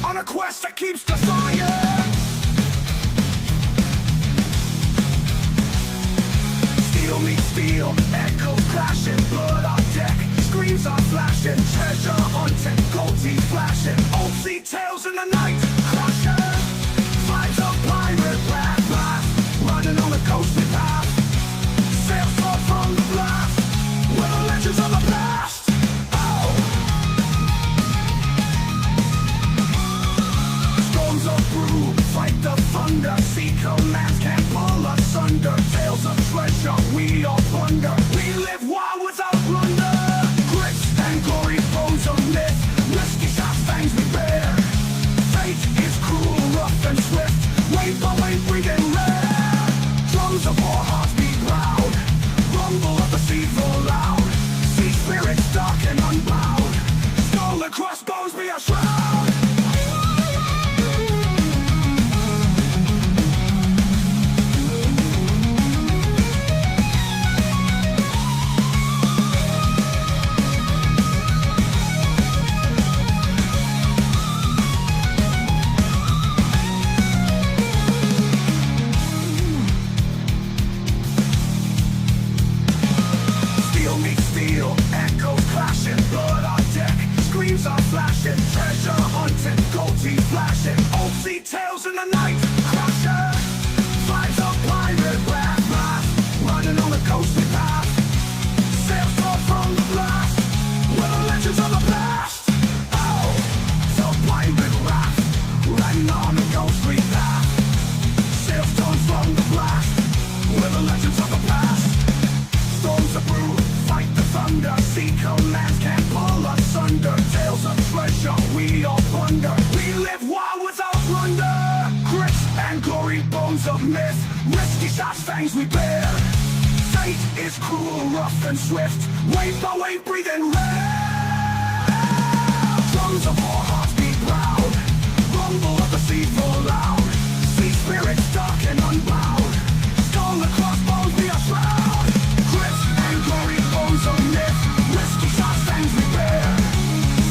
On a quest that keeps the fire. Steel meets steel, echoes clashing, blood on deck, screams are flashing, treasure hunting, gold teeth flashing, old sea tales in the night, crashing. Vibes of pirate blast, running on a ghostly path, sails forth from the blast, with the legends of the past. Fight the thunder, sea commands can't pull us under. Tales of treasure, we all plunder. We live wild without plunder. Grit and glory, bones of myth, risky shots, fangs we bear. Fate is cruel, rough and swift, wave by wave, breathing rare. Drums of our hearts beat loud, rumble of the sea full loud. Sea spirits dark and unbowed, skull and crossbones be a shroud. Treasure hunting, gold teeth flashing, old sea tales in the night, crashing. Vibes of pirate blast, running on a ghostly path, sails forth from the blast, with the legends of the past. Oh, the pirate wrath, running on a ghostly path, sails torn from the blast, with the legends of the past. Storms are brew, fight the thunder, sea commands can't pull us under. Tales of treasure, we all plunder. We live wild without plunder. Grit and glory, bones of myth, risky shots, fangs we bear. Fate is cruel, rough and swift, wave by wave, breathing rare. Drums of our hearts beat loud, rumble of the sea full loud. Sea spirits dark and unbowed, skull and crossbones be a shroud. Grit and glory, bones of myth, risky shots, fangs we bear.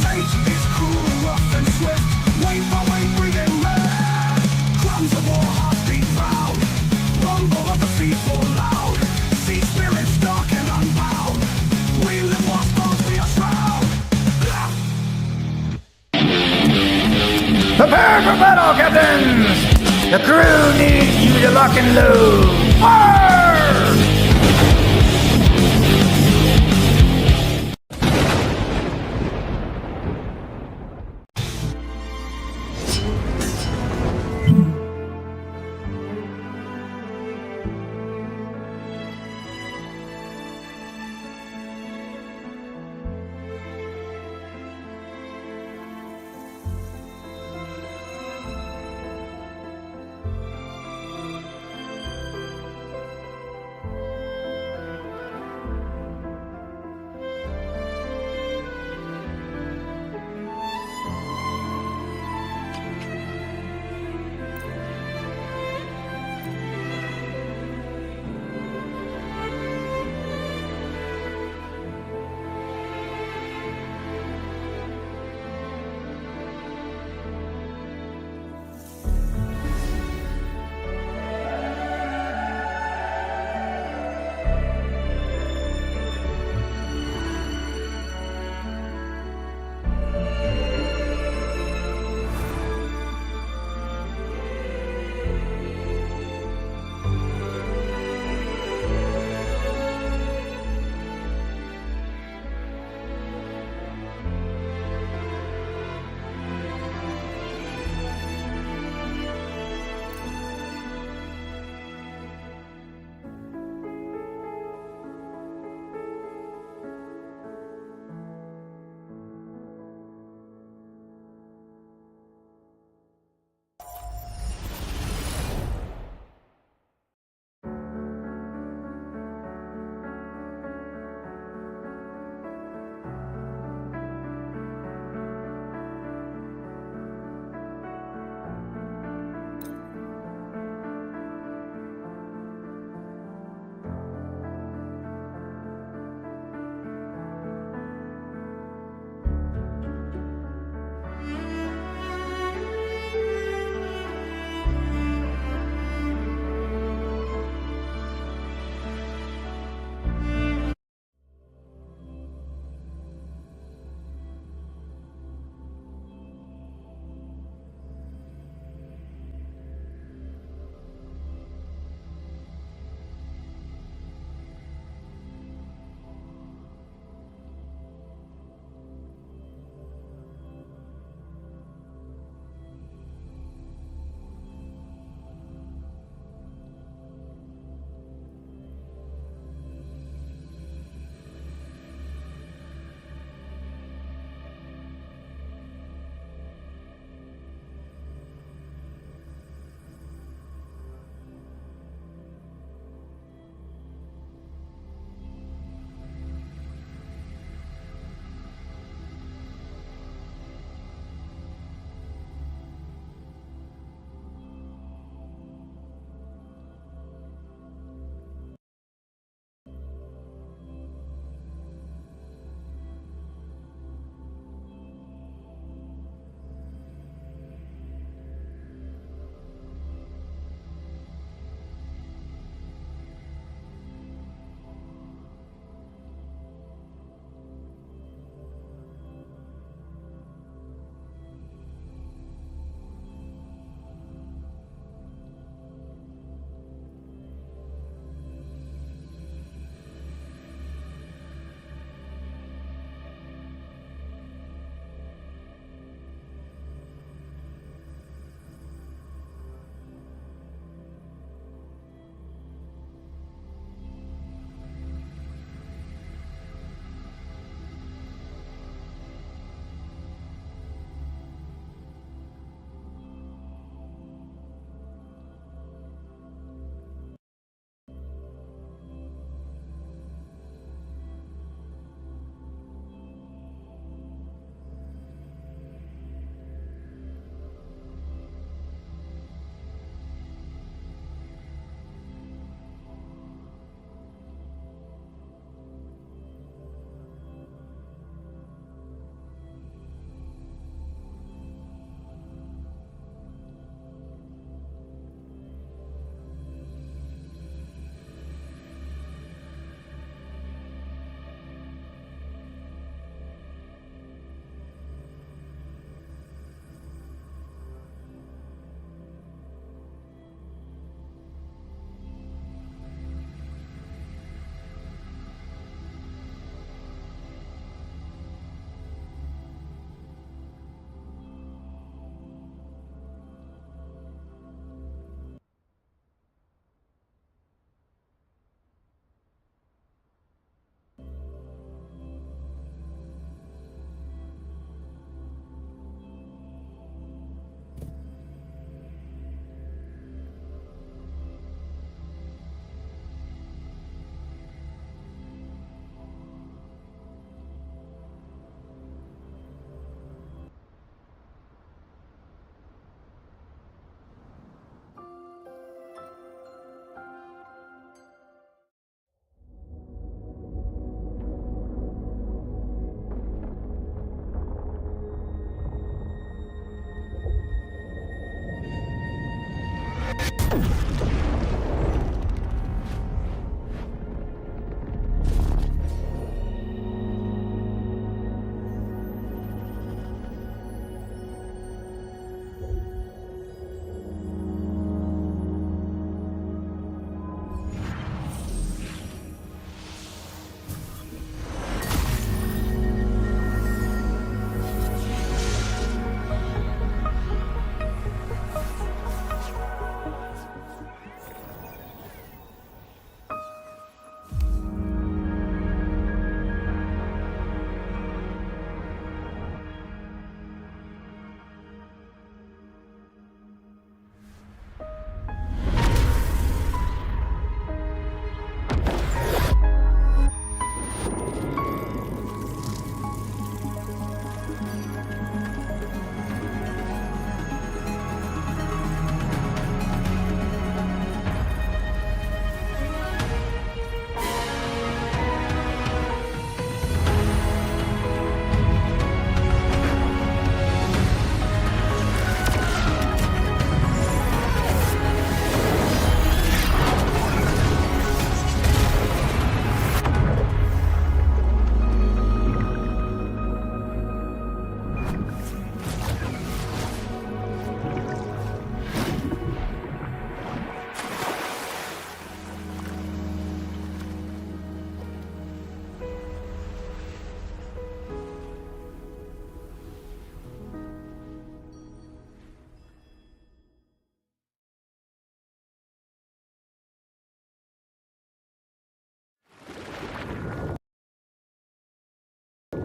Fate is cruel, rough and swift, wave by wave, breathing rare. Drums of our hearts beat proud, rumble of the sea full loud. Sea spirits dark and unbound, we live while bones be a shroud. Prepare for battle, captains! The crew needs you to lock and load. Arr!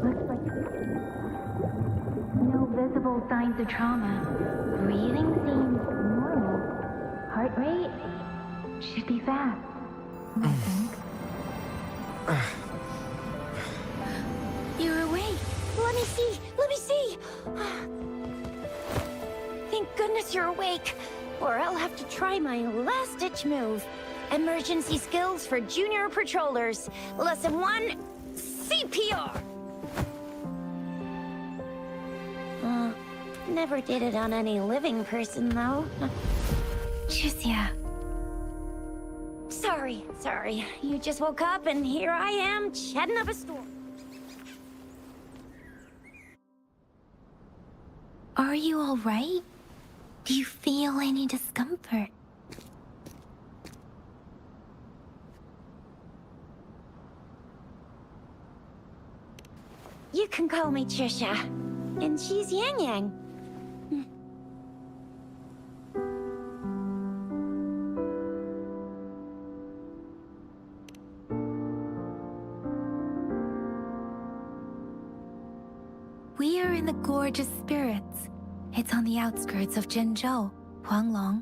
Looks like no visible signs of trauma. Breathing seems normal. Heart rate should be fast, I think. You're awake. Let me see. Let me see. Thank goodness you're awake, or I'll have to try my last-ditch move. Emergency skills for junior patrollers. Lesson 1, CPR. Never did it on any living person, though. Juicia. Sorry. You just woke up, and here I am, chatting up a storm. Are you all right? Do you feel any discomfort? You can call me Trisha, and she's Yang Yang. We are in the Gorgeous Spirits. It's on the outskirts of Zhenzhou, Huanglong.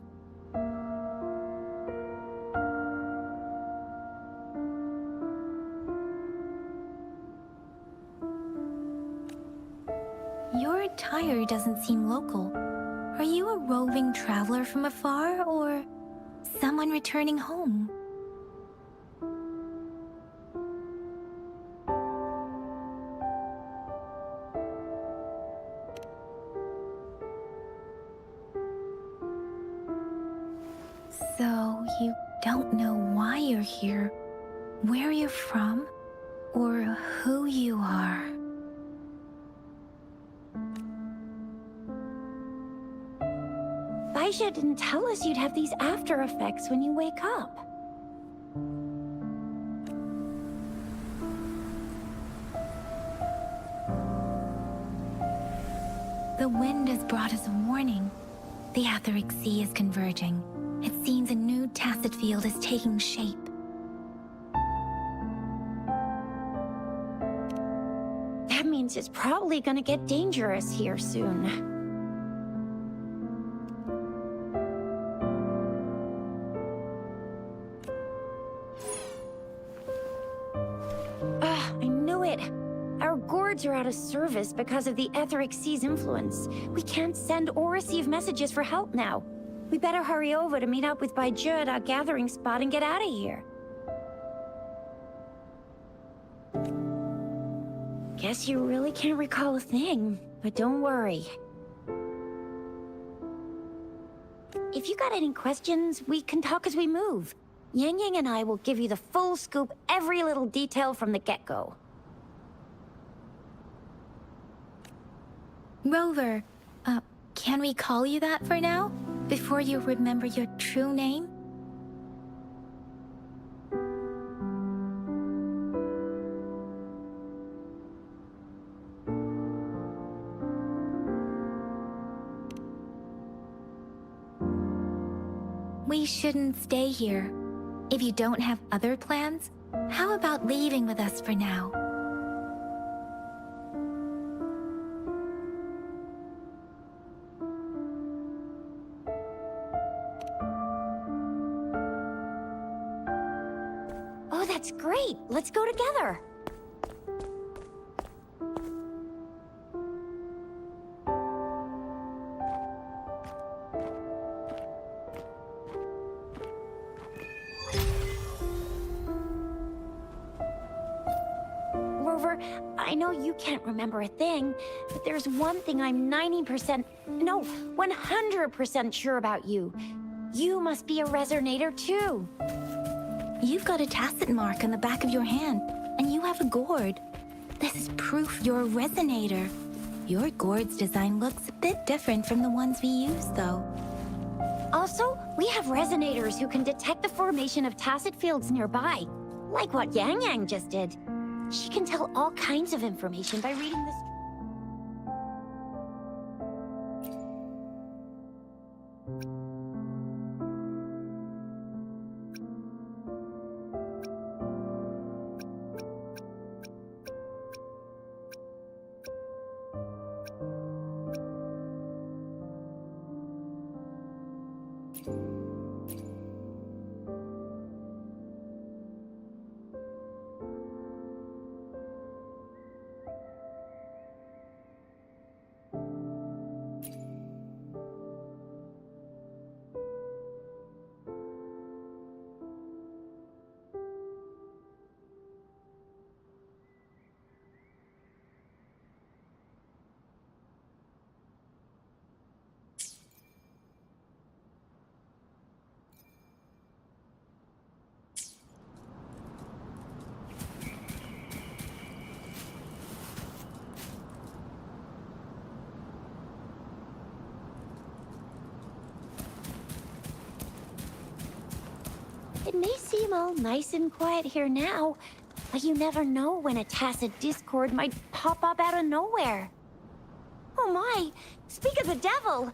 Your attire doesn't seem local. Are you a roving traveler from afar, or someone returning home? So, you don't know why you're here, where you're from, or who you are. Baisha didn't tell us you'd have these after effects when you wake up. The wind has brought us a warning. The Etheric Sea is converging. It seems a new tacit field is taking shape. That means it's probably gonna get dangerous here soon. I knew it! Our gourds are out of service because of the Etheric Sea's influence. We can't send or receive messages for help now. We better hurry over to meet up with Baiju at our gathering spot and get out of here. Guess you really can't recall a thing, but don't worry. if you got any questions, we can talk as we move. Yang Yang and I will give you the full scoop, every little detail from the get-go. Rover, can we call you that for now? Before you remember your true name? We shouldn't stay here. If you don't have other plans, how about leaving with us for now? Oh, that's great! Let's go together! Rover, I know you can't remember a thing, but there's one thing I'm 100% sure about you. You must be a resonator too. You've got a tacit mark on the back of your hand, and you have a gourd. This is proof you're a resonator. Your gourd's design looks a bit different from the ones we use, though. Also, we have resonators who can detect the formation of tacit fields nearby, like what Yang Yang just did. She can tell all kinds of information by reading this. It may seem all nice and quiet here now, but you never know when a tacit discord might pop up out of nowhere. Oh my! Speak of the devil!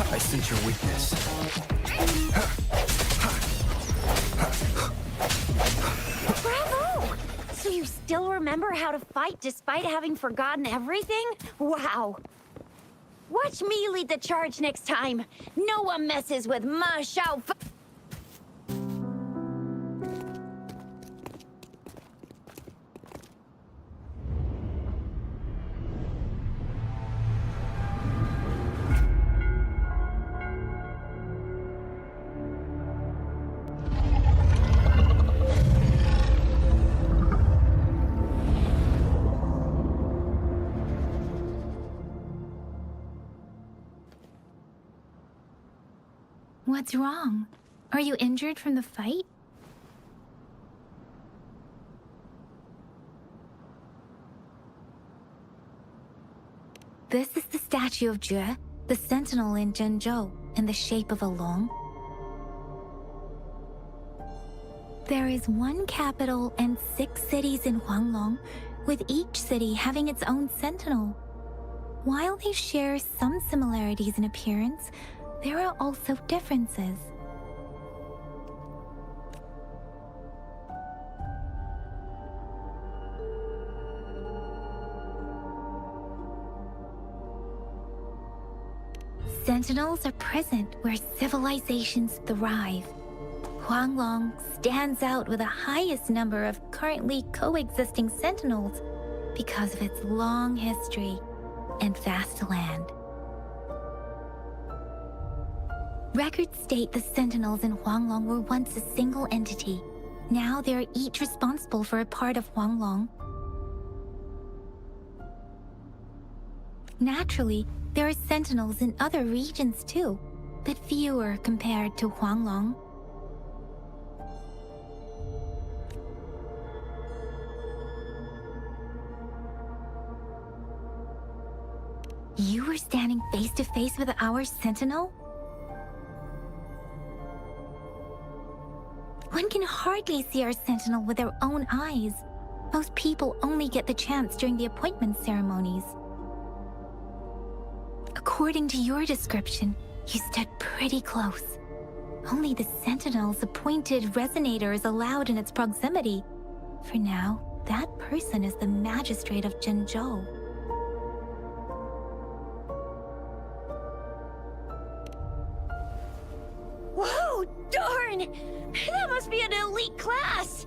I sense your weakness. Bravo! So you still remember how to fight despite having forgotten everything? Wow! Watch me lead the charge next time. No one messes with Ma Shao. What's wrong? Are you injured from the fight? This is the statue of Zhe, the sentinel in Zhenzhou, in the shape of a long. There is one capital and 6 cities in Huanglong, with each city having its own sentinel. While they share some similarities in appearance, there are also differences. Sentinels are present where civilizations thrive. Huanglong stands out with the highest number of currently coexisting sentinels because of its long history and vast land. Records state the sentinels in Huanglong were once a single entity. Now they are each responsible for a part of Huanglong. Naturally, there are sentinels in other regions too, but fewer compared to Huanglong. You were standing face to face with our sentinel? One can hardly see our sentinel with their own eyes. Most people only get the chance during the appointment ceremonies. According to your description, you stood pretty close. Only the sentinel's appointed resonator is allowed in its proximity. For now, that person is the magistrate of Zhenzhou. Whoa, darn! That must be an elite class!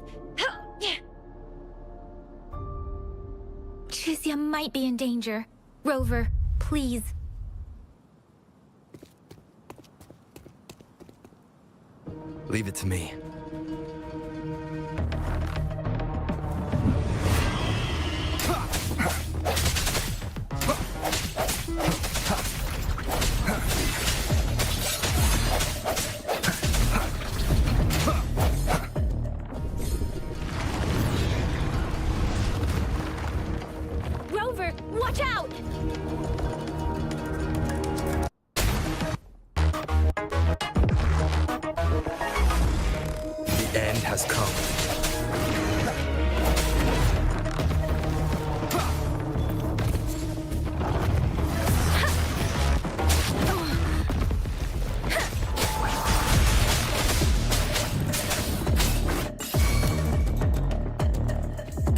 Chixia might be in danger. Rover, please. Leave it to me. Rover, watch out! The end has come.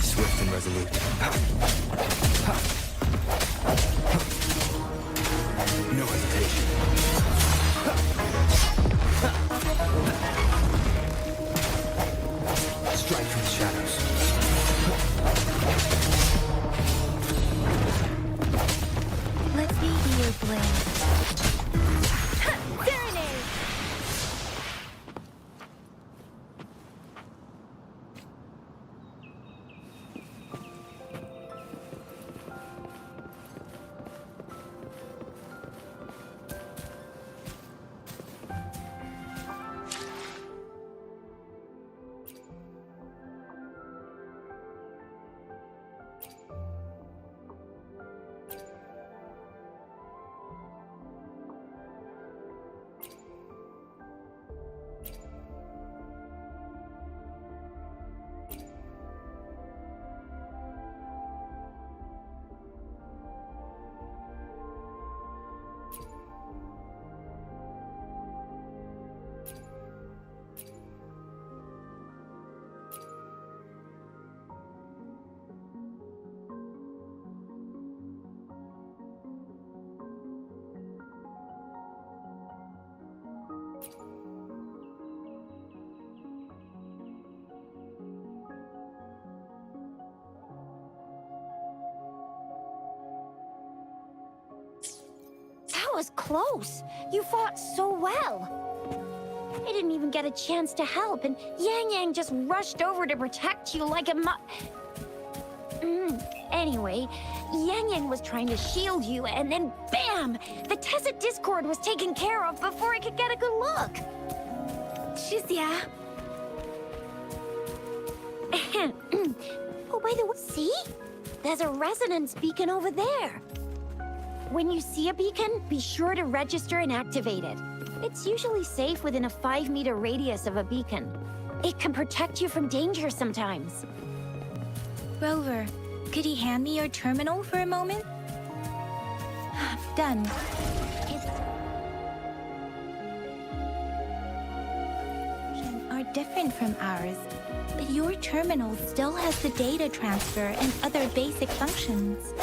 Swift and resolute. No hesitation. Strike from the shadows. Let me be your blade. Serenade! That was close. You fought so well. I didn't even get a chance to help, and Yang Yang just rushed over to protect you like a Anyway, Yang Yang was trying to shield you, and then BAM! The Tesset Discord was taken care of before I could get a good look. Chixia, Oh, by the way, see? There's a resonance beacon over there. When you see a beacon, be sure to register and activate it. It's usually safe within a 5-meter radius of a beacon. It can protect you from danger sometimes. Rover, could you hand me your terminal for a moment? Done. Are different from ours, but your terminal still has the data transfer and other basic functions.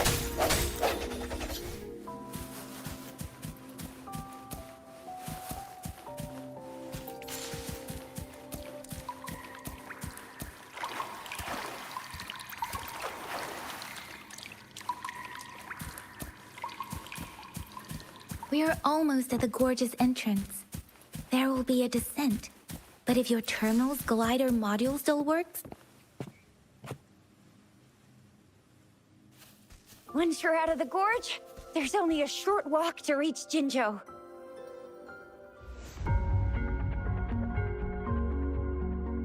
We are almost at the gorge's entrance. There will be a descent. But if your terminal's glider module still works... Once you're out of the gorge, there's only a short walk to reach Jinzhou.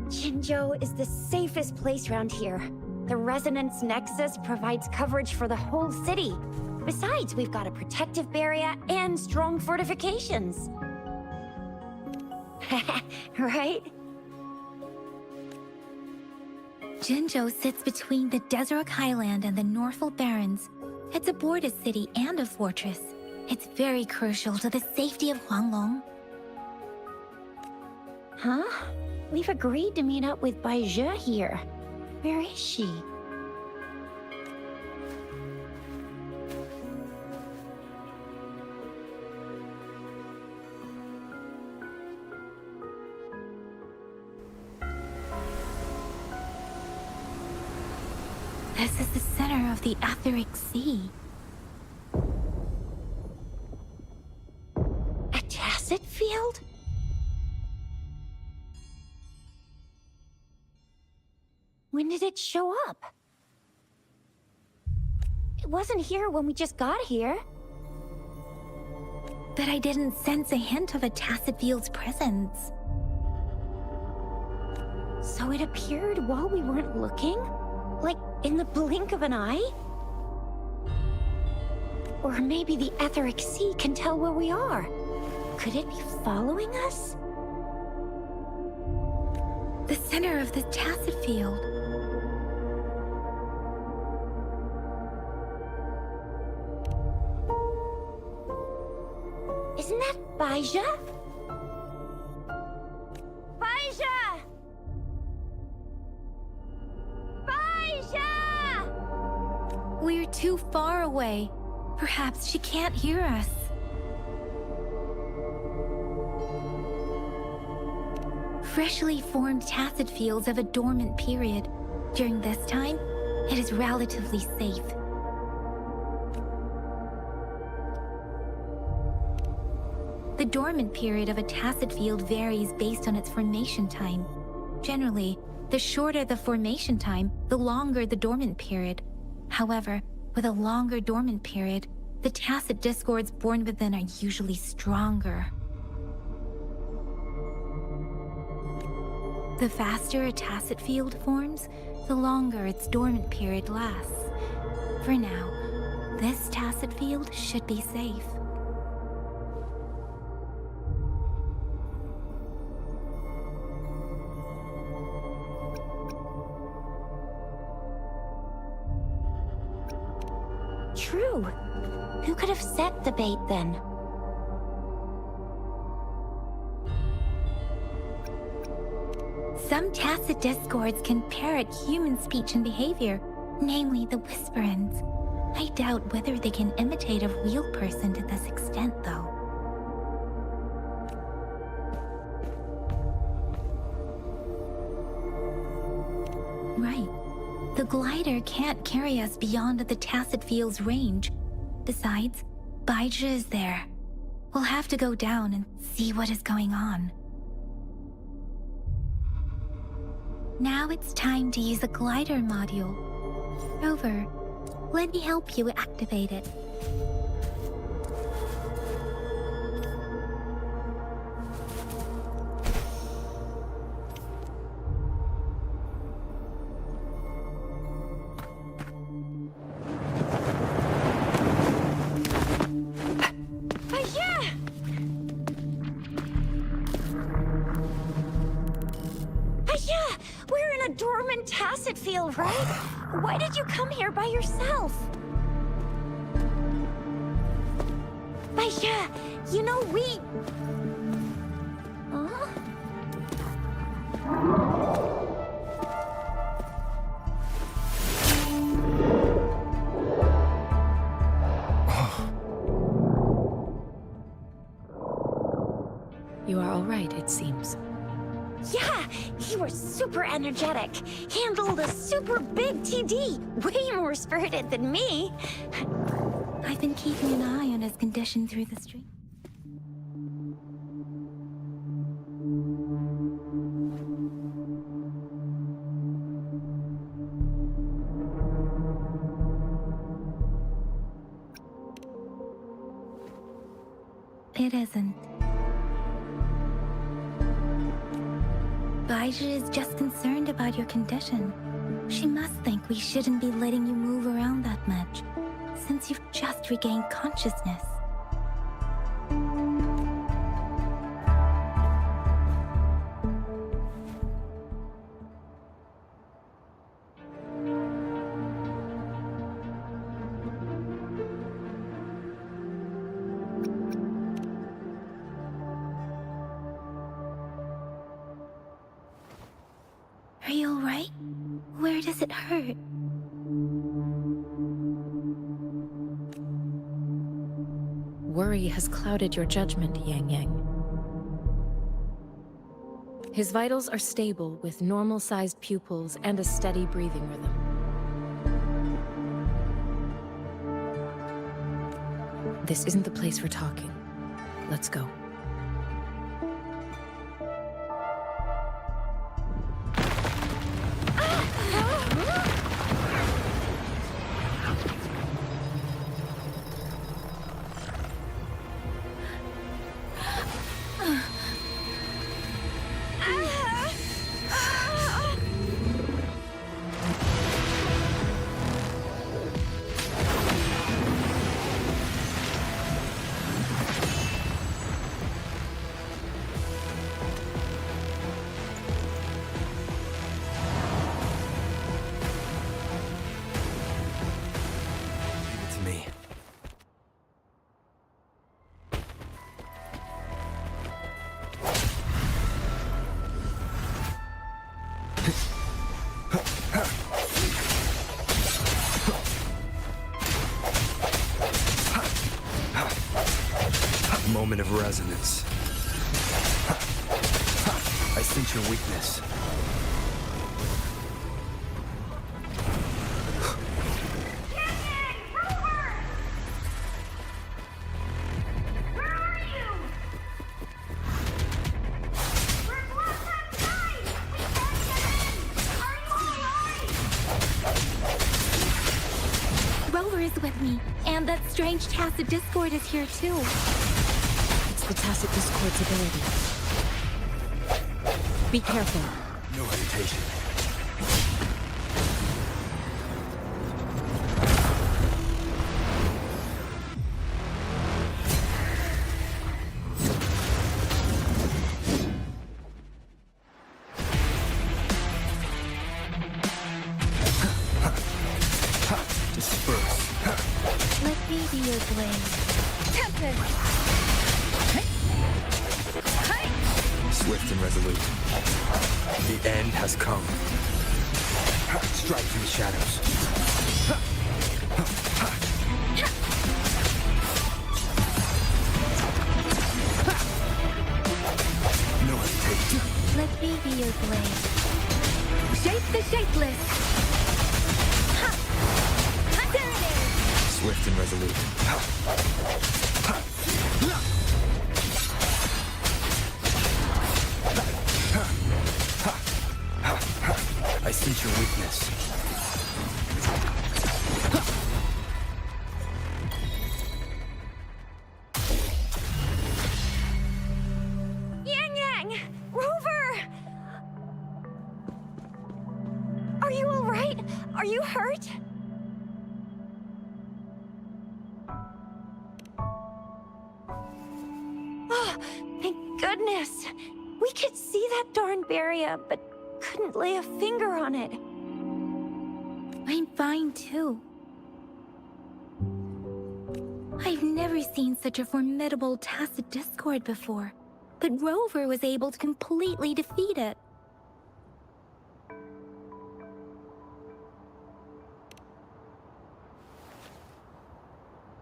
Jinzhou is the safest place around here. The Resonance Nexus provides coverage for the whole city. Besides, we've got a protective barrier and strong fortifications. Right? Jinzhou sits between the Desert Highland and the Northful Barrens. It's a border city and a fortress. It's very crucial to the safety of Huanglong. Huh? We've agreed to meet up with Baizhe here. Where is she? This is the center of the Etheric Sea. A tacit field? When did it show up? It wasn't here when we just got here. But I didn't sense a hint of a tacit field's presence. So it appeared while we weren't looking? Like in the blink of an eye? Or maybe the Etheric Sea can tell where we are. Could it be following us? The center of the tacit field. Isn't that Baizhe? Baizhe! Baizhe! We're too far away. Perhaps she can't hear us. Freshly formed tacit fields have a dormant period. During this time, it is relatively safe. The dormant period of a tacit field varies based on its formation time. Generally, the shorter the formation time, the longer the dormant period. However, with a longer dormant period, the tacit discords born within are usually stronger. The faster a tacit field forms, the longer its dormant period lasts. For now, this tacit field should be safe. True. Who could have set the bait then? Some tacit discords can parrot human speech and behavior, namely the whisperings. I doubt whether they can imitate a real person to this extent, though. Right. The glider can't carry us beyond the tacit field's range. Besides, Baizhe is there. We'll have to go down and see what is going on. Now it's time to use the glider module. Rover, let me help you activate it. Tacit field, right? Why did you come here by yourself? Baizhe, you know we... Huh? You are all right, it seems. Yeah, you were super energetic. Handled a super big TD. Way more spirited than me. I I've been keeping an eye on his condition through the street. It isn't. Baija is just concerned about your condition. She must think we shouldn't be letting you move around that much, since you've just regained consciousness. Are you alright? Where does it hurt? Worry has clouded your judgment, Yang Yang. His vitals are stable with normal-sized pupils and a steady breathing rhythm. This isn't the place for talking. Let's go. Moment of resonance. I sense your weakness. Rover is with me, and that strange tacit discord is here too. It's the tacit discord's ability. Be careful. No hesitation. Disperse. Let me be your blade. Tempest! Swift and resolute. The end has come. Strike through the shadows. No hesitation. Let me be your blade. Shape the shapeless! Ha! There it is! Swift and resolute. I sense your weakness. Yang Yang! Rover! Are you alright? Are you hurt? Oh, thank goodness. We could see that darn barrier, but couldn't lay a finger on it. I'm fine too. I've never seen such a formidable tacit discord before, but Rover was able to completely defeat it.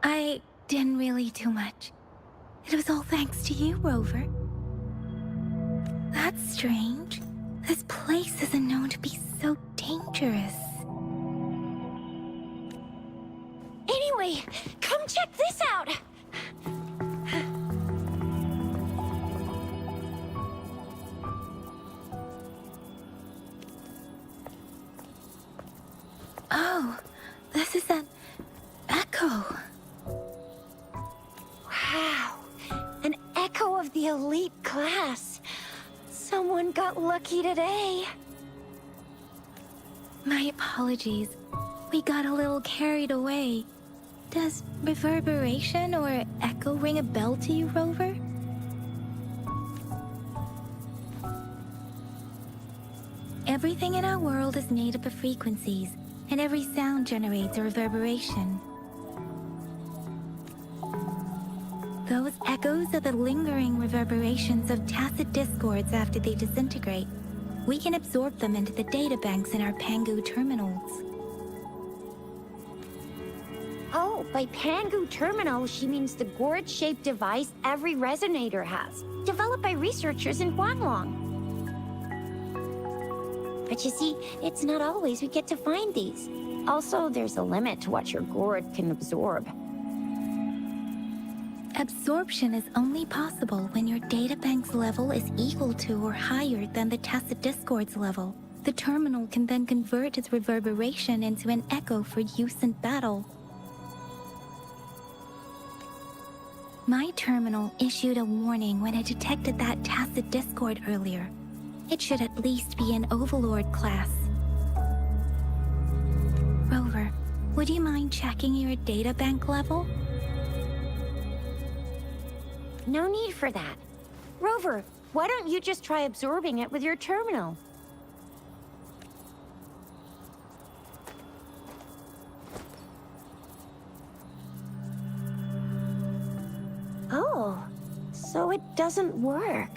I didn't really do much. It was all thanks to you, Rover. That's strange. This place isn't known to be so dangerous. Anyway, come check No, this is an echo. Wow, an echo of the elite class. Someone got lucky today. My apologies. We got a little carried away. Does reverberation or echo ring a bell to you, Rover? Everything in our world is made up of frequencies, and every sound generates a reverberation. Those echoes are the lingering reverberations of tacit discords after they disintegrate. We can absorb them into the databanks in our Pangu terminals. Oh, by Pangu terminal, she means the gourd-shaped device every resonator has, developed by researchers in Huanglong. But you see, it's not always we get to find these. Also, there's a limit to what your gourd can absorb. Absorption is only possible when your databank's level is equal to or higher than the tacit discord's level. The terminal can then convert its reverberation into an echo for use in battle. My terminal issued a warning when it detected that tacit discord earlier. It should at least be an Overlord class. Rover, would you mind checking your databank level? No need for that. Rover, why don't you just try absorbing it with your terminal? Oh, so it doesn't work.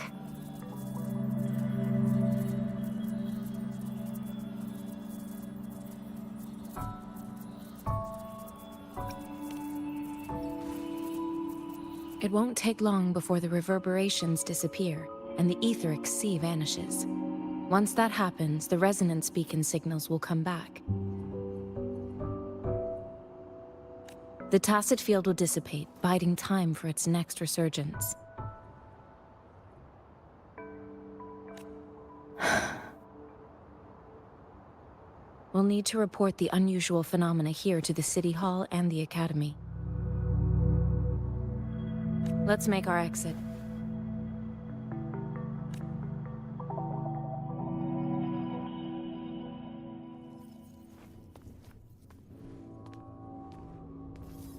It won't take long before the reverberations disappear and the etheric sea vanishes. Once that happens, the resonance beacon signals will come back. The tacit field will dissipate, biding time for its next resurgence. We'll need to report the unusual phenomena here to the City Hall and the Academy. Let's make our exit.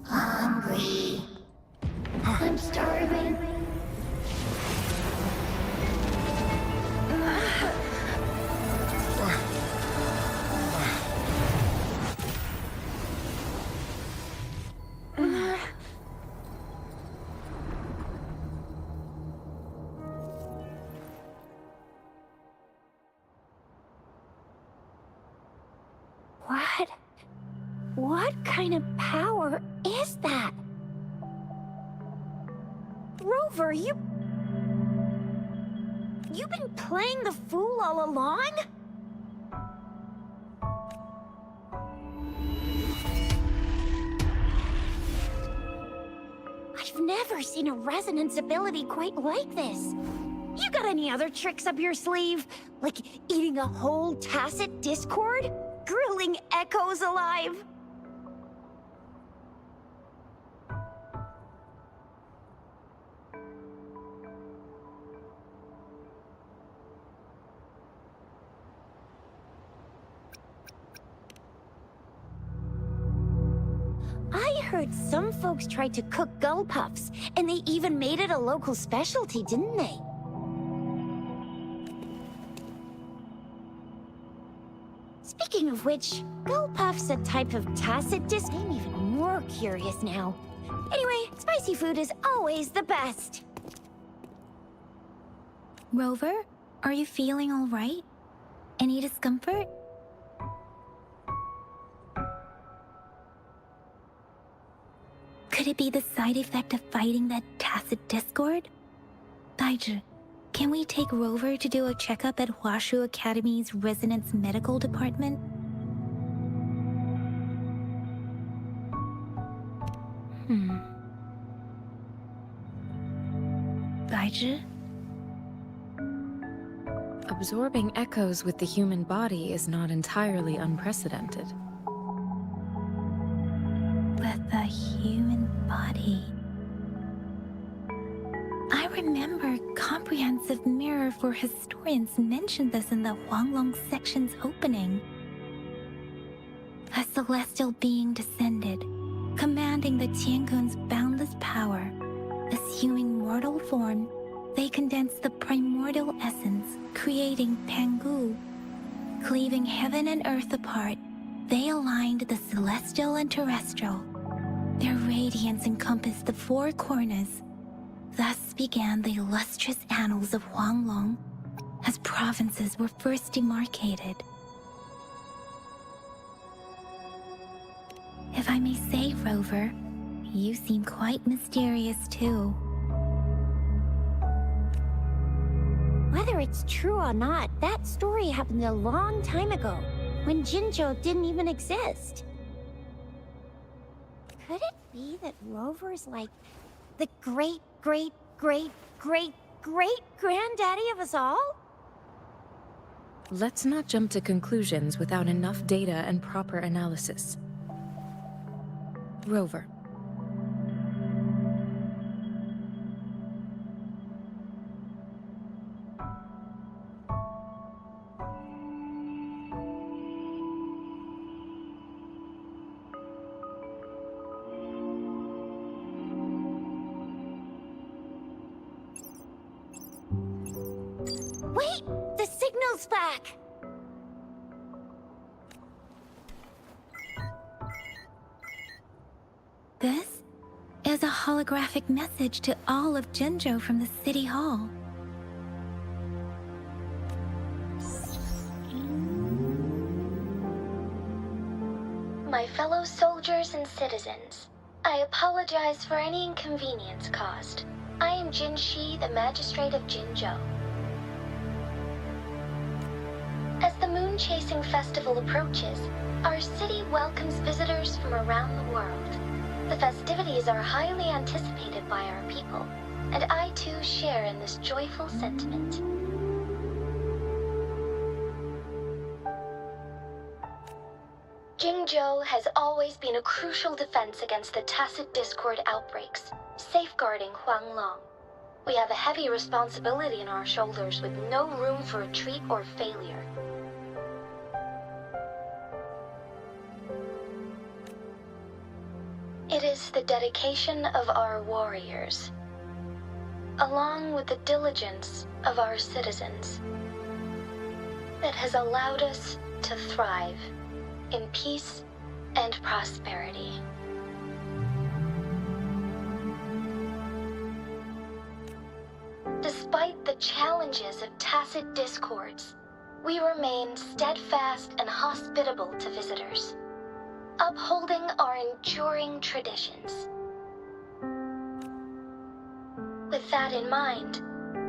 Hungry. I'm starving. What kind of power is that? Rover, you've been playing the fool all along? I've never seen a resonance ability quite like this. You got any other tricks up your sleeve? Like eating a whole tacit discord? Grilling echoes alive? I heard some folks tried to cook gull puffs, and they even made it a local specialty, didn't they? Speaking of which, gull puff's a type of tacit disc. I'm even more curious now. Anyway, spicy food is always the best. Rover, are you feeling all right? Any discomfort? Could it be the side effect of fighting that tacit discord? Baiju, can we take Rover to do a checkup at Hwashu Academy's Resonance Medical Department? Baiju? Absorbing echoes with the human body is not entirely unprecedented. The human body. I remember Comprehensive Mirror for Historians mentioned this in the Huanglong section's opening. A celestial being descended, commanding the Tiangun's boundless power. Assuming mortal form, they condensed the primordial essence, creating Pangu. Cleaving heaven and earth apart, they aligned the celestial and terrestrial. Their radiance encompassed the four corners. Thus began the illustrious annals of Huanglong, as provinces were first demarcated. If I may say, Rover, you seem quite mysterious too. Whether it's true or not, that story happened a long time ago, when Jinzhou didn't even exist. Could it be that Rover's like the great-great-great-great-great-granddaddy of us all? Let's not jump to conclusions without enough data and proper analysis. Rover. Wait! The signal's back! This is a holographic message to all of Jinzhou from the City Hall. My fellow soldiers and citizens, I apologize for any inconvenience caused. I am Jin Shi, the Magistrate of Jinzhou. As the moon-chasing festival approaches, our city welcomes visitors from around the world. The festivities are highly anticipated by our people, and I too share in this joyful sentiment. Jinzhou has always been a crucial defense against the tacit discord outbreaks, safeguarding Huanglong. We have a heavy responsibility on our shoulders with no room for retreat or failure. It is the dedication of our warriors, along with the diligence of our citizens, that has allowed us to thrive in peace and prosperity. Despite the challenges of tacit discords, we remain steadfast and hospitable to visitors, upholding our enduring traditions. With that in mind,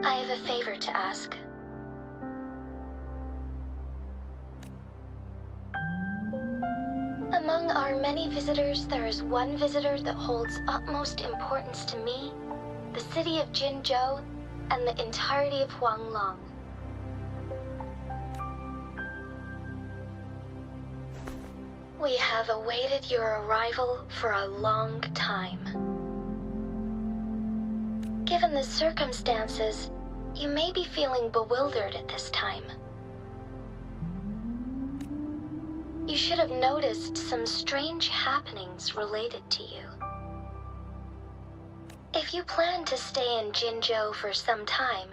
I have a favor to ask. Among our many visitors, there is one visitor that holds utmost importance to me, the city of Jinzhou, and the entirety of Huanglong. We have awaited your arrival for a long time. Given the circumstances, you may be feeling bewildered at this time. You should have noticed some strange happenings related to you. If you plan to stay in Jinzhou for some time,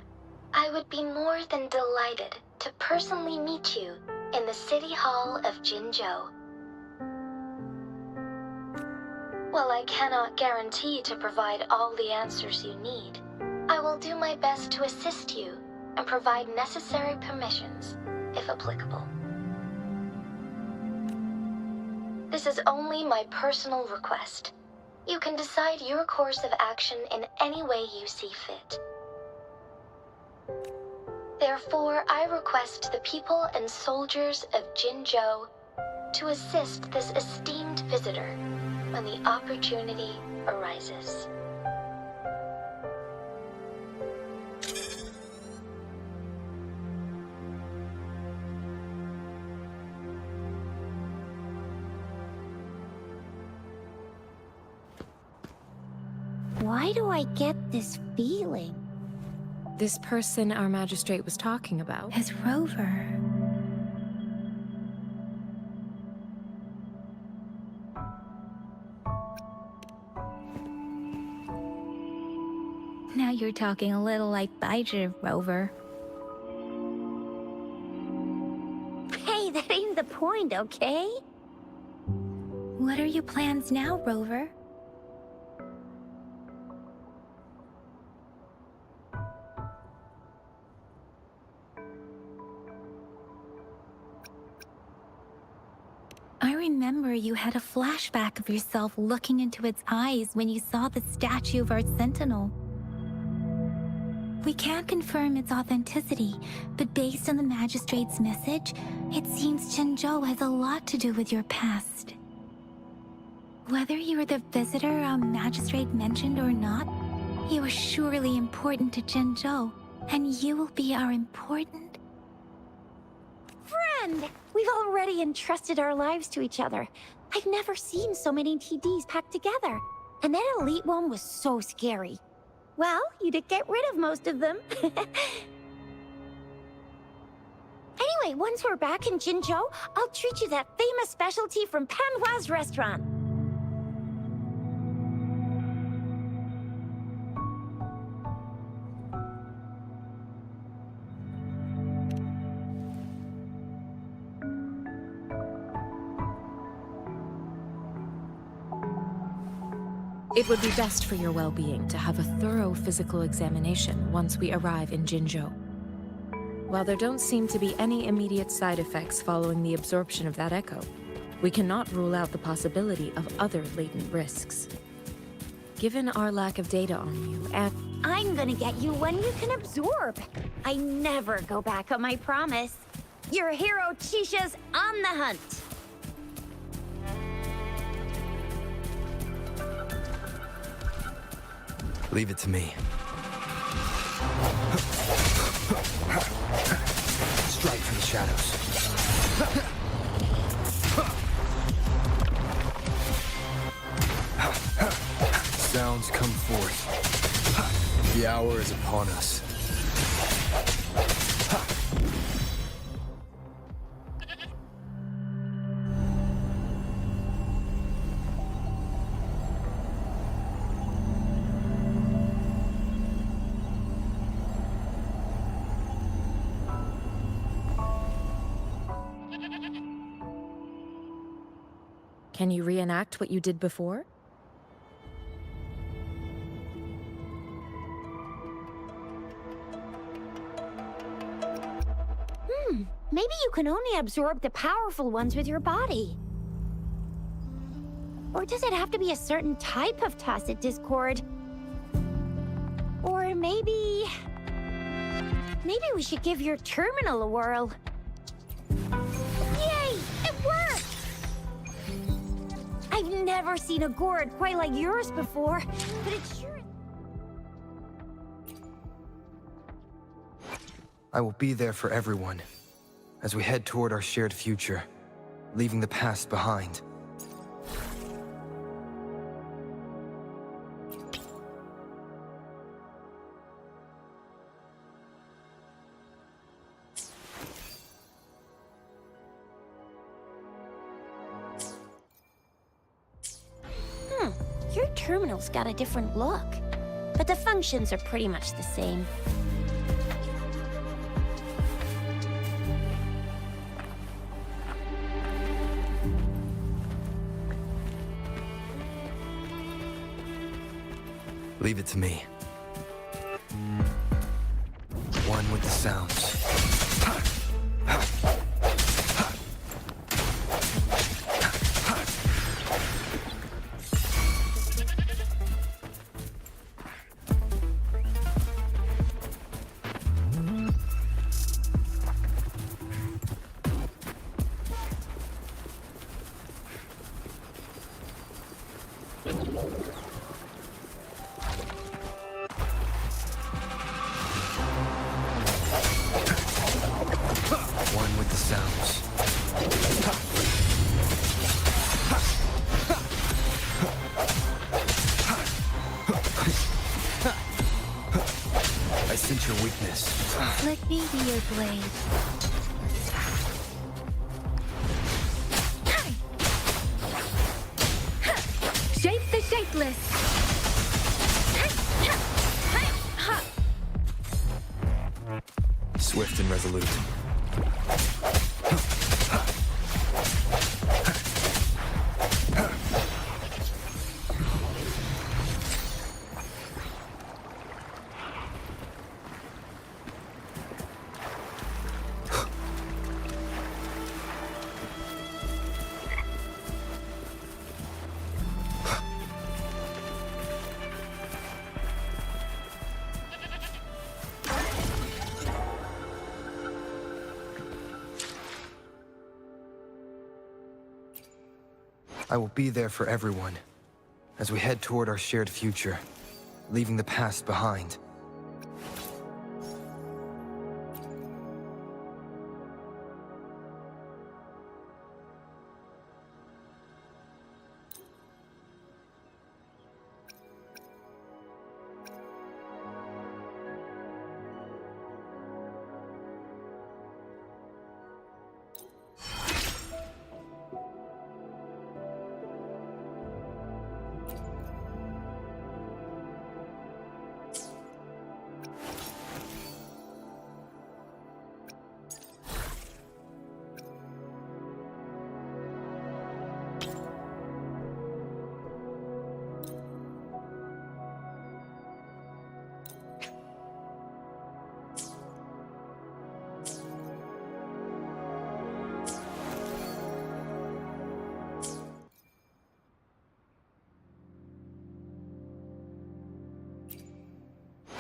I would be more than delighted to personally meet you in the City Hall of Jinzhou. While I cannot guarantee to provide all the answers you need, I will do my best to assist you and provide necessary permissions, if applicable. This is only my personal request. You can decide your course of action in any way you see fit. Therefore, I request the people and soldiers of Jinzhou to assist this esteemed visitor when the opportunity arises. why do I get this feeling? This person our magistrate was talking about. His rover. Now you're talking a little like Baiju, Rover. Hey, that ain't the point, okay? What are your plans now, Rover? I remember you had a flashback of yourself looking into its eyes when you saw the statue of our sentinel. We can't confirm its authenticity, but based on the magistrate's message, it seems Jinzhou has a lot to do with your past. Whether you were the visitor our magistrate mentioned or not, you are surely important to Jinzhou, and you will be our important... Friend! We've already entrusted our lives to each other. I've never seen so many TDs packed together. And that elite one was so scary. Well, you did get rid of most of them. Anyway, once we're back in Jinzhou, I'll treat you that famous specialty from Panhua's restaurant. It would be best for your well-being to have a thorough physical examination once we arrive in Jinzhou. While there don't seem to be any immediate side effects following the absorption of that echo, we cannot rule out the possibility of other latent risks. Given our lack of data on you, and I'm gonna get you one you can absorb. I never go back on my promise. Your hero Chisha's on the hunt. Leave it to me. Strike from the shadows. Sounds come forth. The hour is upon us. can you reenact what you did before? Maybe you can only absorb the powerful ones with your body. Or does it have to be a certain type of Tacit Discord? Or maybe we should give your terminal a whirl. Yay! It worked! I've never seen a gourd quite like yours before, but it sure... I will be there for everyone as we head toward our shared future, leaving the past behind. Your terminal's got a different look, but the functions are pretty much the same. Leave it to me. One with the sounds. Let me be your blade. Shape the shapeless. Swift and resolute. I will be there for everyone as we head toward our shared future, leaving the past behind.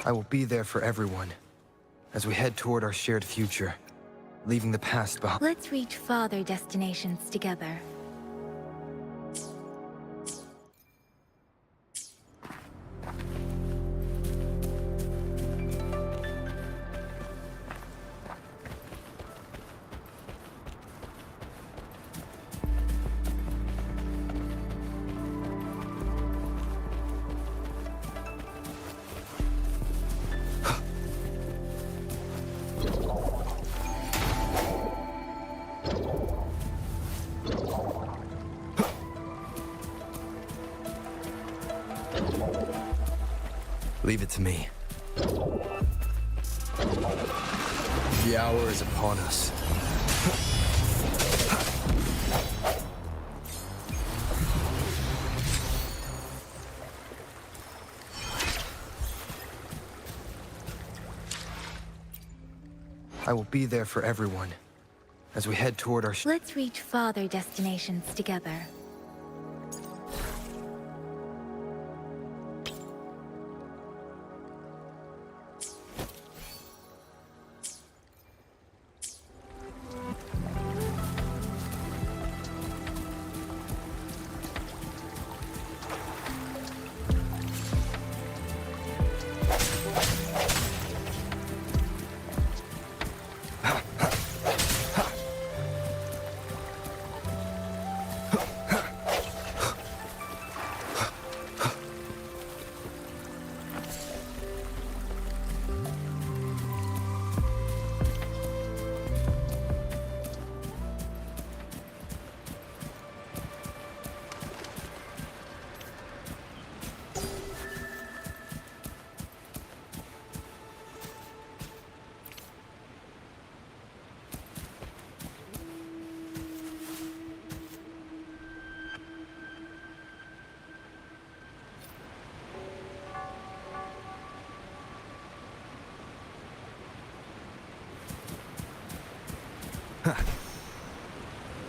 I will be there for everyone as we head toward our shared future, leaving the past behind. Let's reach farther destinations together. Leave it to me. The hour is upon us. I will be there for everyone as we head toward our Let's reach farther destinations together.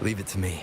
Leave it to me.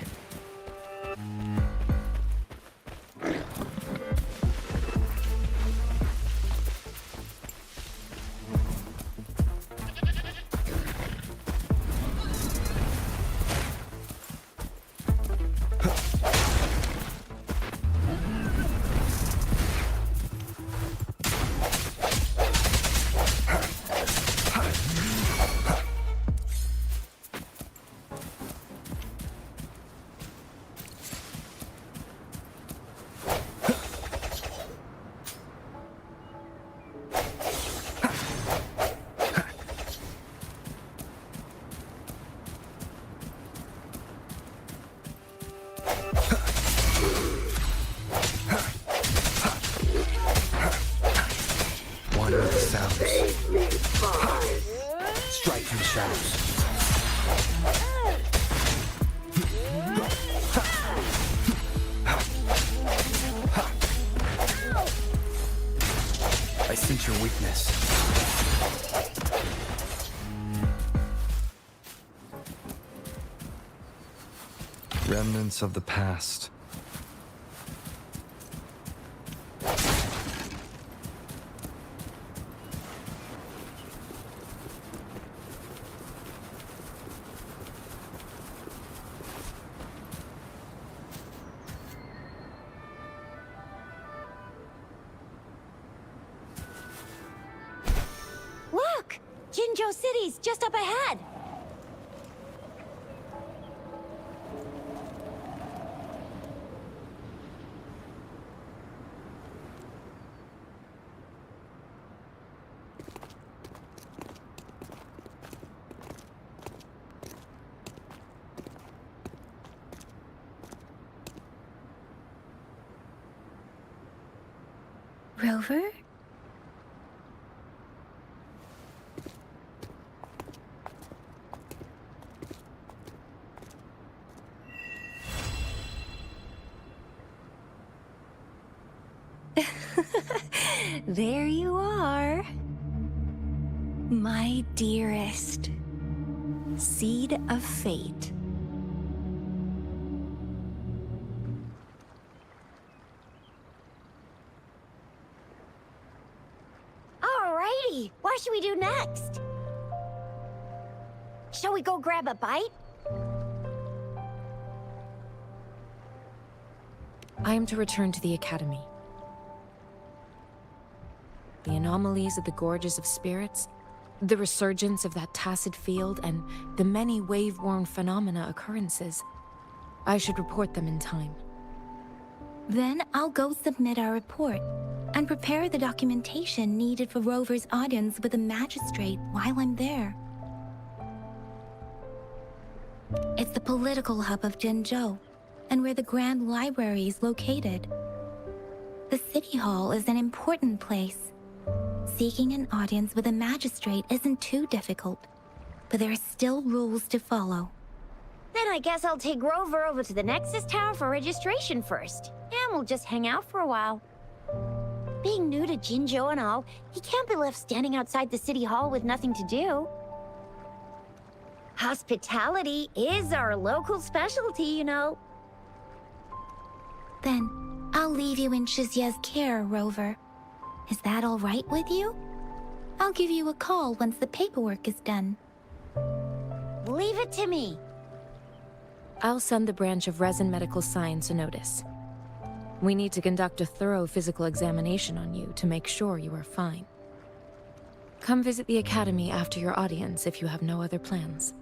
exploit your weakness. Remnants of the past. Look! Jinzhou City's just up ahead! Rover? There you are. My dearest. Seed of fate. Alrighty, what should we do next? Shall we go grab a bite? I am to return to the Academy. The anomalies of the Gorges of Spirits, the resurgence of that tacit field, and the many wave-worn phenomena occurrences. I should report them in time. Then I'll go submit our report and prepare the documentation needed for Rover's audience with a magistrate while I'm there. It's the political hub of Jinzhou, and where the Grand Library is located. The City Hall is an important place. Seeking an audience with a magistrate isn't too difficult, but there are still rules to follow. Then I guess I'll take Rover over to the Nexus Tower for registration first, and we'll just hang out for a while. Being new to Jinzhou and all, he can't be left standing outside the City Hall with nothing to do. Hospitality is our local specialty, you know. Then, I'll leave you in Shizye's care, Rover. Is that all right with you? I'll give you a call once the paperwork is done. Leave it to me. I'll send the branch of Resin Medical Science a notice. We need to conduct a thorough physical examination on you to make sure you are fine. Come visit the Academy after your audience if you have no other plans.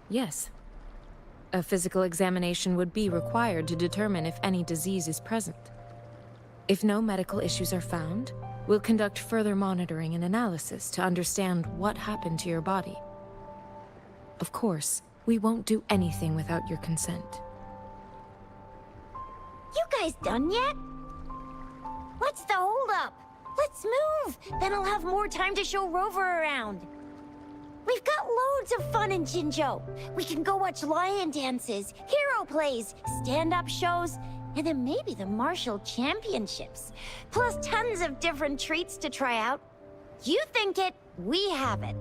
Yes. A physical examination would be required to determine if any disease is present. If no medical issues are found, we'll conduct further monitoring and analysis to understand what happened to your body. Of course, we won't do anything without your consent. You guys done yet? What's the holdup? Let's move! Then I'll have more time to show Rover around. We've got loads of fun in Jinzhou. We can go watch lion dances, hero plays, stand-up shows, and then maybe the martial championships. Plus tons of different treats to try out. You think it, we have it.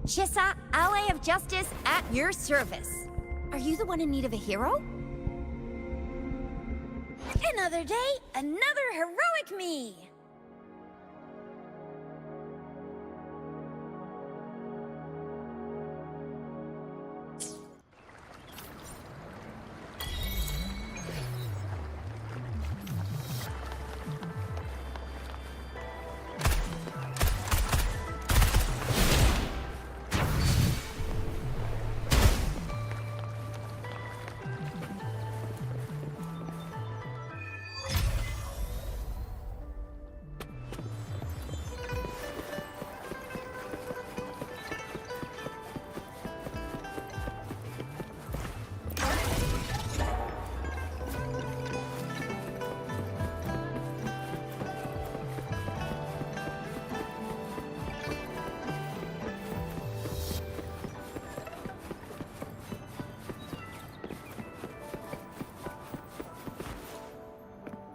Shisa, ally of justice, at your service. Are you the one in need of a hero? Another day, another heroic me!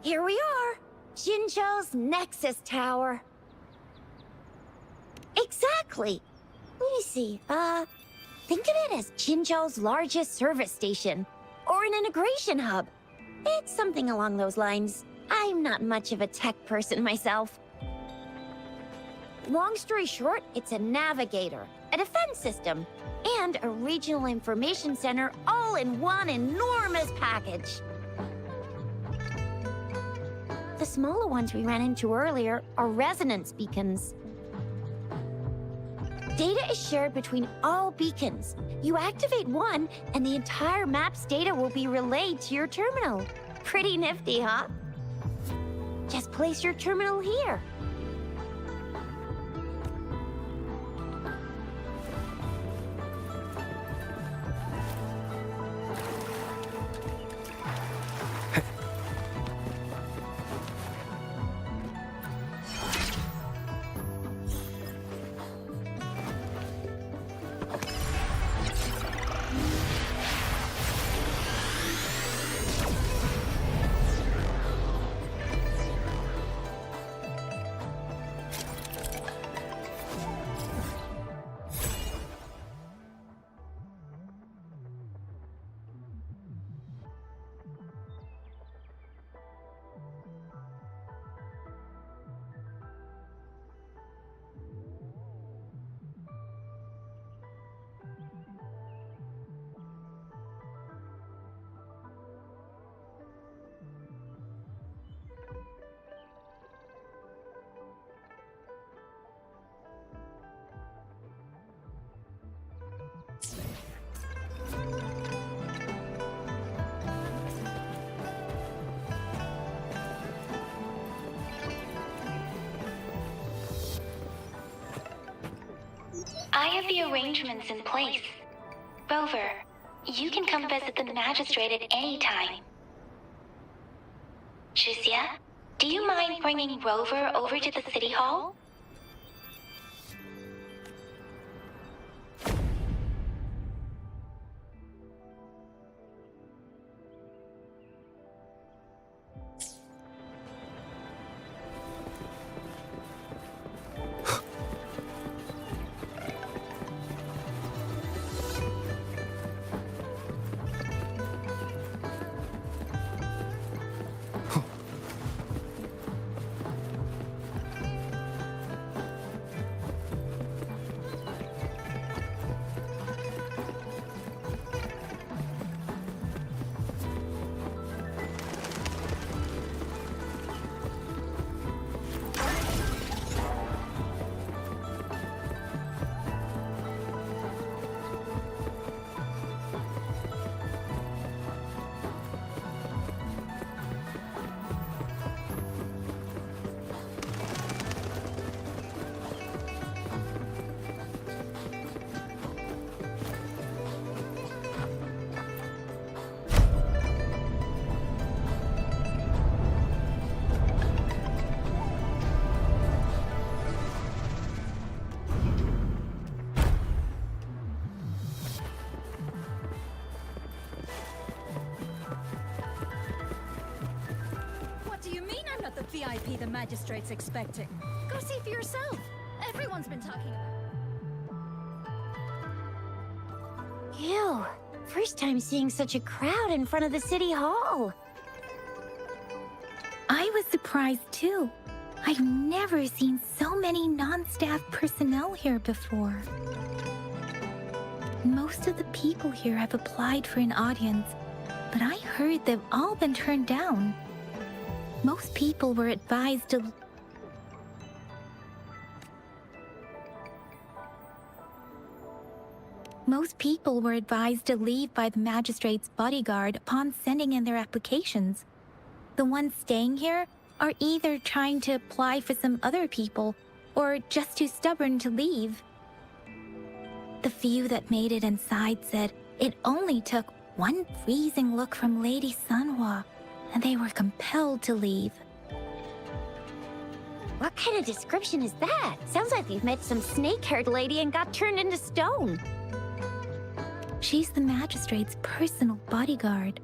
Here we are, Jinzhou's Nexus Tower. Exactly. Let me see, think of it as Jinzhou's largest service station, or an integration hub. It's something along those lines. I'm not much of a tech person myself. Long story short, it's a navigator, a defense system, and a regional information center all in one enormous package. The smaller ones we ran into earlier are resonance beacons. Data is shared between all beacons. You activate one, and the entire map's data will be relayed to your terminal. Pretty nifty, huh? Just place your terminal here. I have the arrangements in place. Rover, you can come visit the magistrate at any time. Shisia, do you mind bringing Rover over to the city hall? Not the VIP the magistrate's expecting. Go see for yourself. Everyone's been talking about it. Ew. First time seeing such a crowd in front of the city hall. I was surprised too. I've never seen so many non-staff personnel here before. Most of the people here have applied for an audience, but I heard they've all been turned down. Most people were advised to... Most people were advised to leave by the magistrate's bodyguard upon sending in their applications. The ones staying here are either trying to apply for some other people or just too stubborn to leave. The few that made it inside said it only took one freezing look from Lady Sanhua and they were compelled to leave. What kind of description is that? Sounds like you've met some snake-haired lady and got turned into stone. She's the magistrate's personal bodyguard.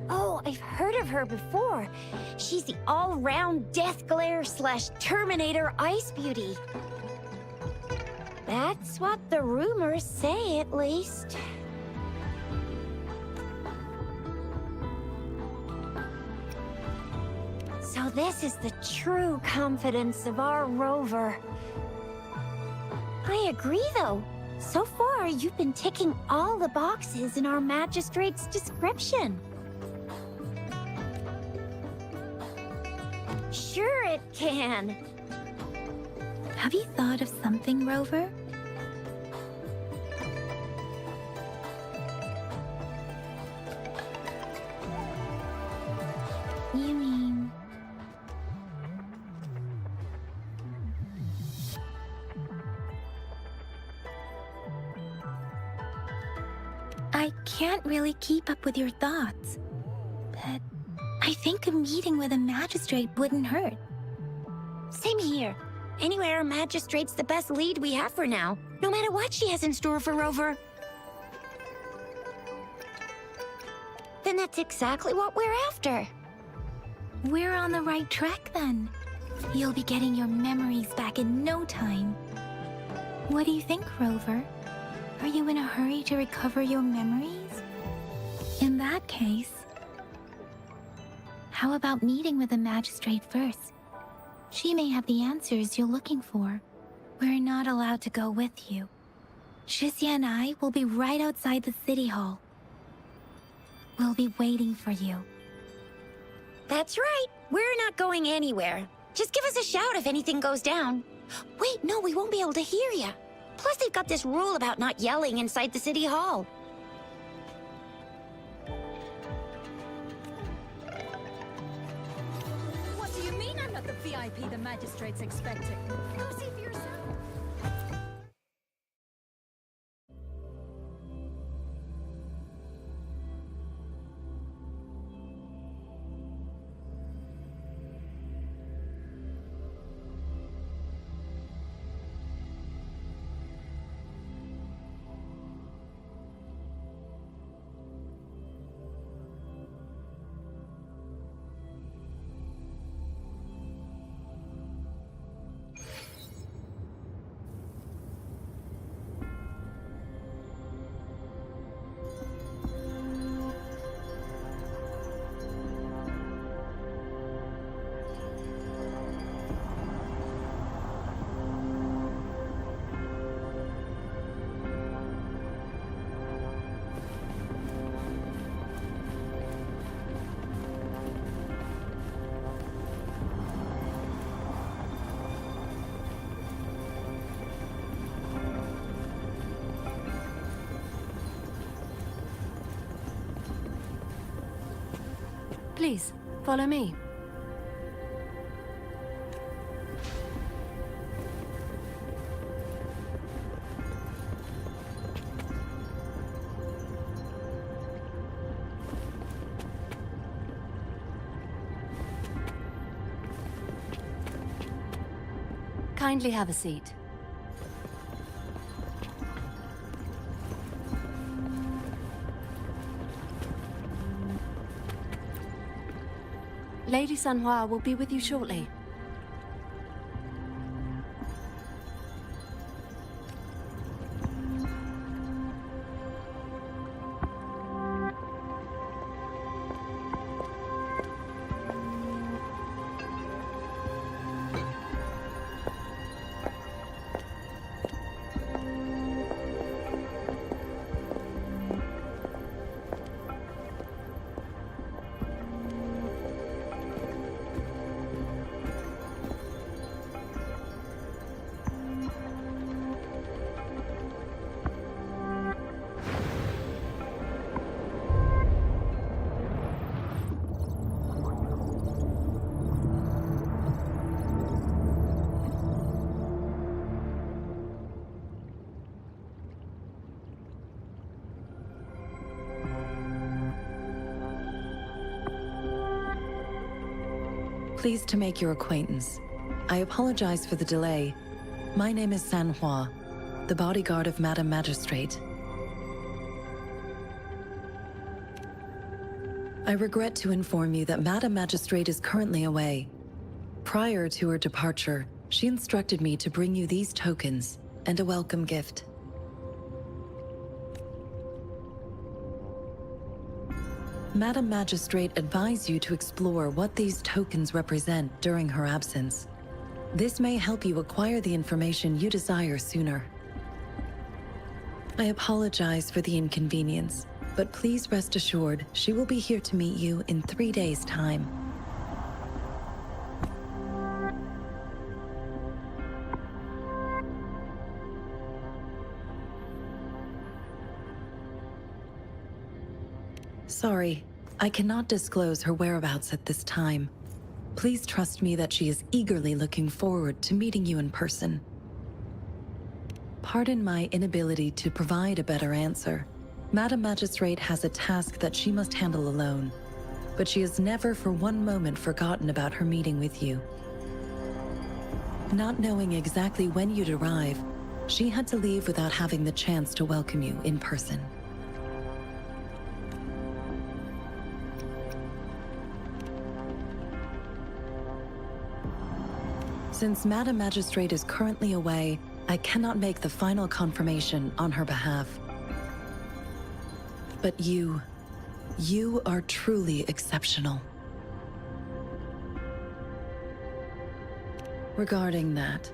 Oh, I've heard of her before. She's the all-round Death Glare / Terminator Ice Beauty. That's what the rumors say, at least. So this is the true confidence of our rover. I agree, though. So far, you've been ticking all the boxes in our magistrate's description. Sure it can. Have you thought of something, Rover? You mean... I can't really keep up with your thoughts, but I think a meeting with a magistrate wouldn't hurt. Same here. Anyway, our magistrate's the best lead we have for now, no matter what she has in store for Rover. Then that's exactly what we're after. We're on the right track then. You'll be getting your memories back in no time. What do you think, Rover? Are you in a hurry to recover your memories? In that case, how about meeting with the magistrate first? She may have the answers you're looking for. We're not allowed to go with you. Shizia and I will be right outside the city hall. We'll be waiting for you. That's right. We're not going anywhere. Just give us a shout if anything goes down. Wait, no, we won't be able to hear you. Plus, they've got this rule about not yelling inside the city hall. What do you mean I'm not the VIP the magistrate's expecting? Go see for yourself. Please, follow me. Kindly have a seat. Lady Sanhua will be with you shortly. Pleased to make your acquaintance. I apologize for the delay. My name is Sanhua, the bodyguard of Madam Magistrate. I regret to inform you that Madam Magistrate is currently away. Prior to her departure, she instructed me to bring you these tokens and a welcome gift. Madam Magistrate advised you to explore what these tokens represent during her absence. This may help you acquire the information you desire sooner. I apologize for the inconvenience, but please rest assured she will be here to meet you in 3 days' time. Sorry, I cannot disclose her whereabouts at this time. Please trust me that she is eagerly looking forward to meeting you in person. Pardon my inability to provide a better answer. Madam Magistrate has a task that she must handle alone, but she has never for one moment forgotten about her meeting with you. Not knowing exactly when you'd arrive, she had to leave without having the chance to welcome you in person. Since Madam Magistrate is currently away, I cannot make the final confirmation on her behalf. But you are truly exceptional. Regarding that,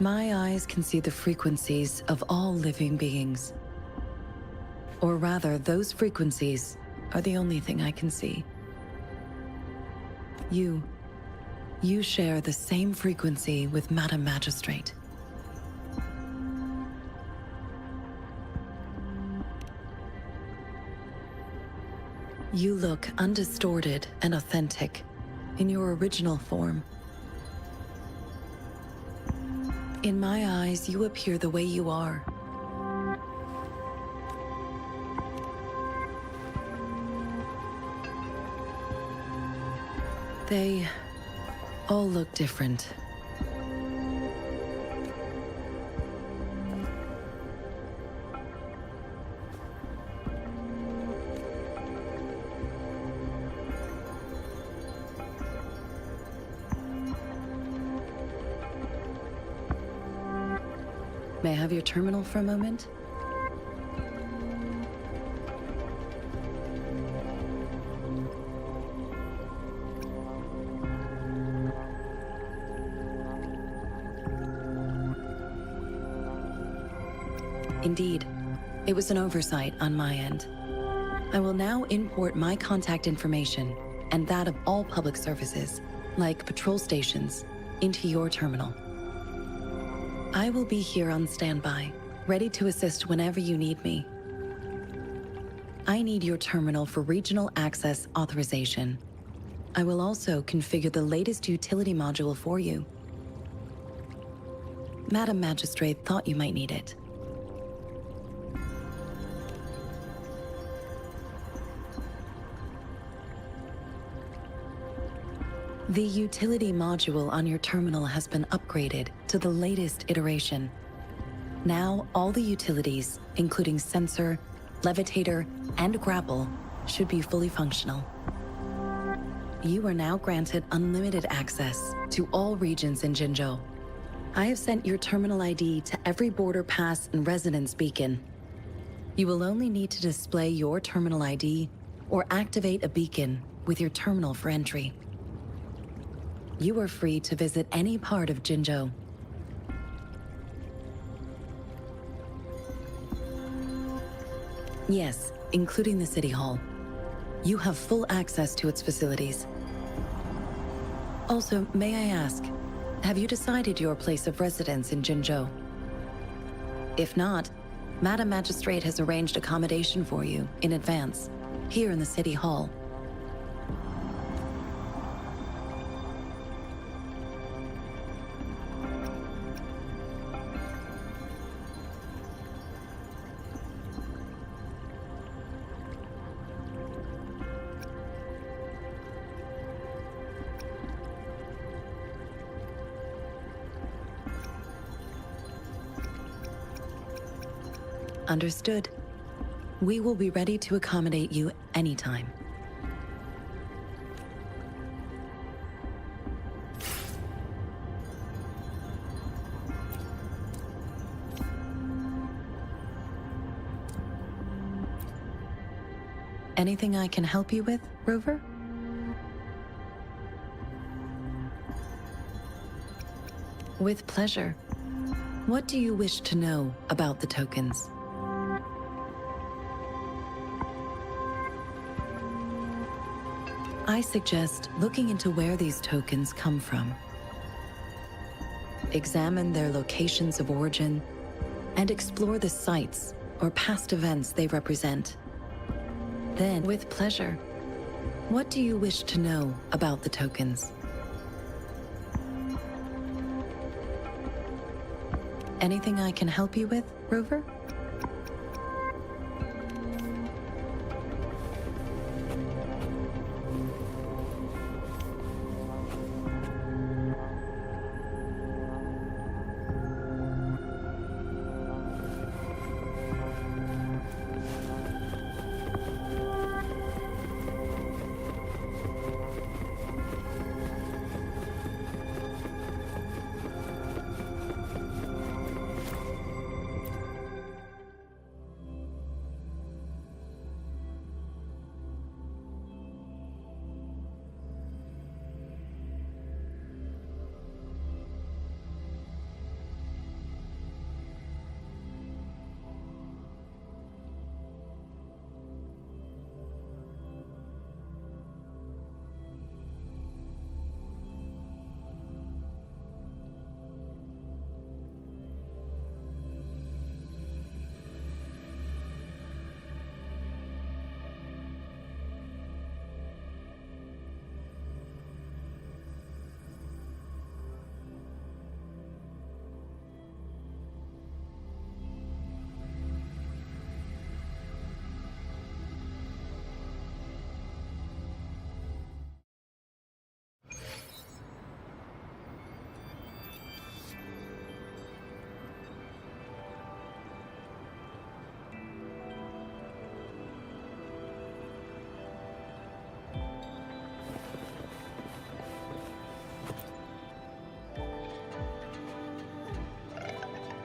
my eyes can see the frequencies of all living beings. Or rather, those frequencies are the only thing I can see. You share the same frequency with Madam Magistrate. You look undistorted and authentic in your original form. In my eyes, you appear the way you are. They all look different. May I have your terminal for a moment? Indeed, it was an oversight on my end. I will now import my contact information and that of all public services, like patrol stations, into your terminal. I will be here on standby, ready to assist whenever you need me. I need your terminal for regional access authorization. I will also configure the latest utility module for you. Madam Magistrate thought you might need it. The utility module on your terminal has been upgraded to the latest iteration. Now, all the utilities, including sensor, levitator, and grapple, should be fully functional. You are now granted unlimited access to all regions in Jinzhou. I have sent your terminal ID to every border pass and residence beacon. You will only need to display your terminal ID or activate a beacon with your terminal for entry. You are free to visit any part of Jinzhou. Yes, including the City Hall. You have full access to its facilities. Also, may I ask, have you decided your place of residence in Jinzhou? If not, Madam Magistrate has arranged accommodation for you in advance, here in the City Hall. Understood. We will be ready to accommodate you anytime. Anything I can help you with, Rover? With pleasure. What do you wish to know about the tokens? I suggest looking into where these tokens come from. Examine their locations of origin and explore the sites or past events they represent. Then, with pleasure, what do you wish to know about the tokens? Anything I can help you with, Rover?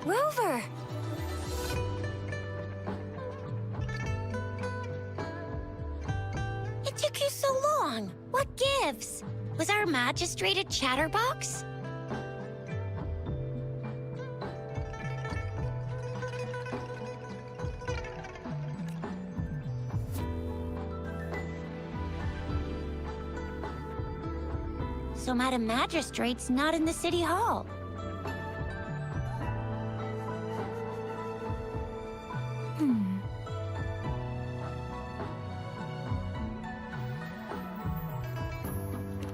Rover! It took you so long. What gives? Was our magistrate a chatterbox? So Madam Magistrate's not in the City Hall.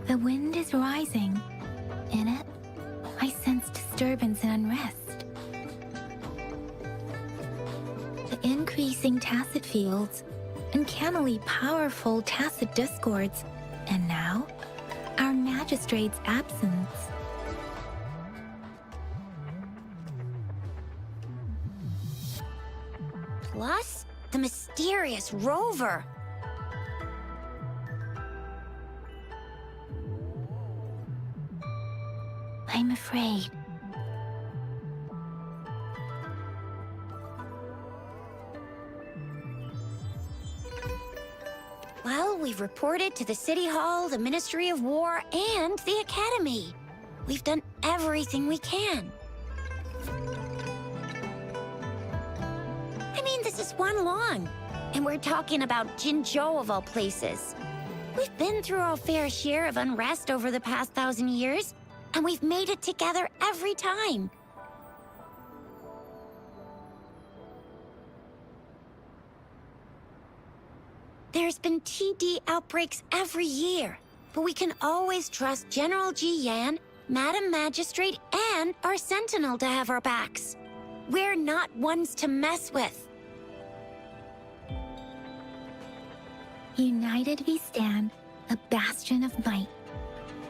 The wind is rising. In it, I sense disturbance and unrest. The increasing tacit fields, uncannily powerful tacit discords, and now, our magistrate's absence. Plus, the mysterious Rover. I'm afraid. Well, we've reported to the City Hall, the Ministry of War, and the Academy. We've done everything we can. I mean, this is one long. And we're talking about Jinzhou of all places. We've been through our fair share of unrest over the past 1,000 years, and we've made it together every time. There's been TD outbreaks every year, but we can always trust General Ji Yan, Madam Magistrate, and our Sentinel to have our backs. We're not ones to mess with. United we stand, a bastion of might.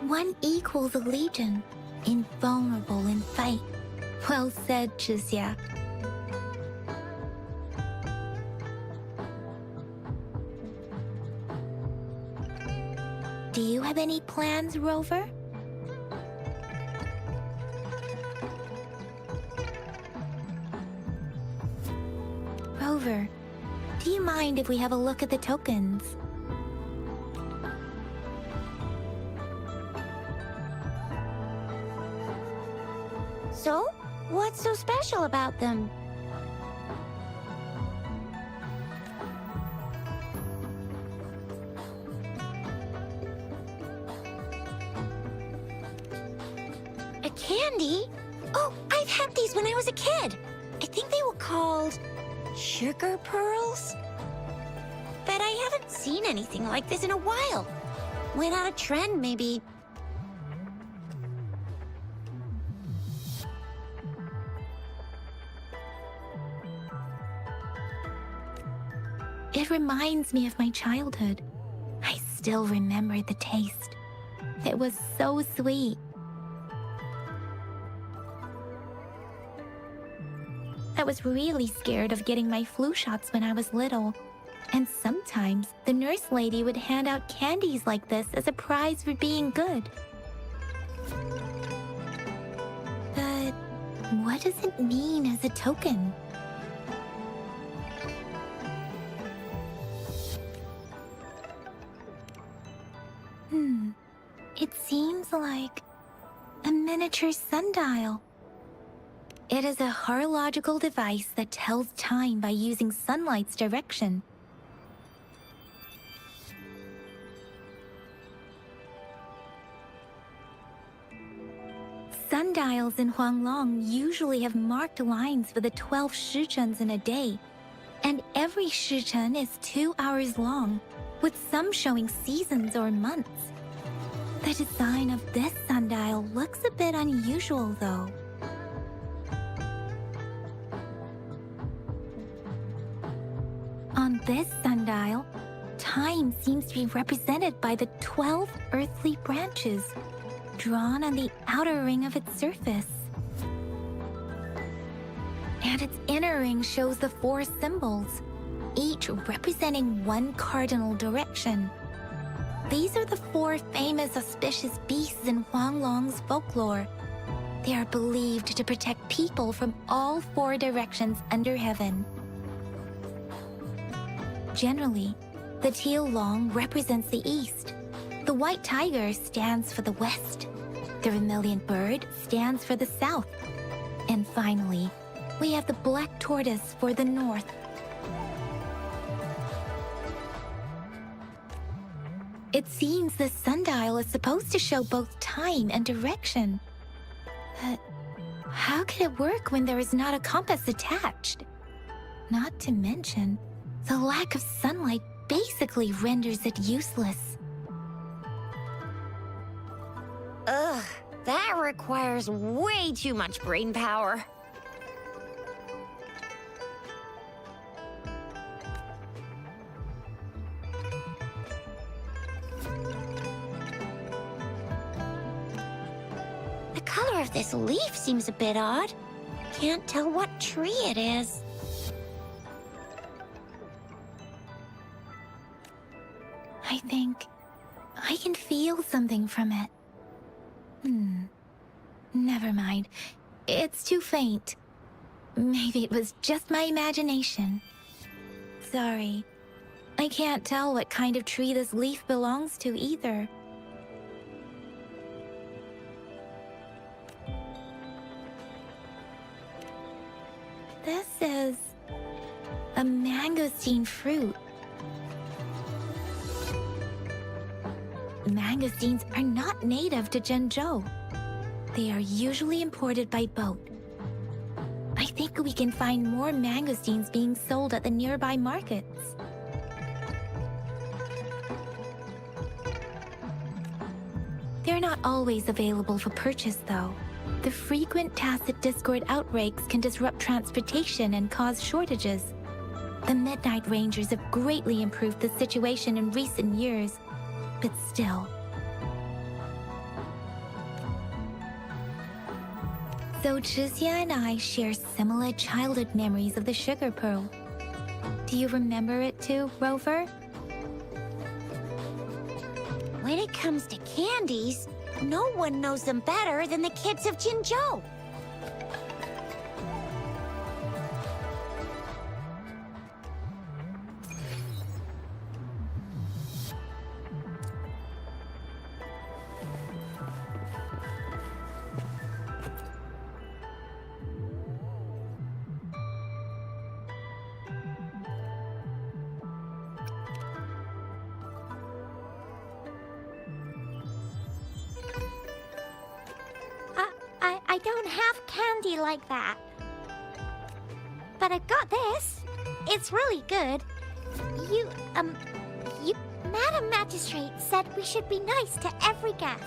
One equals a legion, invulnerable in fight. Well said, Chixia. Do you have any plans, Rover? Rover, do you mind if we have a look at the tokens? So, what's so special about them? A candy? Oh, I've had these when I was a kid. I think they were called sugar pearls? But I haven't seen anything like this in a while. Went out of trend, maybe. It reminds me of my childhood. I still remember the taste. It was so sweet. I was really scared of getting my flu shots when I was little. And sometimes the nurse lady would hand out candies like this as a prize for being good. But what does it mean as a token? It seems like a miniature sundial. It is a horological device that tells time by using sunlight's direction. Sundials in Huanglong usually have marked lines for the 12 shichens in a day, and every shichen is 2 hours long, with some showing seasons or months. The design of this sundial looks a bit unusual, though. On this sundial, time seems to be represented by the 12 earthly branches, drawn on the outer ring of its surface. And its inner ring shows the 4 symbols, each representing one cardinal direction. These are the 4 famous auspicious beasts in Huanglong's folklore. They are believed to protect people from all 4 directions under heaven. Generally, the teal long represents the east. The white tiger stands for the west. The vermilion bird stands for the south. And finally, we have the black tortoise for the north. It seems the sundial is supposed to show both time and direction. But how can it work when there is not a compass attached? Not to mention, the lack of sunlight basically renders it useless. Ugh, that requires way too much brain power. The color of this leaf seems a bit odd. Can't tell what tree it is. I think I can feel something from it. Never mind. It's too faint. Maybe it was just my imagination. Sorry. I can't tell what kind of tree this leaf belongs to either. This is a mangosteen fruit. Mangosteens are not native to Zhengzhou. They are usually imported by boat. I think we can find more mangosteens being sold at the nearby markets. They're not always available for purchase, though. The frequent tacit Discord outbreaks can disrupt transportation and cause shortages. The Midnight Rangers have greatly improved the situation in recent years, but still. So Chixia and I share similar childhood memories of the sugar pearl. Do you remember it too, Rover? When it comes to candies, no one knows them better than the kids of Jinzhou. I don't have candy like that. But I've got this. It's really good. You, Madam Magistrate said we should be nice to every guest.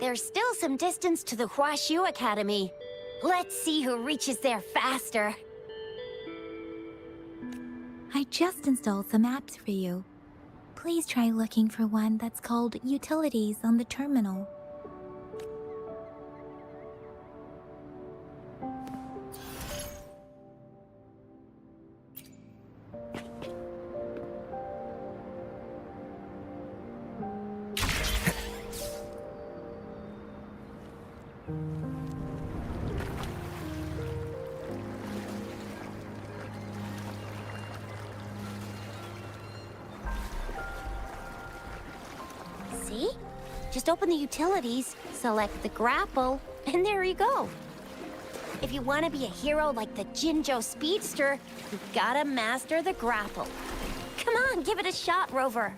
There's still some distance to the Huaxiu Academy. Let's see who reaches there faster. I just installed some apps for you. Please try looking for one that's called Utilities on the terminal. See? Just open the utilities, select the grapple, and there you go. If you want to be a hero like the Jinzhou Speedster, you gotta master the grapple. Come on, give it a shot, Rover.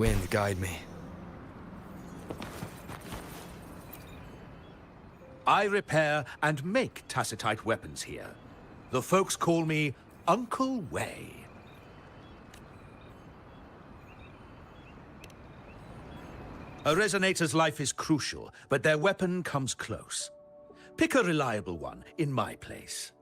Wind, guide me. I repair and make tacitite weapons here. The folks call me Uncle Way. A resonator's life is crucial, but their weapon comes close. Pick a reliable one in my place.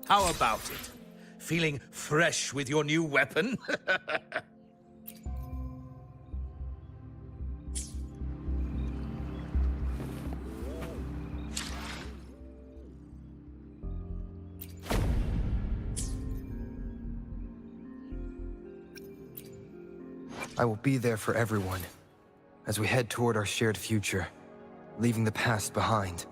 How about it? Feeling fresh with your new weapon? I will be there for everyone, as we head toward our shared future, leaving the past behind.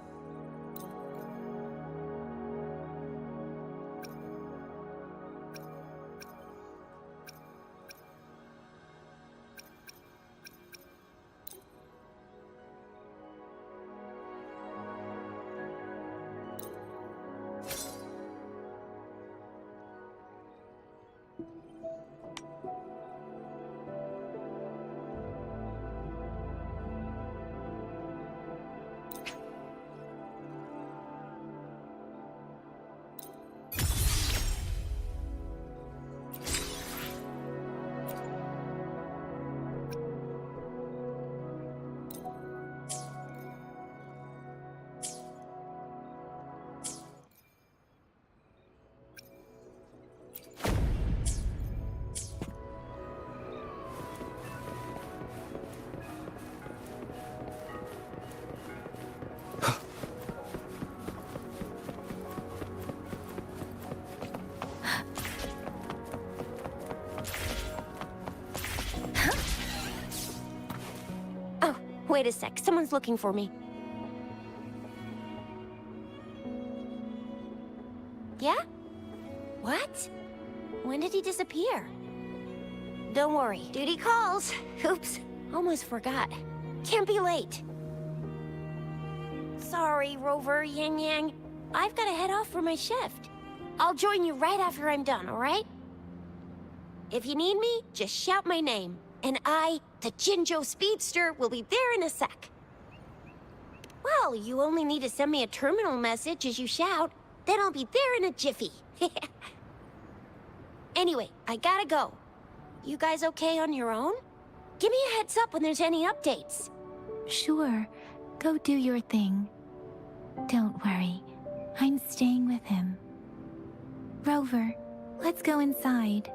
Wait a sec, someone's looking for me. Yeah? What? When did he disappear? Don't worry, duty calls. Oops, almost forgot. Can't be late. Sorry, Rover, Yang Yang. I've got to head off for my shift. I'll join you right after I'm done, all right? If you need me, just shout my name. And I, the Jinzhou Speedster, will be there in a sec. Well, you only need to send me a terminal message as you shout, then I'll be there in a jiffy. Anyway, I gotta go. You guys okay on your own? Give me a heads up when there's any updates. Sure, go do your thing. Don't worry, I'm staying with him. Rover, let's go inside.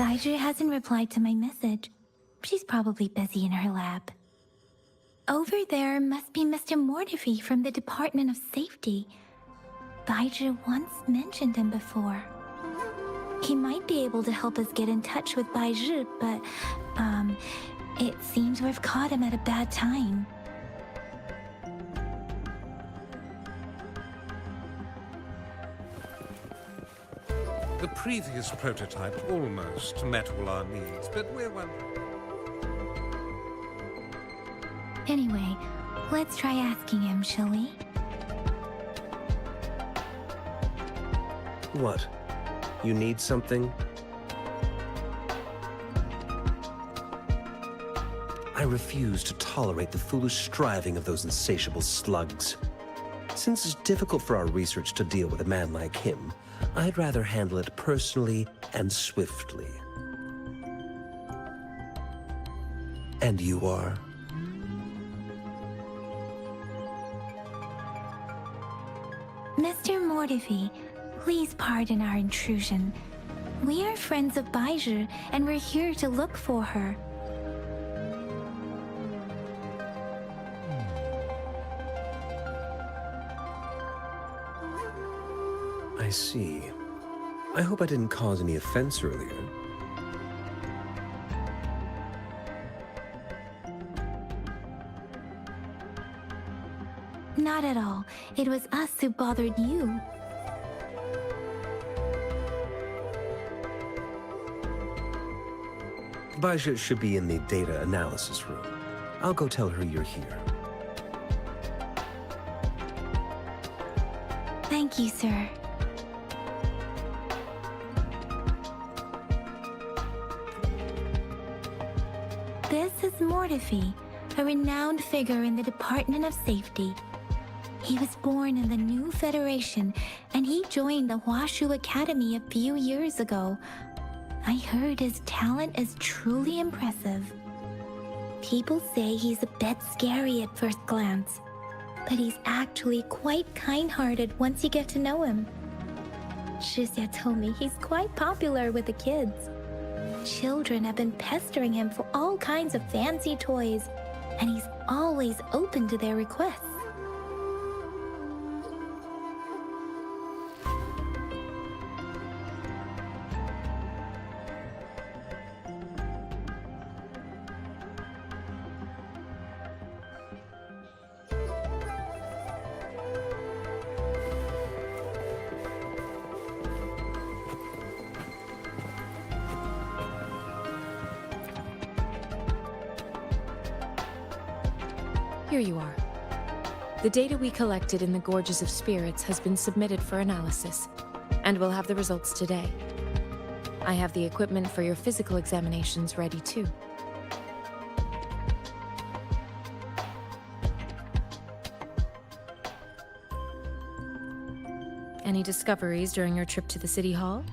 Baizhi hasn't replied to my message. She's probably busy in her lab. Over there must be Mr. Mortifi from the Department of Safety. Baizhi once mentioned him before. He might be able to help us get in touch with Baizhi, but, it seems we've caught him at a bad time. The previous prototype almost met all our needs, but we're wondering... Anyway, let's try asking him, shall we? What? You need something? I refuse to tolerate the foolish striving of those insatiable slugs. Since it's difficult for our research to deal with a man like him, I'd rather handle it personally and swiftly. And you are? Mr. Mortifi, please pardon our intrusion. We are friends of Baizhi, and we're here to look for her. I see. I hope I didn't cause any offense earlier. Not at all. It was us who bothered you. Baizhi should be in the data analysis room. I'll go tell her you're here. Thank you, sir. This is Mortifi, a renowned figure in the Department of Safety. He was born in the new Federation, and he joined the Huashu Academy a few years ago. I heard his talent is truly impressive. People say he's a bit scary at first glance, but he's actually quite kind-hearted once you get to know him. Shizia told me he's quite popular with the kids. Children have been pestering him for all kinds of fancy toys, and he's always open to their requests. Here you are. The data we collected in the Gorges of Spirits has been submitted for analysis, and we'll have the results today. I have the equipment for your physical examinations ready too. Any discoveries during your trip to the City Hall?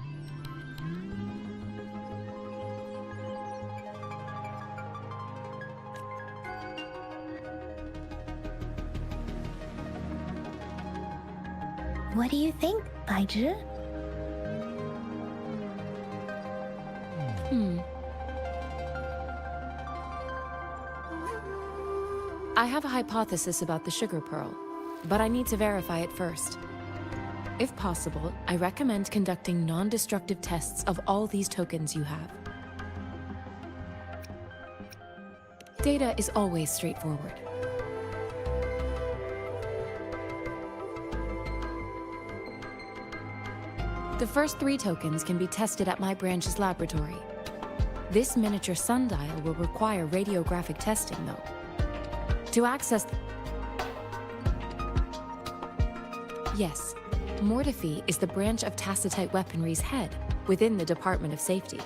What do you think, Baizhi? I have a hypothesis about the sugar pearl, but I need to verify it first. If possible, I recommend conducting non-destructive tests of all these tokens you have. Data is always straightforward. The first 3 tokens can be tested at my branch's laboratory. This miniature sundial will require radiographic testing, though. To access... Yes, Mortifi is the branch of Tacitite Weaponry's head within the Department of Safety.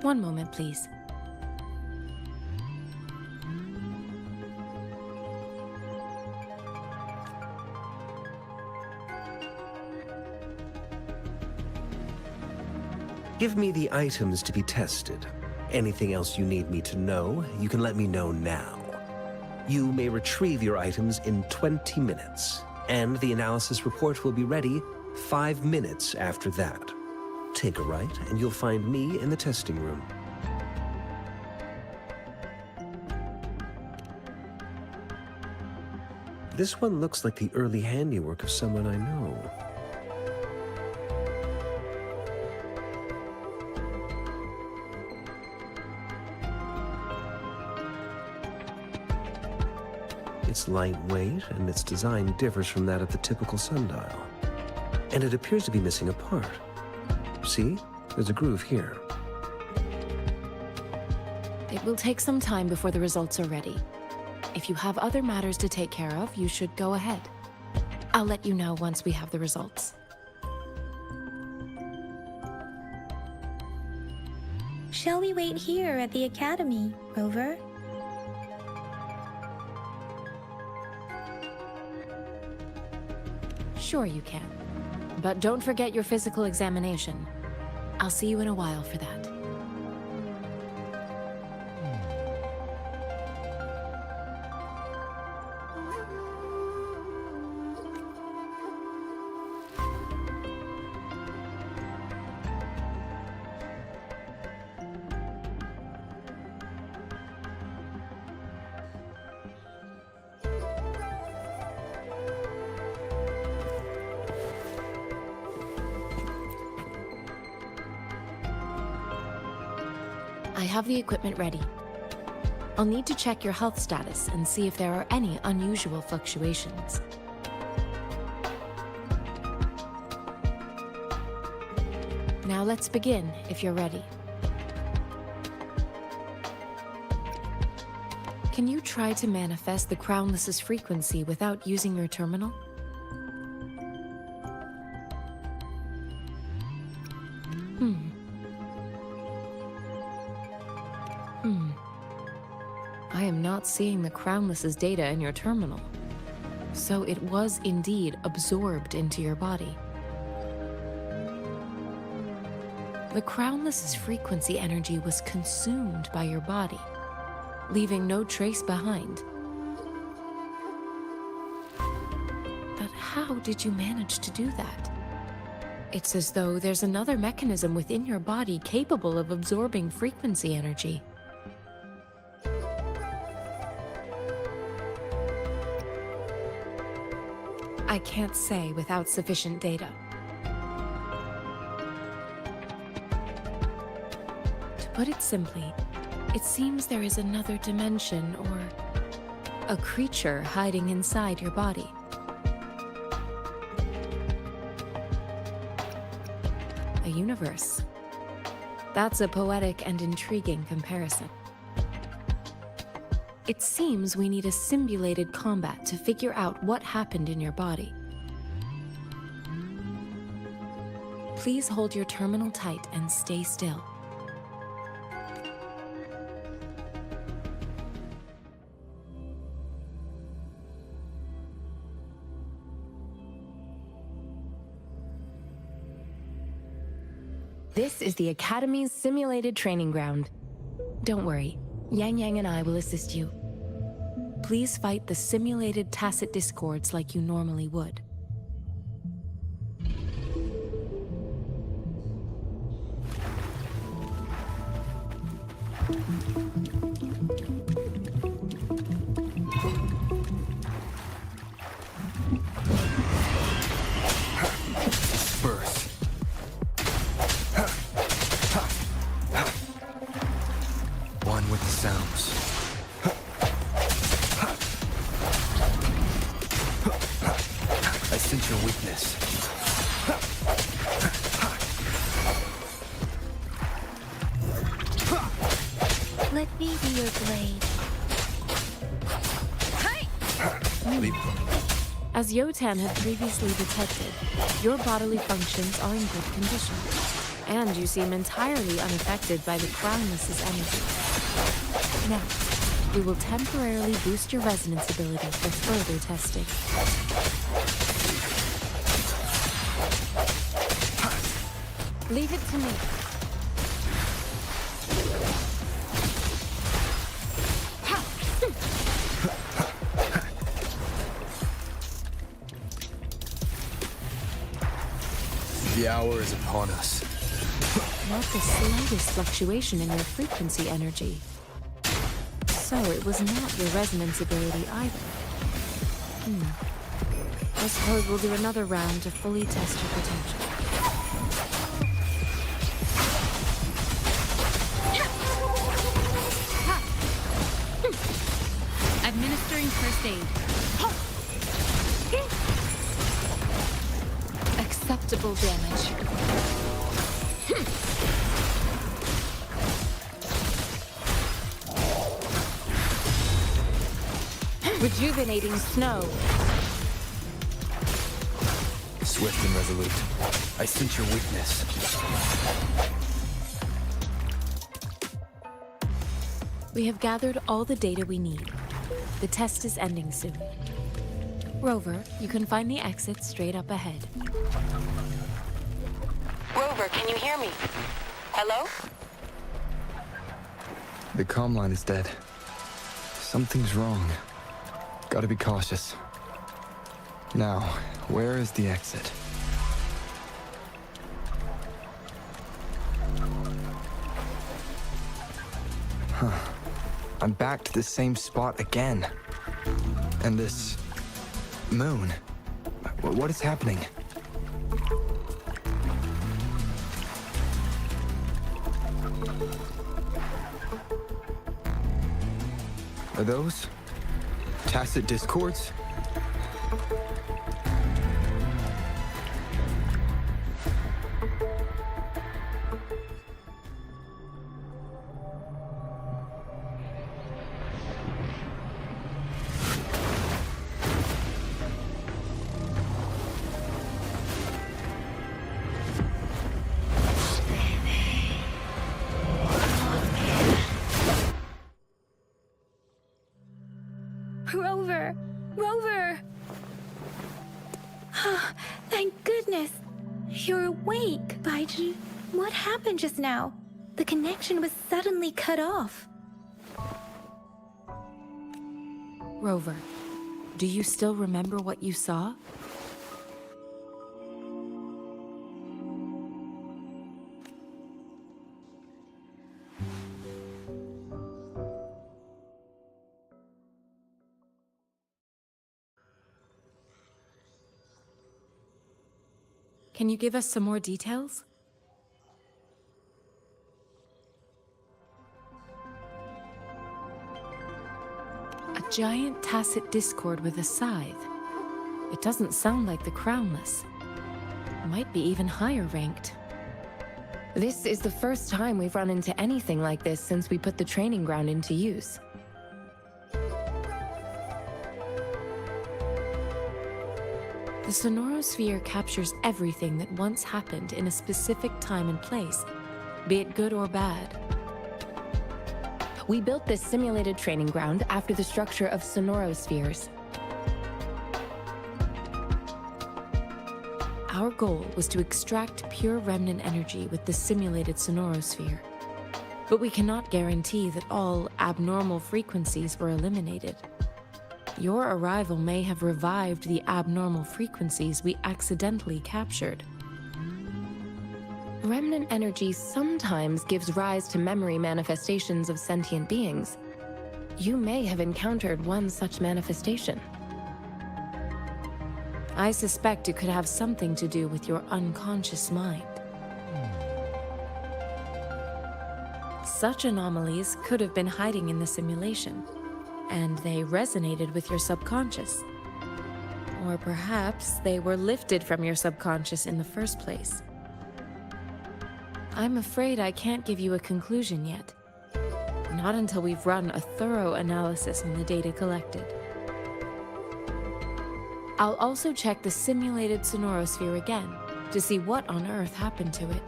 One moment, please. Give me the items to be tested. Anything else you need me to know, you can let me know now. You may retrieve your items in 20 minutes. and the analysis report will be ready 5 minutes after that. Take a right, and you'll find me in the testing room. This one looks like the early handiwork of someone I know. It's lightweight, and its design differs from that of the typical sundial. And it appears to be missing a part. See? There's a groove here. It will take some time before the results are ready. If you have other matters to take care of, you should go ahead. I'll let you know once we have the results. Shall we wait here at the Academy, Rover? Sure you can. But don't forget your physical examination. I'll see you in a while for that. I have the equipment ready. I'll need to check your health status and see if there are any unusual fluctuations. Now let's begin, if you're ready. Can you try to manifest the Crownless's frequency without using your terminal? I am not seeing the Crownless's data in your terminal. So it was indeed absorbed into your body. The Crownless's frequency energy was consumed by your body, leaving no trace behind. But how did you manage to do that? It's as though there's another mechanism within your body capable of absorbing frequency energy. I can't say without sufficient data. To put it simply, it seems there is another dimension or a creature hiding inside your body. A universe. That's a poetic and intriguing comparison. It seems we need a simulated combat to figure out what happened in your body. Please hold your terminal tight and stay still. This is the Academy's simulated training ground. Don't worry, Yang Yang and I will assist you. Please fight the simulated tacit discords like you normally would. Disperse. One with the sounds. I sense your weakness. Let me be your blade. Leave. As Yotan had previously detected, your bodily functions are in good condition, and you seem entirely unaffected by the Crownless's energy. Now, we will temporarily boost your resonance ability for further testing. Leave it to me. hour is upon us. Not the slightest fluctuation in your frequency energy. So it was not your resonance ability either. I suppose we'll do another round to fully test your potential. Administering first aid. Acceptable damage. Rejuvenating snow. Swift and resolute. I sense your weakness. We have gathered all the data we need. The test is ending soon. Rover, you can find the exit straight up ahead. Rover, can you hear me? Hello? The comm line is dead. Something's wrong. Gotta be cautious. Now, where is the exit? Huh. I'm back to the same spot again. And this... moon. What is happening? Are those tacit discords? Rover! Rover! Thank goodness! You're awake, Baiji. What happened just now? The connection was suddenly cut off. Rover, do you still remember what you saw? Can you give us some more details? A giant tacit discord with a scythe. It doesn't sound like the Crownless. Might be even higher ranked. This is the first time we've run into anything like this since we put the training ground into use. The sonorosphere captures everything that once happened in a specific time and place, be it good or bad. We built this simulated training ground after the structure of sonorospheres. Our goal was to extract pure remnant energy with the simulated sonorosphere. But we cannot guarantee that all abnormal frequencies were eliminated. Your arrival may have revived the abnormal frequencies we accidentally captured. Remnant energy sometimes gives rise to memory manifestations of sentient beings. You may have encountered one such manifestation. I suspect it could have something to do with your unconscious mind. Such anomalies could have been hiding in the simulation, and they resonated with your subconscious. Or perhaps they were lifted from your subconscious in the first place. I'm afraid I can't give you a conclusion yet. Not until we've run a thorough analysis on the data collected. I'll also check the simulated sonorosphere again to see what on earth happened to it.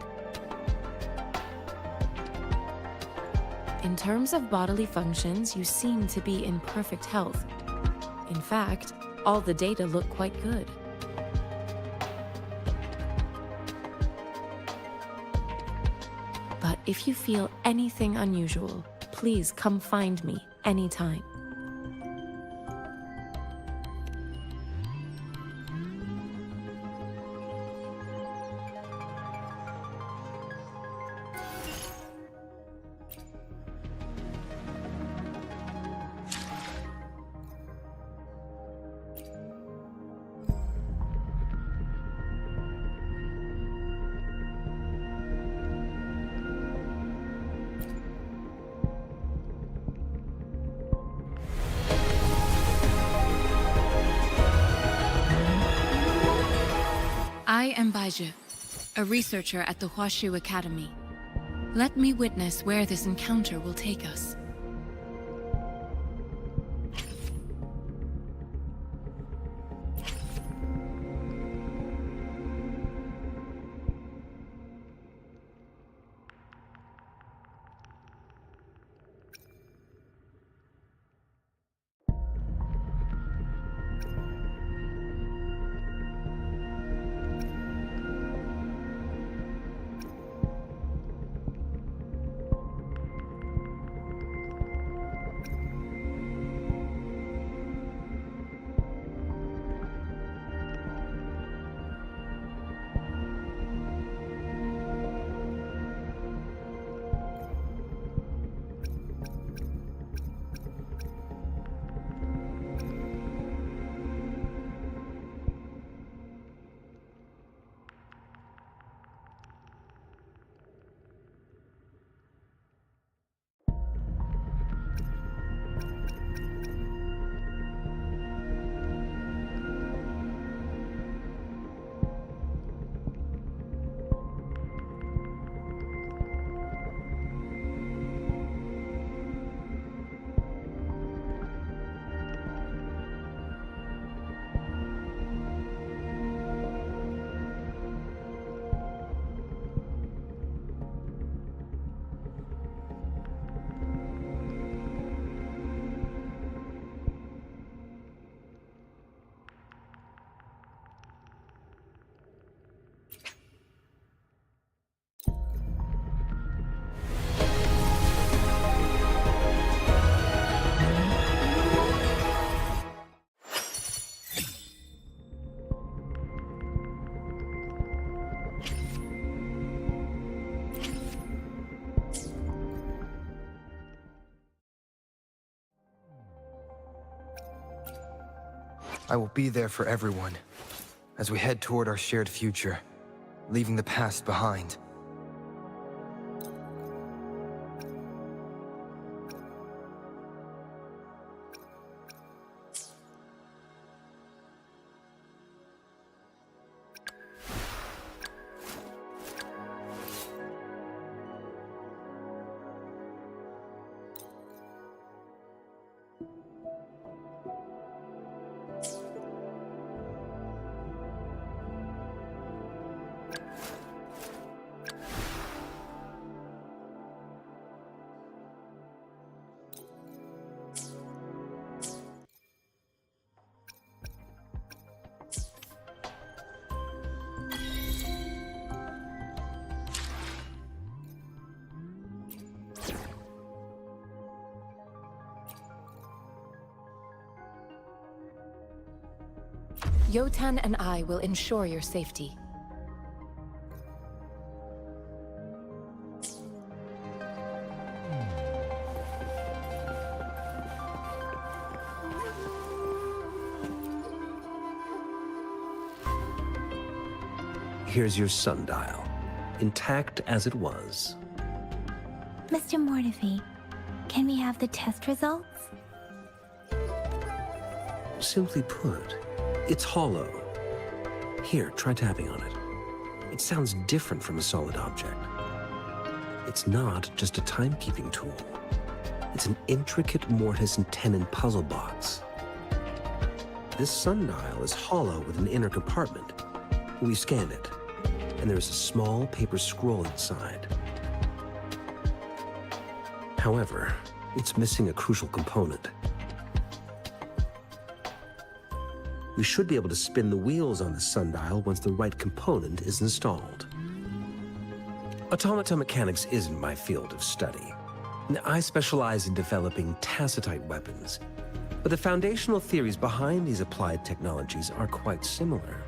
In terms of bodily functions, you seem to be in perfect health. In fact, all the data look quite good. But if you feel anything unusual, please come find me anytime. I am Baizhi, a researcher at the Huashu Academy. Let me witness where this encounter will take us. I will be there for everyone as we head toward our shared future, leaving the past behind. Yotan and I will ensure your safety. Here's your sundial, intact as it was. Mr. Mortefi, can we have the test results? Simply put, it's hollow. Here, try tapping on it. It sounds different from a solid object. It's not just a timekeeping tool. It's an intricate mortise and tenon puzzle box. This sundial is hollow with an inner compartment. We scanned it, and there is a small paper scroll inside. However, it's missing a crucial component. We should be able to spin the wheels on the sundial once the right component is installed. Automata mechanics isn't my field of study. I specialize in developing tacitite weapons, but the foundational theories behind these applied technologies are quite similar.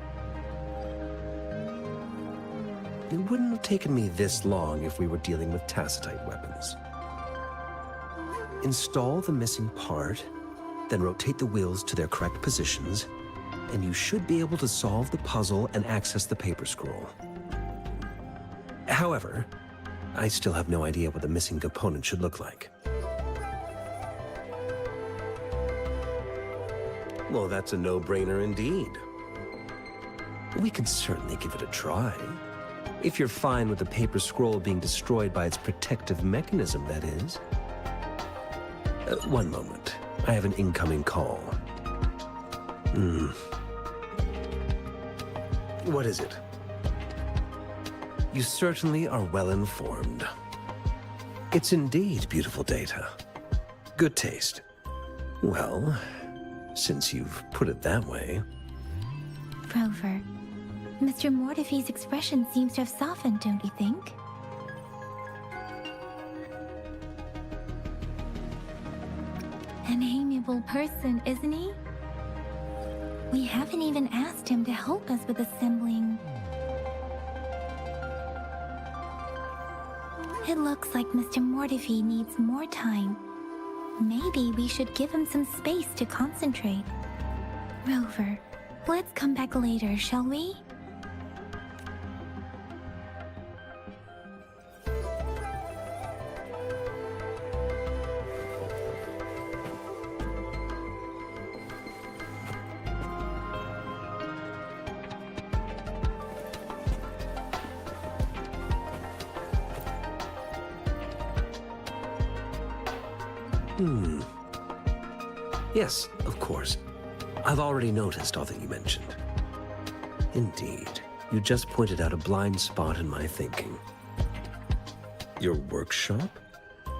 It wouldn't have taken me this long if we were dealing with tacitite weapons. Install the missing part, then rotate the wheels to their correct positions, and you should be able to solve the puzzle and access the paper scroll. However, I still have no idea what the missing component should look like. Well, that's a no-brainer indeed. We can certainly give it a try. If you're fine with the paper scroll being destroyed by its protective mechanism, that is. One moment. I have an incoming call. What is it? You certainly are well informed. It's indeed beautiful data. Good taste. Well, since you've put it that way... Rover, Mr. Mortefi's expression seems to have softened, don't you think? An amiable person, isn't he? We haven't even asked him to help us with assembling. It looks like Mr. Mortefi needs more time. Maybe we should give him some space to concentrate. Rover, let's come back later, shall we? Yes, of course. I've already noticed all that you mentioned. Indeed, you just pointed out a blind spot in my thinking. Your workshop?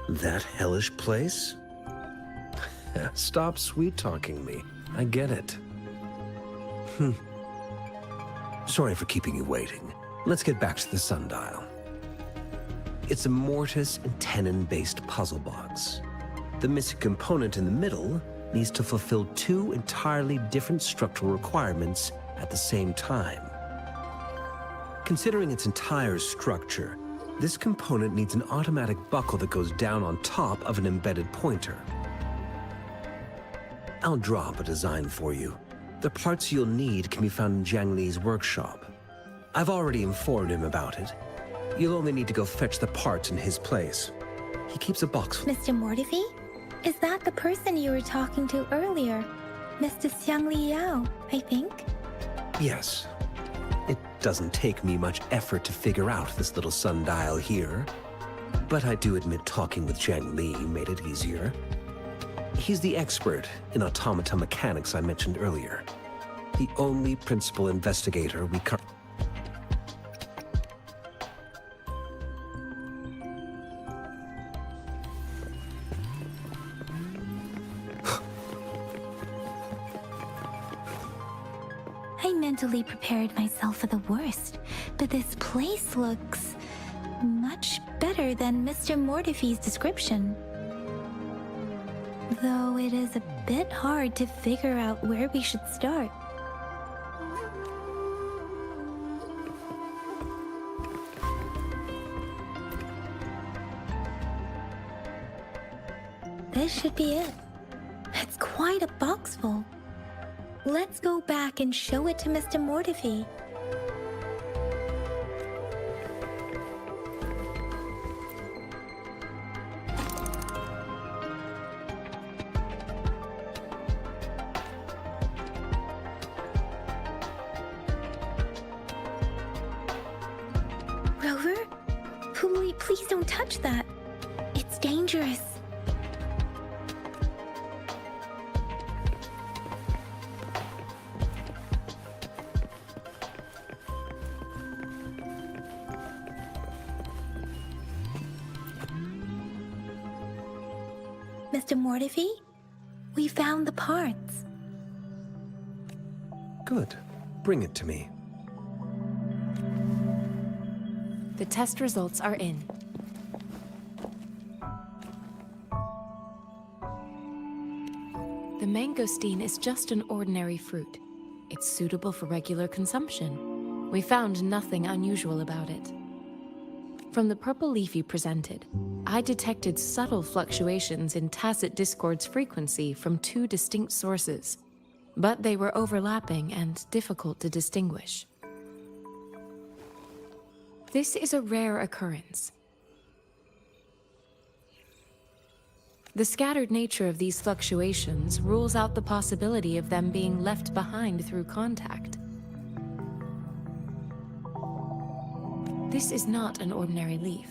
That hellish place? Stop sweet-talking me. I get it. Sorry for keeping you waiting. Let's get back to the sundial. It's a mortise and tenon-based puzzle box. The missing component in the middle needs to fulfill two entirely different structural requirements at the same time. Considering its entire structure, this component needs an automatic buckle that goes down on top of an embedded pointer. I'll draw up a design for you. The parts you'll need can be found in Jiang Li's workshop. I've already informed him about it. You'll only need to go fetch the parts in his place. He keeps a box with... Mr. Mortefi? Is that the person you were talking to earlier? Mr. Xiang Liao, I think? Yes. It doesn't take me much effort to figure out this little sundial here. But I do admit talking with Jiang Li made it easier. He's the expert in automata mechanics I mentioned earlier. The only principal investigator we I mentally prepared myself for the worst, but this place looks much better than Mr. Mortefi's description. Though it is a bit hard to figure out where we should start. This should be it. It's quite a box full. Let's go back and show it to Mr. Mortefi. Rover? Please don't touch that. It's dangerous. Mr. Mortefi, we found the parts. Good. Bring it to me. The test results are in. The mangosteen is just an ordinary fruit. It's suitable for regular consumption. We found nothing unusual about it. From the purple leaf you presented, I detected subtle fluctuations in Tacit Discord's frequency from two distinct sources, but they were overlapping and difficult to distinguish. This is a rare occurrence. The scattered nature of these fluctuations rules out the possibility of them being left behind through contact. This is not an ordinary leaf,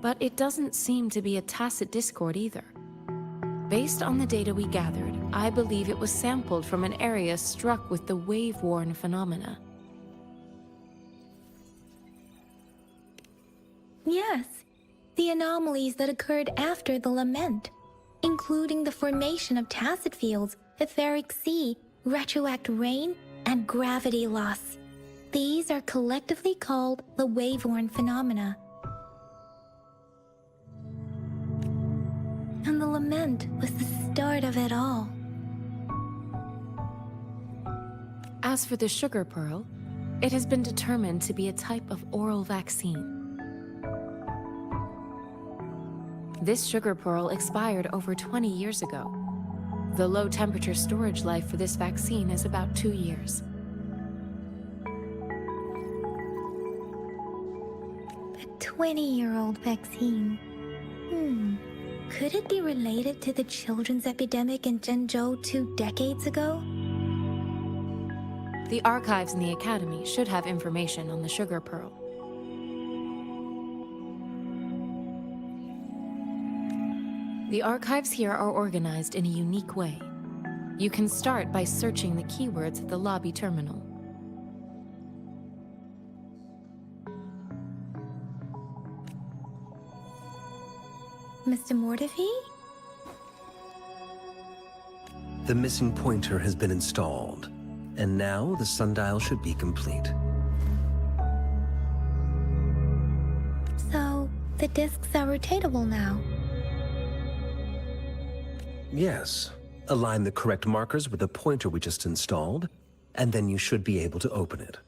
but it doesn't seem to be a tacit discord either. Based on the data we gathered, I believe it was sampled from an area struck with the wave-worn phenomena. Yes, the anomalies that occurred after the lament, including the formation of tacit fields, etheric sea, retroact rain, and gravity loss. These are collectively called the wave-worn phenomena. And the lament was the start of it all. As for the sugar pearl, it has been determined to be a type of oral vaccine. This sugar pearl expired over 20 years ago. The low-temperature storage life for this vaccine is about 2 years. A 20-year-old vaccine. Could it be related to the children's epidemic in Zhengzhou 2 decades ago? The archives in the Academy should have information on the sugar pearl. The archives here are organized in a unique way. You can start by searching the keywords at the lobby terminal. Mr. Mortefi? The missing pointer has been installed, and now the sundial should be complete. So, the discs are rotatable now. Yes. Align the correct markers with the pointer we just installed, and then you should be able to open it.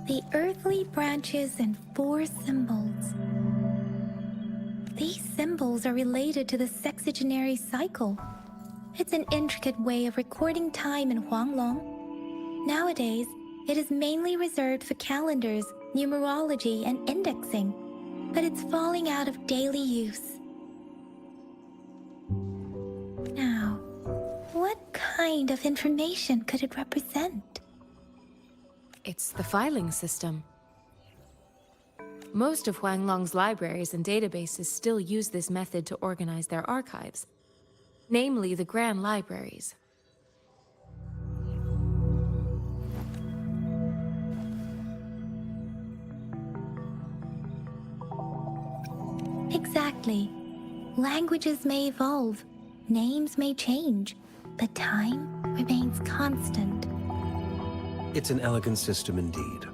The earthly branches and 4 symbols. These symbols are related to the sexagenary cycle. It's an intricate way of recording time in Huanglong. Nowadays, it is mainly reserved for calendars, numerology, and indexing, but it's falling out of daily use. Now, what kind of information could it represent? It's the filing system. Most of Huanglong's libraries and databases still use this method to organize their archives, namely the Grand Libraries. Exactly. Languages may evolve, names may change, but time remains constant. It's an elegant system indeed.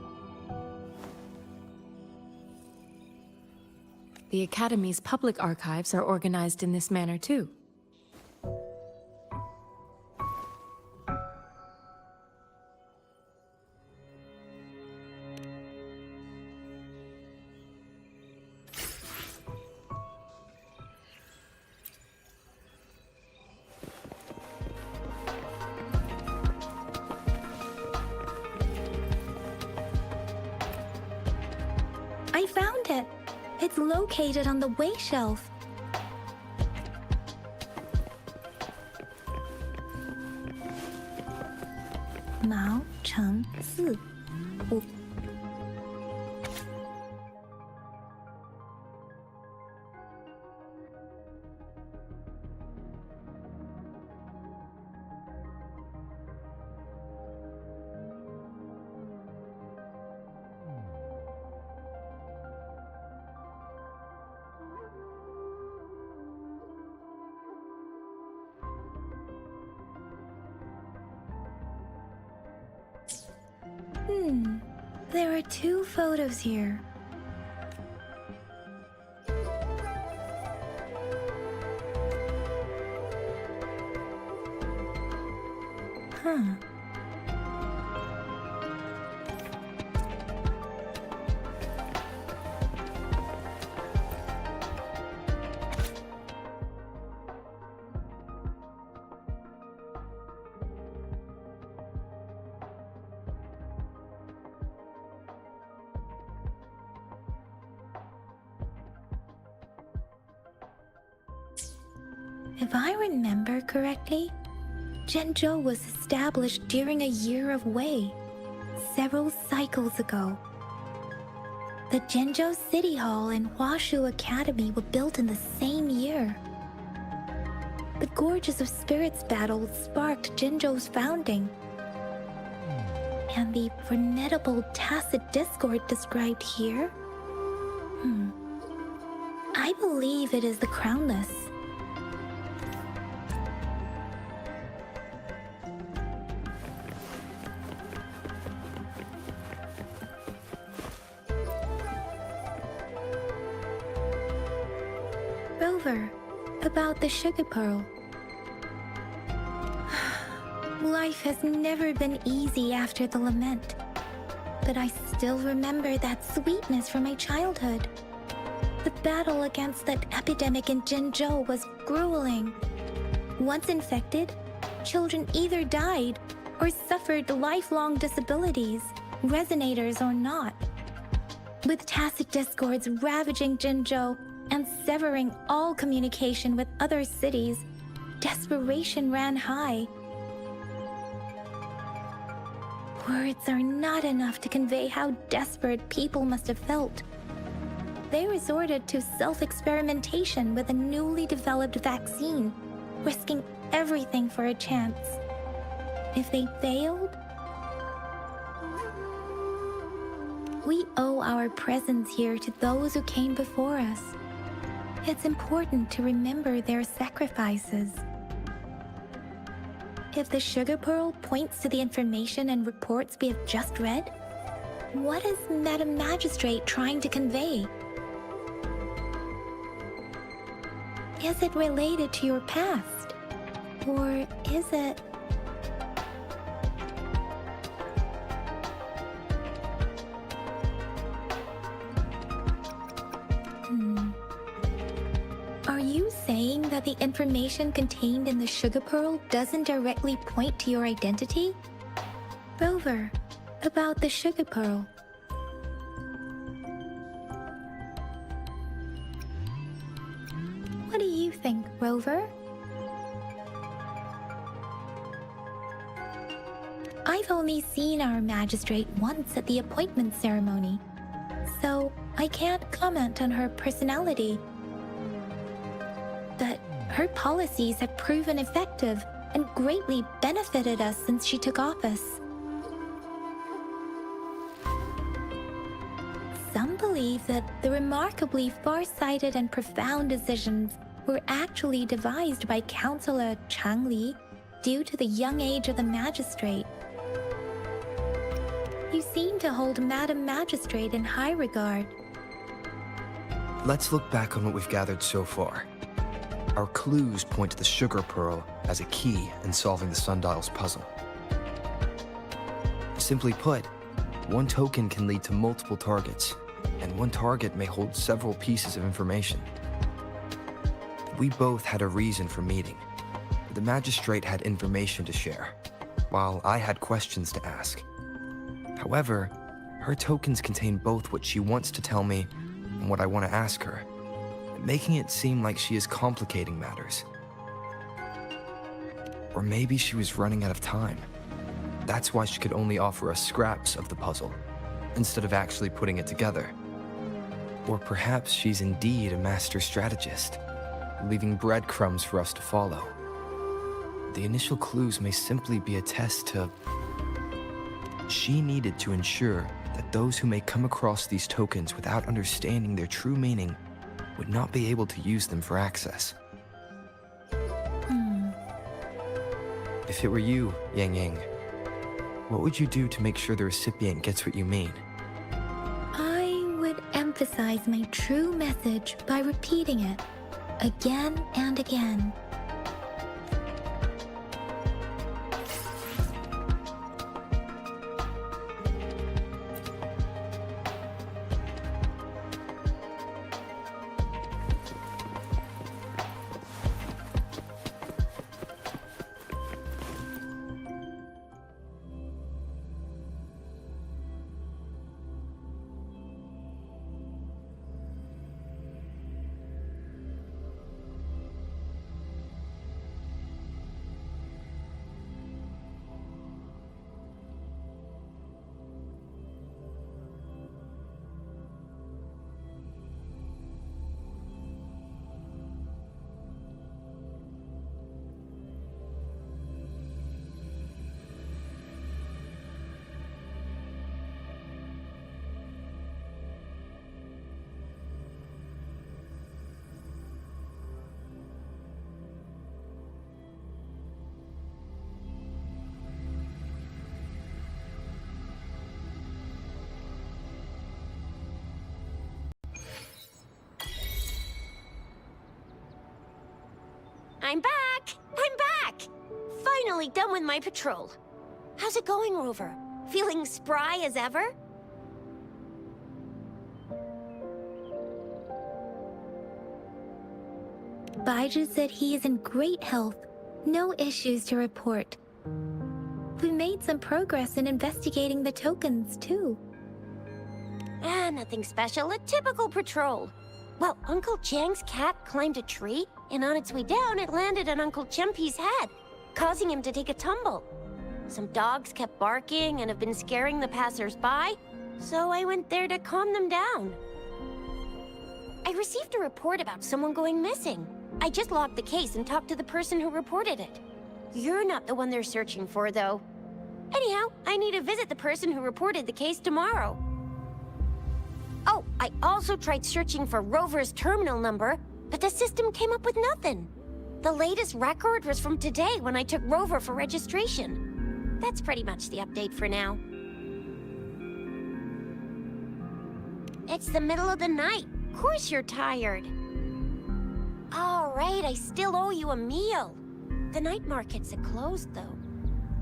The Academy's public archives are organized in this manner too. I found it! It's located on the way shelf. Mao Cheng Si. There are 2 photos here. If I remember correctly, Zhenzhou was established during a year of Wei, several cycles ago. The Zhenzhou City Hall and Huashu Academy were built in the same year. The Gorges of Spirits battle sparked Zhenzhou's founding. And the formidable tacit discord described here? I believe it is the Crownless. Rover, about the sugar pearl. Life has never been easy after the lament, but I still remember that sweetness from my childhood. The battle against that epidemic in Zhenzhou was grueling. Once infected, children either died or suffered lifelong disabilities, resonators or not. With tacit discords ravaging Zhenzhou and severing all communication with other cities, desperation ran high. Words are not enough to convey how desperate people must have felt. They resorted to self-experimentation with a newly developed vaccine, risking everything for a chance. If they failed, we owe our presence here to those who came before us. It's important to remember their sacrifices. If the sugar pearl points to the information and reports we have just read, what is Madam Magistrate trying to convey? Is it related to your past? Or is it... Are you saying that the information contained in the sugar pearl doesn't directly point to your identity? Rover, about the sugar pearl. What do you think, Rover? I've only seen our magistrate once at the appointment ceremony, so I can't comment on her personality. But her policies have proven effective and greatly benefited us since she took office. Some believe that the remarkably far-sighted and profound decisions were actually devised by Councillor Changli due to the young age of the magistrate. You seem to hold Madam Magistrate in high regard. Let's look back on what we've gathered so far. Our clues point to the sugar pearl as a key in solving the Sundial's puzzle. Simply put, one token can lead to multiple targets, and one target may hold several pieces of information. We both had a reason for meeting. The magistrate had information to share, while I had questions to ask. However, her tokens contain both what she wants to tell me and what I want to ask her, making it seem like she is complicating matters. Or maybe she was running out of time. That's why she could only offer us scraps of the puzzle, instead of actually putting it together. Or perhaps she's indeed a master strategist, leaving breadcrumbs for us to follow. The initial clues may simply be a test to... She needed to ensure that those who may come across these tokens without understanding their true meaning would not be able to use them for access. If it were you, Yang Yang, what would you do to make sure the recipient gets what you mean? I would emphasize my true message by repeating it again and again. I'm back! I'm back! Finally done with my patrol. How's it going, Rover? Feeling spry as ever? Baiju said he is in great health. No issues to report. We made some progress in investigating the tokens, too. Nothing special. A typical patrol. Well, Uncle Chang's cat climbed a tree, and on its way down, it landed on Uncle Chempi's head, causing him to take a tumble. Some dogs kept barking and have been scaring the passers-by, so I went there to calm them down. I received a report about someone going missing. I just logged the case and talked to the person who reported it. You're not the one they're searching for, though. Anyhow, I need to visit the person who reported the case tomorrow. Oh, I also tried searching for Rover's terminal number, but the system came up with nothing. The latest record was from today when I took Rover for registration. That's pretty much the update for now. It's the middle of the night. Of course you're tired. All right, I still owe you a meal. The night markets are closed, though.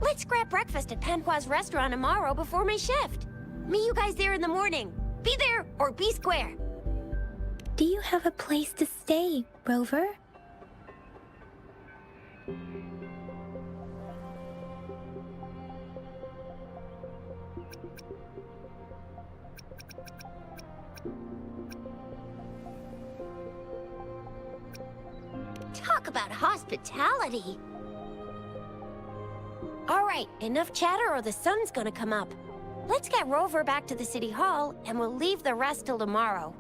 Let's grab breakfast at Panhua's restaurant tomorrow before my shift. Meet you guys there in the morning. Be there or be square. Do you have a place to stay, Rover? Talk about hospitality. All right, enough chatter or the sun's gonna come up. Let's get Rover back to the city hall, and we'll leave the rest till tomorrow.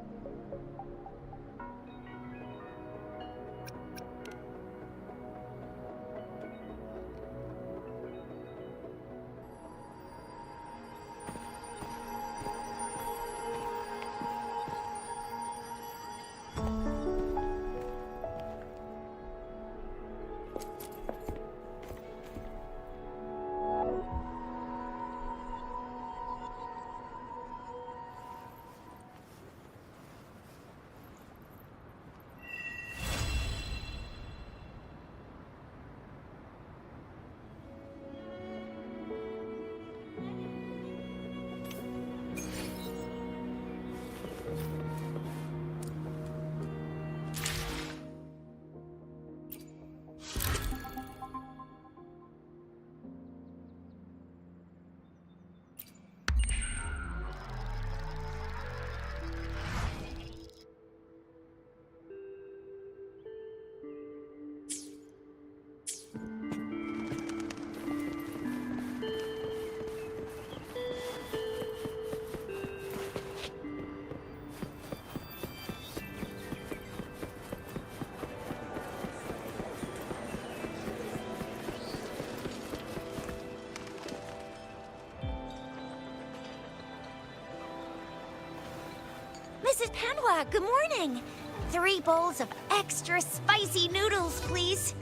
Mrs. Panhua, good morning. 3 bowls of extra spicy noodles, please.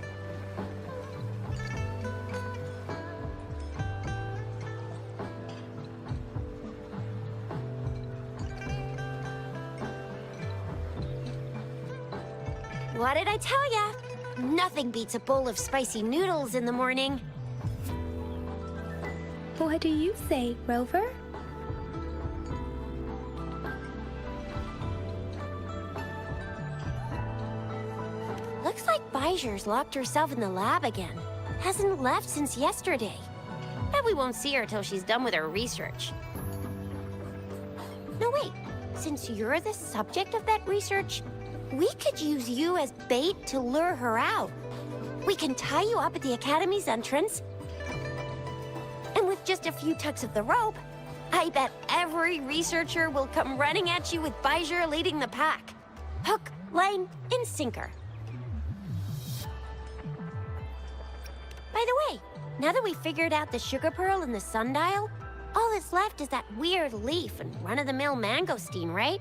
What did I tell ya? Nothing beats a bowl of spicy noodles in the morning. What do you say, Rover? Looks like Baizher's locked herself in the lab again. Hasn't left since yesterday. Bet we won't see her till she's done with her research. No, wait. Since you're the subject of that research, we could use you as bait to lure her out. We can tie you up at the Academy's entrance. And with just a few tugs of the rope, I bet every researcher will come running at you with Baizher leading the pack. Hook, line, and sinker. By the way, now that we've figured out the sugar pearl and the sundial, all that's left is that weird leaf and run-of-the-mill mangosteen, right?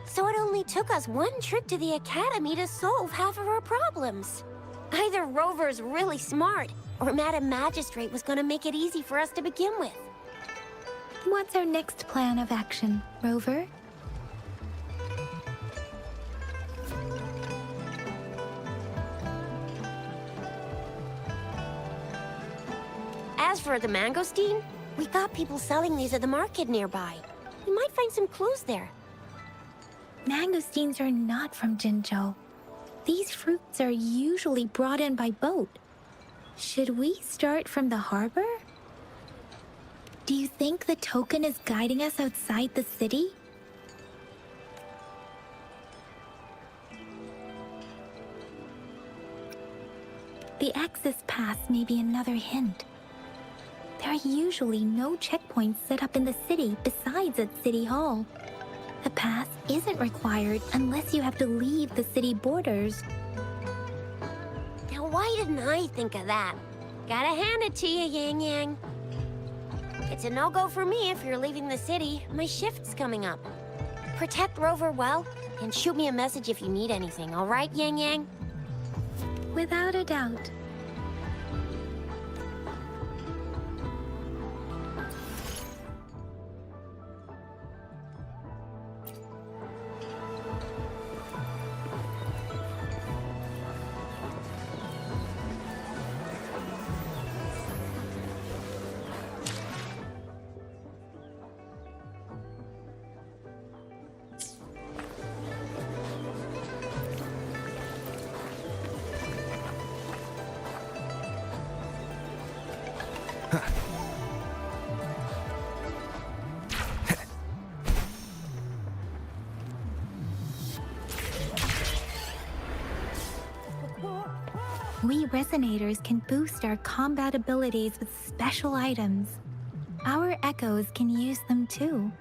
So it only took us 1 trip to the Academy to solve half of our problems. Either Rover's really smart, or Madam Magistrate was gonna make it easy for us to begin with. What's our next plan of action, Rover? As for the mangosteen, we got people selling these at the market nearby. We might find some clues there. Mangosteens are not from Jinzhou. These fruits are usually brought in by boat. Should we start from the harbor? Do you think the token is guiding us outside the city? The access pass may be another hint. There are usually no checkpoints set up in the city besides at City Hall. The pass isn't required unless you have to leave the city borders. Now, why didn't I think of that? Gotta hand it to you, Yang Yang. It's a no-go for me if you're leaving the city. My shift's coming up. Protect Rover well, and shoot me a message if you need anything, all right, Yang Yang? Without a doubt. We Resonators can boost our combat abilities with special items. Our Echoes can use them too.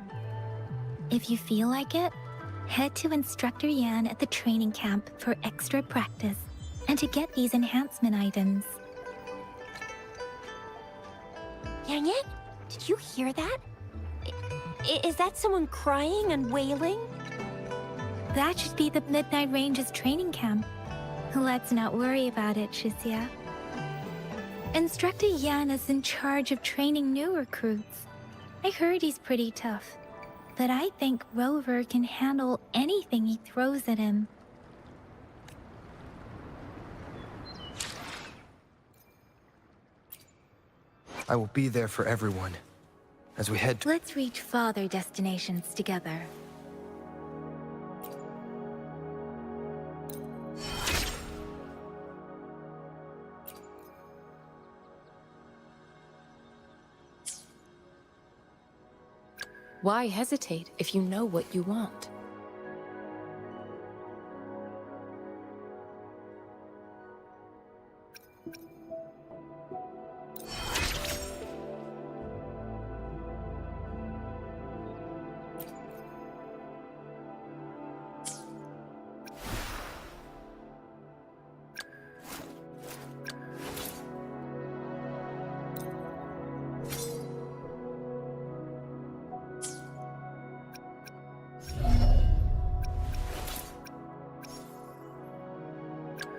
If you feel like it, head to Instructor Yan at the training camp for extra practice and to get these enhancement items. Yang Yang, did you hear that? Is that someone crying and wailing? That should be the Midnight Range's training camp. Let's not worry about it, Shixia. Instructor Yan is in charge of training new recruits. I heard he's pretty tough, but I think Rover can handle anything he throws at him. I will be there for everyone as we head to... Let's reach farther destinations together. Why hesitate if you know what you want?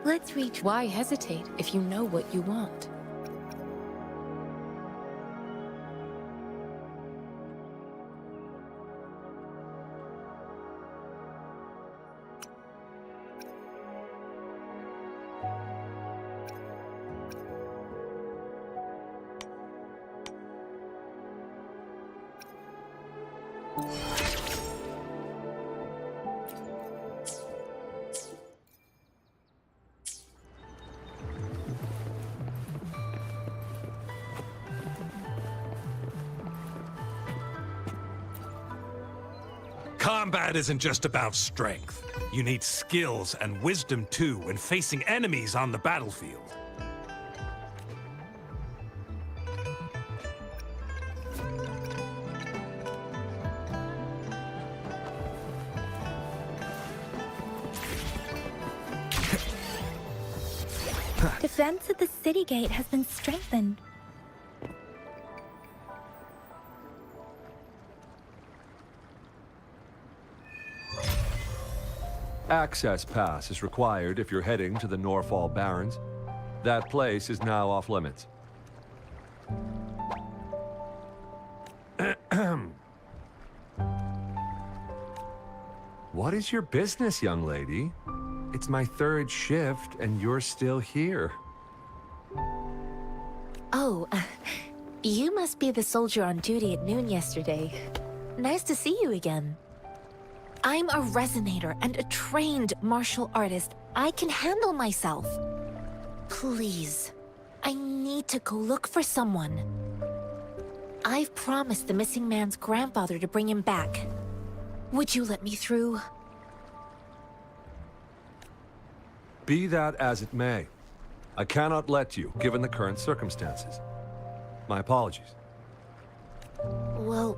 Let's reach... Why hesitate if you know what you want? Combat isn't just about strength. You need skills and wisdom too when facing enemies on the battlefield. Defense at the city gate has been strengthened. Access pass is required if you're heading to the Norfall Barrens. That place is now off limits. What is your business, young lady? It's my third shift and you're still here. Oh, You must be the soldier on duty at noon yesterday. Nice to see you again. I'm a resonator and a trained martial artist. I can handle myself. Please, I need to go look for someone. I've promised the missing man's grandfather to bring him back. Would you let me through? Be that as it may, I cannot let you, given the current circumstances. My apologies. Well,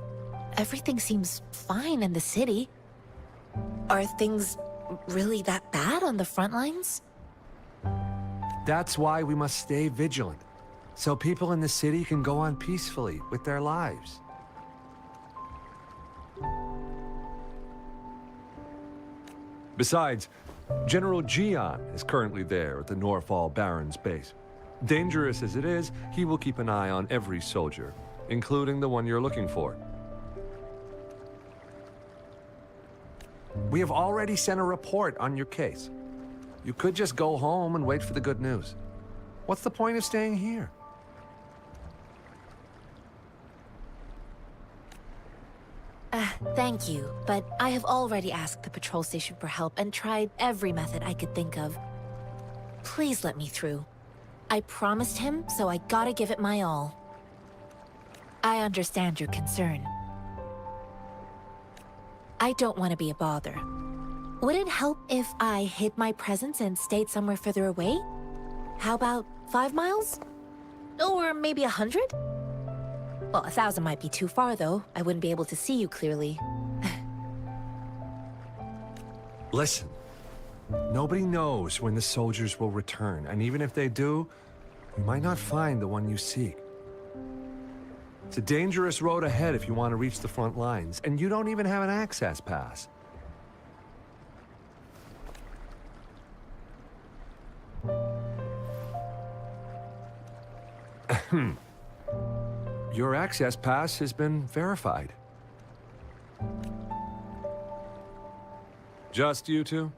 everything seems fine in the city. Are things really that bad on the front lines? That's why we must stay vigilant, so people in the city can go on peacefully with their lives. Besides, General Jian is currently there at the Norfall Barrens base. Dangerous as it is, he will keep an eye on every soldier, including the one you're looking for. We have already sent a report on your case. You could just go home and wait for the good news. What's the point of staying here? Thank you, but I have already asked the patrol station for help and tried every method I could think of. Please let me through. I promised him, so I gotta give it my all. I understand your concern. I don't want to be a bother. Would it help if I hid my presence and stayed somewhere further away? How about 5 miles? Or maybe 100? Well, 1,000 might be too far, though. I wouldn't be able to see you clearly. Listen, nobody knows when the soldiers will return, and even if they do, you might not find the one you seek. It's a dangerous road ahead if you want to reach the front lines, and you don't even have an access pass. Your access pass has been verified. Just you two?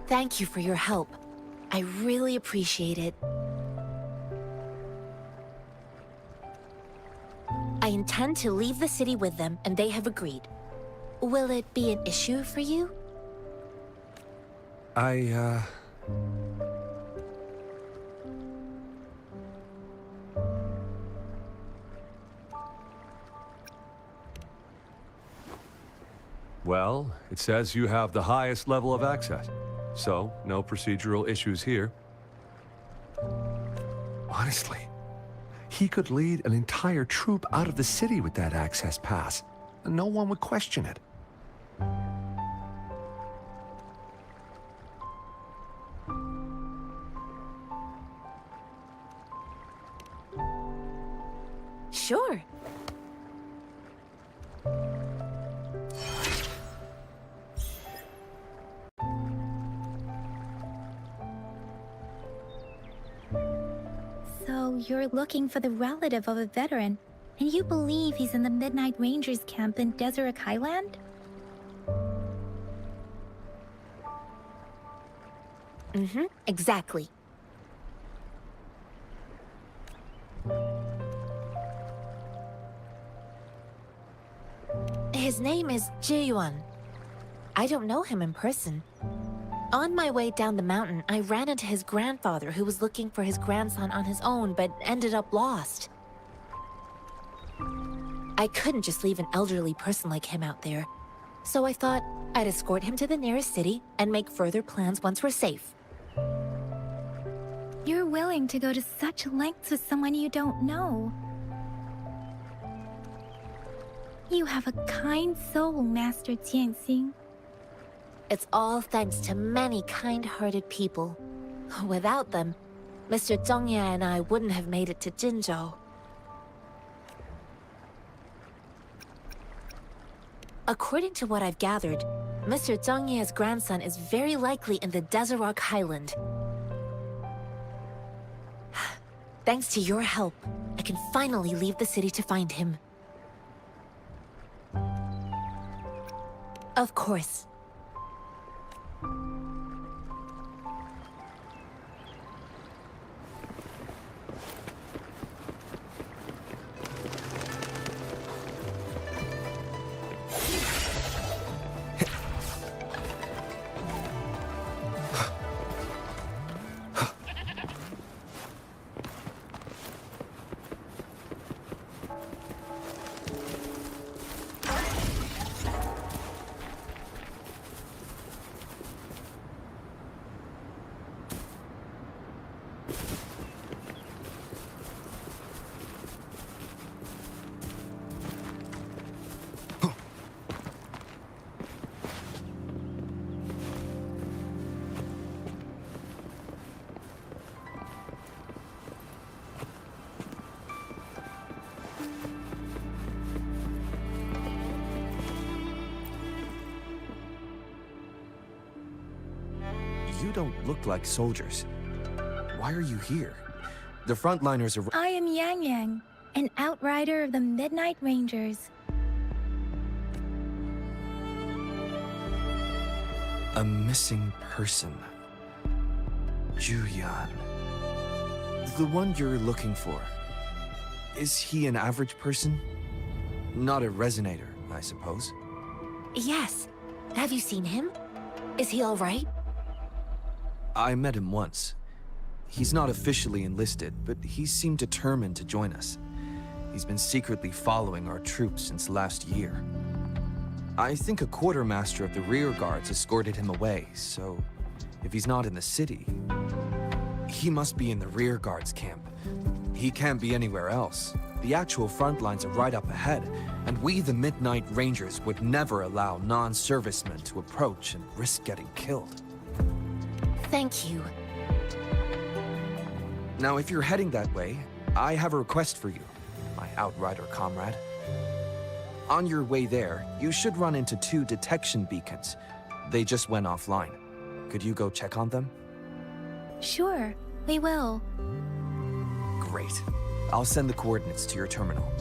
Thank you for your help. I really appreciate it. I intend to leave the city with them, and they have agreed. Will it be an issue for you? Well, it says you have the highest level of access, so no procedural issues here. Honestly, he could lead an entire troop out of the city with that access pass, and no one would question it. Sure. So you're looking for the relative of a veteran, and you believe he's in the Midnight Rangers camp in Deseret Highland? Mm-hmm, exactly. His name is Ji-yuan. I don't know him in person. On my way down the mountain, I ran into his grandfather who was looking for his grandson on his own but ended up lost. I couldn't just leave an elderly person like him out there, so I thought I'd escort him to the nearest city and make further plans once we're safe. You're willing to go to such lengths with someone you don't know. You have a kind soul, Master Tianxing. It's all thanks to many kind-hearted people. Without them, Mr. Zhongye and I wouldn't have made it to Jinzhou. According to what I've gathered, Mr. Zhongye's grandson is very likely in the Deseret Highland. Thanks to your help, I can finally leave the city to find him. Of course. You don't look like soldiers. Why are you here? The frontliners are... I am Yang Yang, an outrider of the Midnight Rangers. A missing person. Juyan. The one you're looking for. Is he an average person? Not a resonator, I suppose. Yes. Have you seen him? Is he all right? I met him once. He's not officially enlisted, but he seemed determined to join us. He's been secretly following our troops since last year. I think a quartermaster of the rear guards escorted him away, so if he's not in the city, he must be in the rear guards camp. He can't be anywhere else. The actual front lines are right up ahead, and we, the Midnight Rangers, would never allow non-servicemen to approach and risk getting killed. Thank you. Now, if you're heading that way, I have a request for you, my outrider comrade. On your way there, you should run into 2 detection beacons. They just went offline. Could you go check on them? Sure, we will. Great. I'll send the coordinates to your terminal.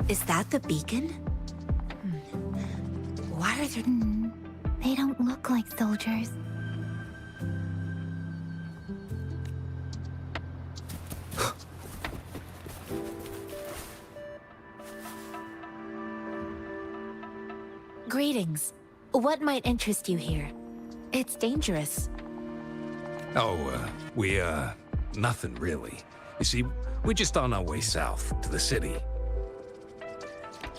Is that the beacon? Why are there... They don't look like soldiers. Greetings. What might interest you here? It's dangerous. Oh, nothing really. You see, we're just on our way south to the city.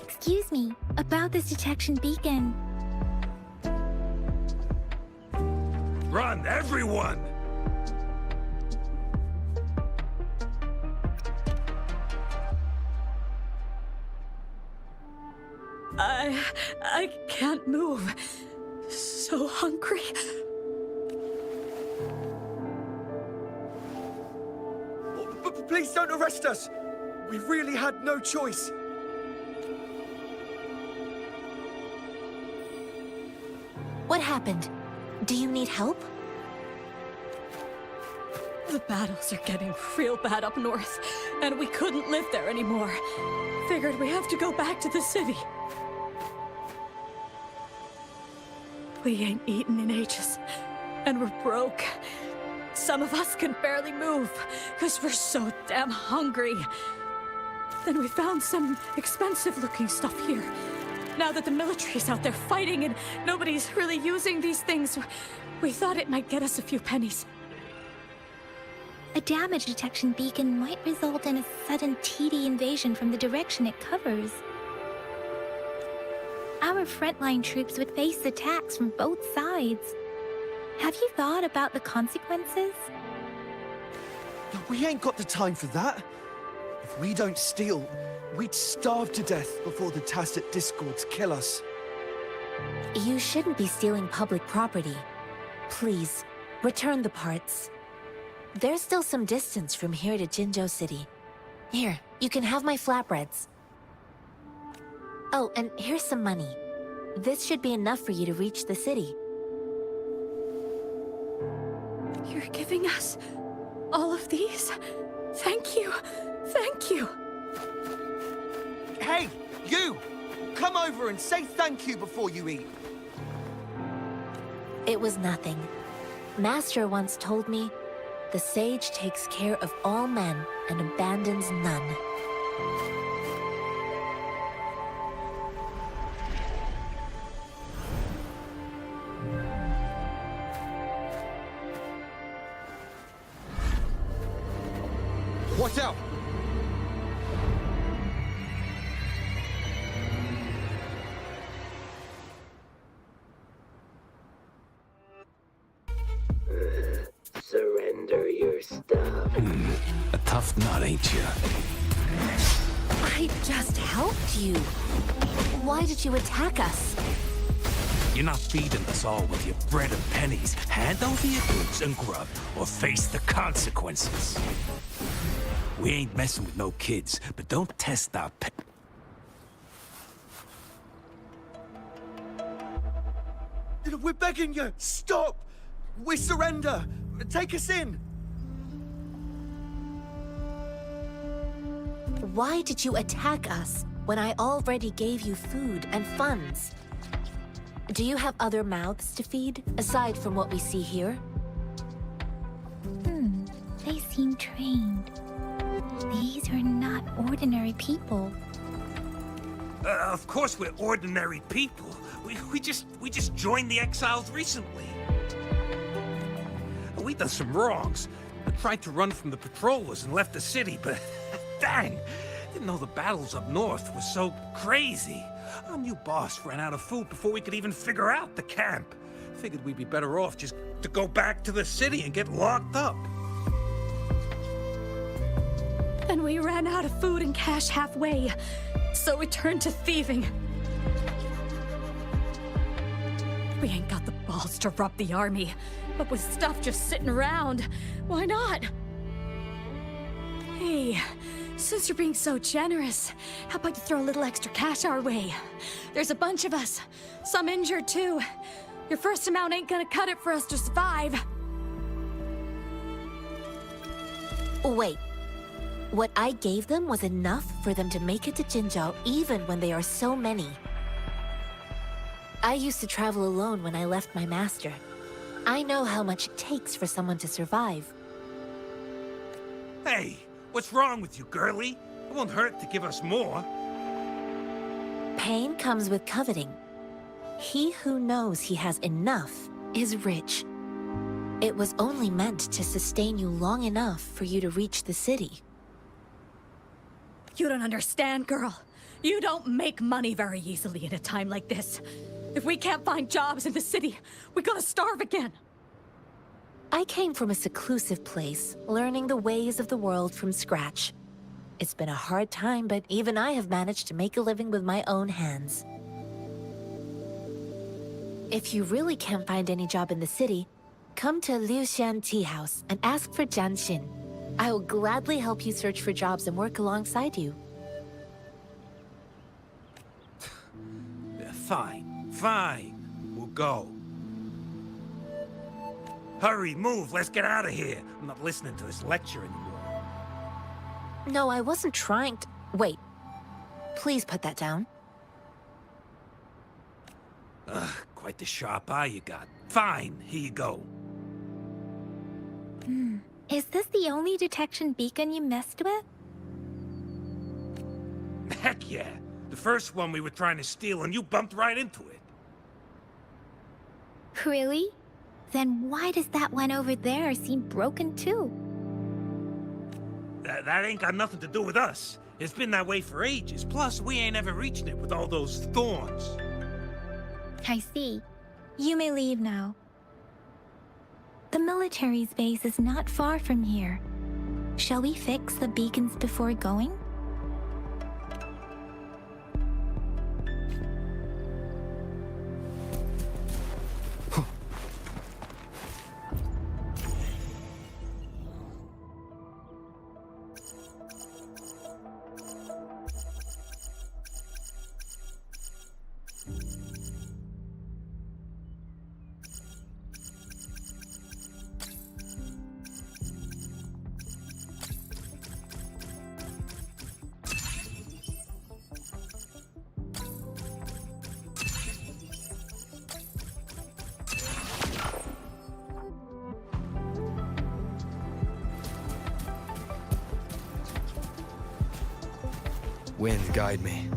Excuse me, about this detection beacon. Run, everyone! I can't move. So hungry. Please don't arrest us. We really had no choice. What happened? Do you need help? The battles are getting real bad up north, and we couldn't live there anymore. Figured we have to go back to the city. We ain't eaten in ages, and we're broke. Some of us can barely move, because we're so damn hungry. Then we found some expensive-looking stuff here. Now that the military's out there fighting and nobody's really using these things, we thought it might get us a few pennies. A damage detection beacon might result in a sudden TD invasion from the direction it covers. Our frontline troops would face attacks from both sides. Have you thought about the consequences? We ain't got the time for that. If we don't steal, we'd starve to death before the tacit discords kill us. You shouldn't be stealing public property. Please, return the parts. There's still some distance from here to Jinzhou City. Here, you can have my flatbreads. Oh, and here's some money. This should be enough for you to reach the city. You're giving us all of these? Thank you. Thank you. Hey, you! Come over and say thank you before you eat. It was nothing. Master once told me, the sage takes care of all men and abandons none. Watch out! Surrender your stuff. A tough nut, ain't you? I just helped you. Why did you attack us? You're not feeding us all with your bread and pennies. Hand over your goods and grub, or face the consequences. We ain't messing with no kids, but don't test our pet. We're begging you, stop! We surrender! Take us in! Why did you attack us when I already gave you food and funds? Do you have other mouths to feed, aside from what we see here? They seem trained. These are not ordinary people. Of course we're ordinary people. We just joined the exiles recently. We done some wrongs. I tried to run from the patrollers and left the city, but dang, didn't know the battles up north were so crazy. Our new boss ran out of food before we could even figure out the camp. Figured we'd be better off just to go back to the city and get locked up. Then we ran out of food and cash halfway, so we turned to thieving. We ain't got the balls to rob the army, but with stuff just sitting around, why not? Hey, since you're being so generous, how about you throw a little extra cash our way? There's a bunch of us, some injured too. Your first amount ain't gonna cut it for us to survive. Wait. What I gave them was enough for them to make it to Jinzhou even when they are so many. I used to travel alone when I left my master. I know how much it takes for someone to survive. Hey, what's wrong with you, girlie? It won't hurt to give us more. Pain comes with coveting. He who knows he has enough is rich. It was only meant to sustain you long enough for you to reach the city. You don't understand, girl. You don't make money very easily in a time like this. If we can't find jobs in the city, we're gonna starve again. I came from a seclusive place, learning the ways of the world from scratch. It's been a hard time, but even I have managed to make a living with my own hands. If you really can't find any job in the city, come to Liu Xian Tea House and ask for Jian Xin. I will gladly help you search for jobs and work alongside you. Fine, fine. We'll go. Hurry, move, let's get out of here. I'm not listening to this lecture anymore. No, I wasn't trying to... Wait. Please put that down. Ugh, quite the sharp eye you got. Fine, here you go. Is this the only detection beacon you messed with? Heck yeah. The first one we were trying to steal and you bumped right into it. Really? Then why does that one over there seem broken too? That ain't got nothing to do with us. It's been that way for ages. Plus, we ain't ever reaching it with all those thorns. I see. You may leave now. The military's base is not far from here. Shall we fix the beacons before going? Wind, guide me.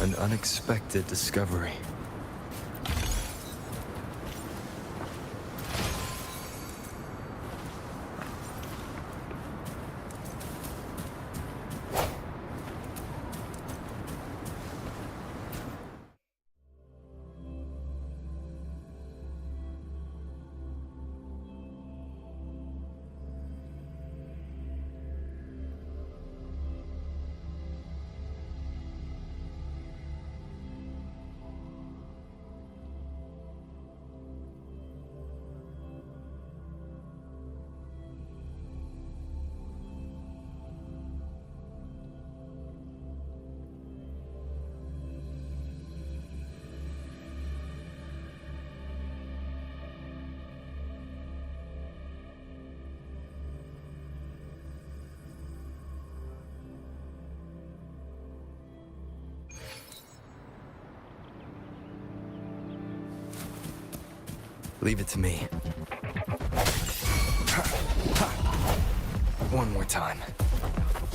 An unexpected discovery. Leave it to me. One more time.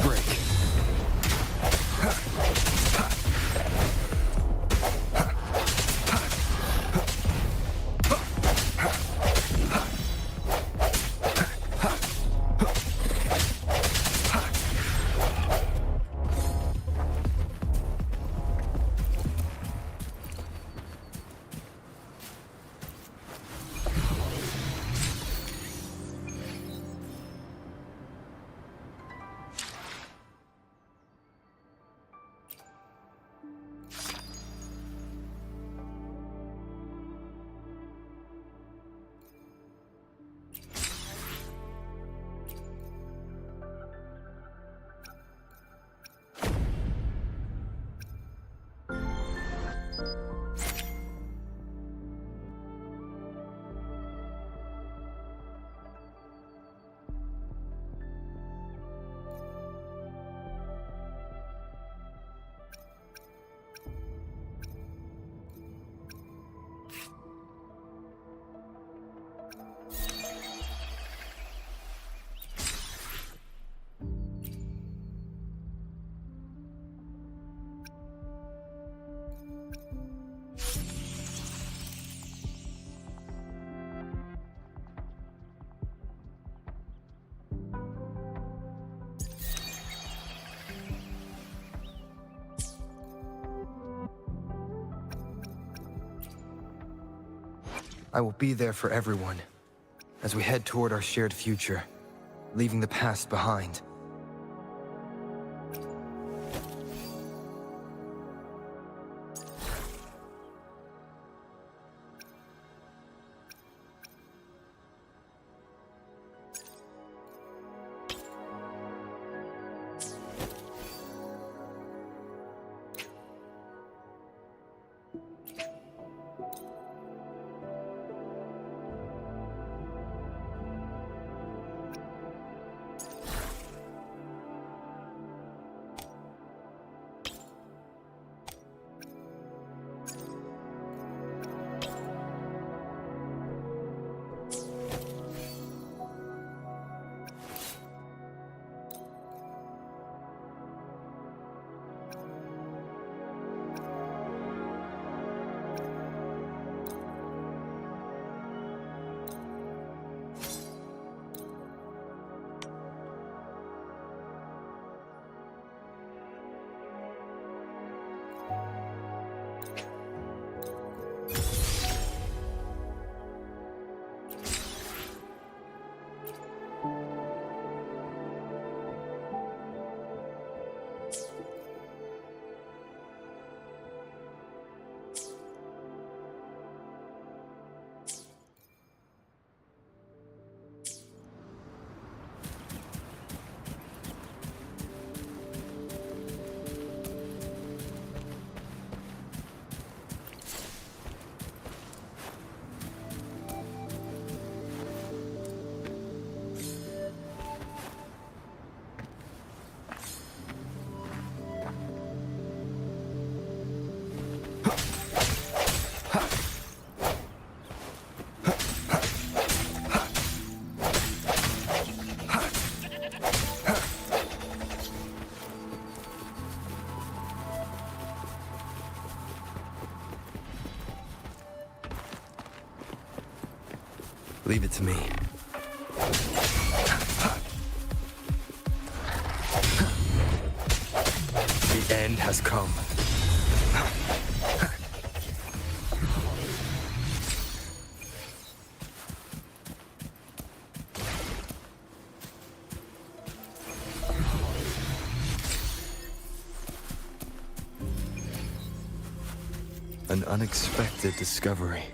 Break. I will be there for everyone, as we head toward our shared future, leaving the past behind. Leave it to me. The end has come. An unexpected discovery.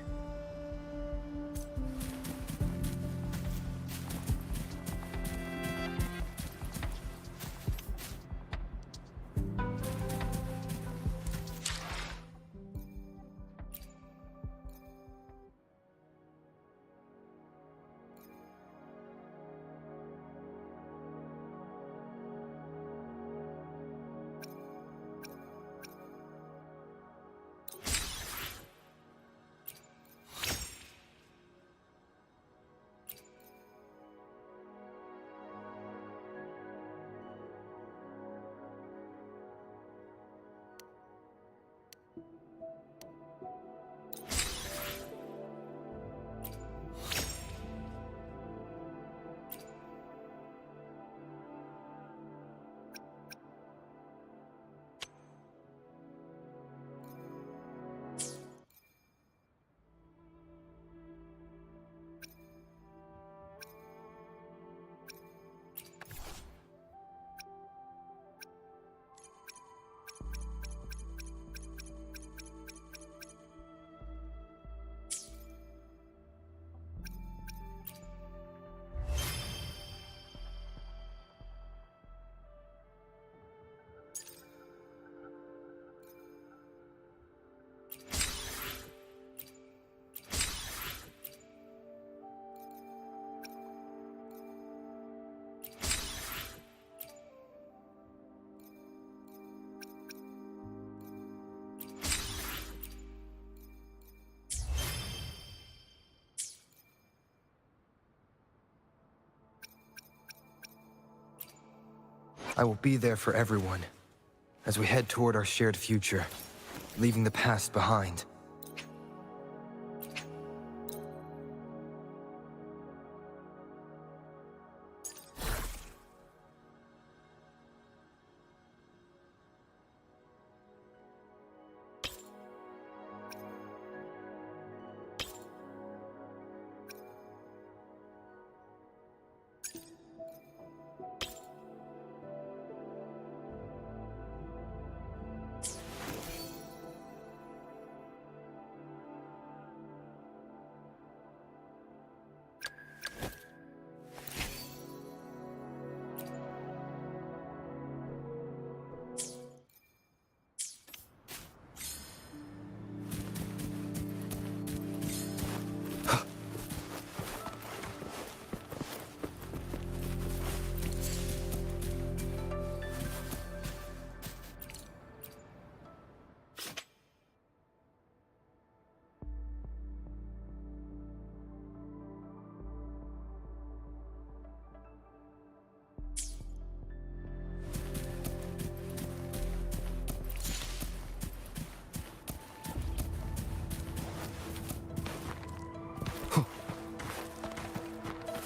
I will be there for everyone as we head toward our shared future, leaving the past behind.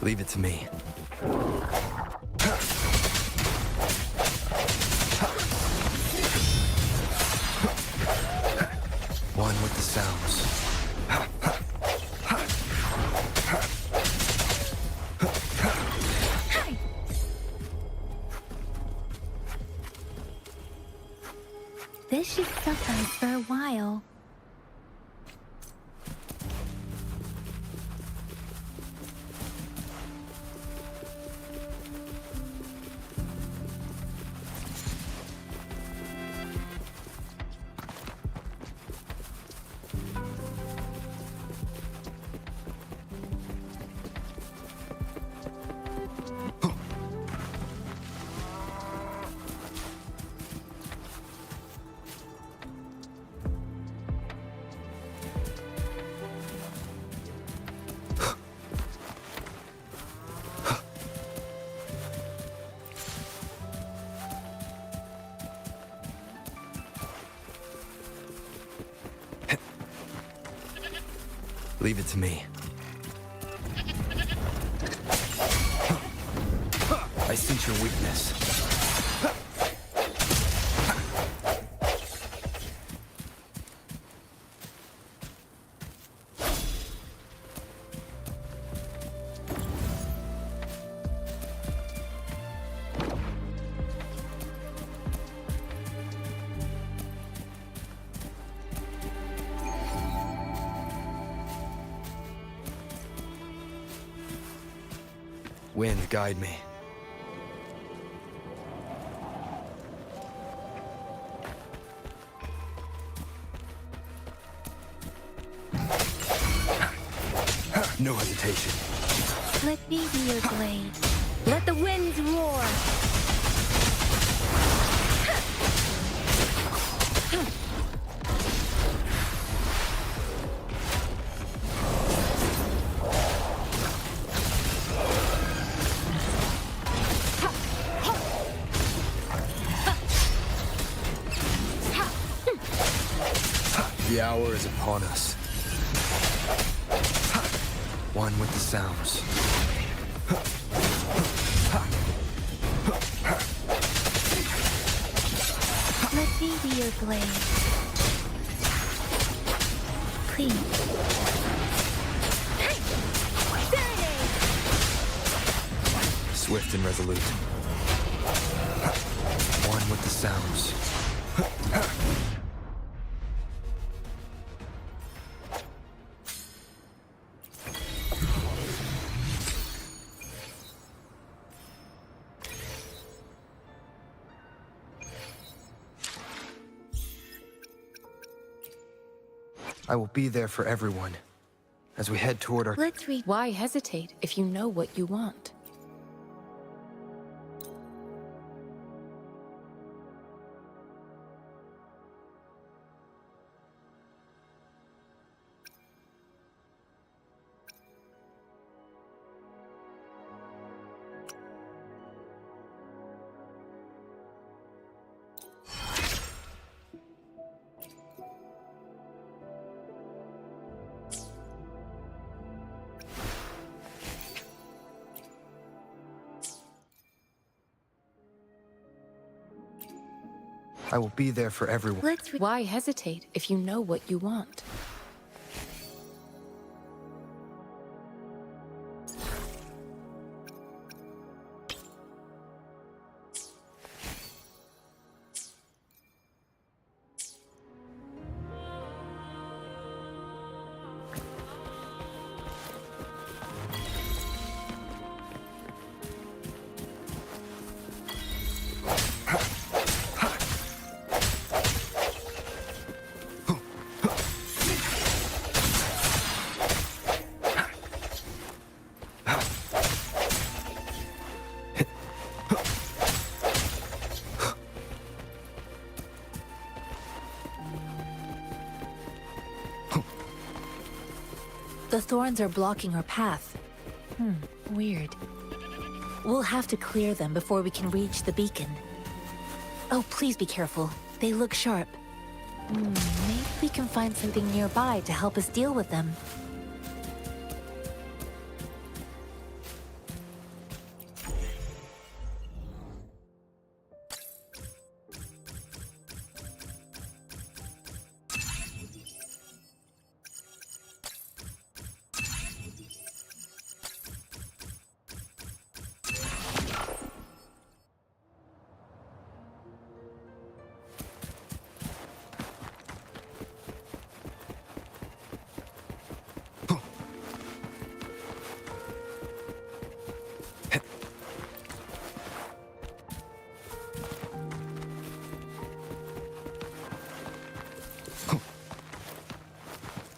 Leave it to me. One with the sounds. This should suffice for a while. Leave it to me. sense your weakness. Wind, guide me. No hesitation. Let me be your blade. Let the winds roar. The hour is upon us. One with the sounds. Let me be your blade. Please. Swift and resolute. One with the sounds. I will be there for everyone as we head toward our... Let's read. Why hesitate if you know what you want? I will be there for everyone. Why hesitate if you know what you want? The thorns are blocking our path. Weird. We'll have to clear them before we can reach the beacon. Oh, please be careful. They look sharp. Maybe we can find something nearby to help us deal with them.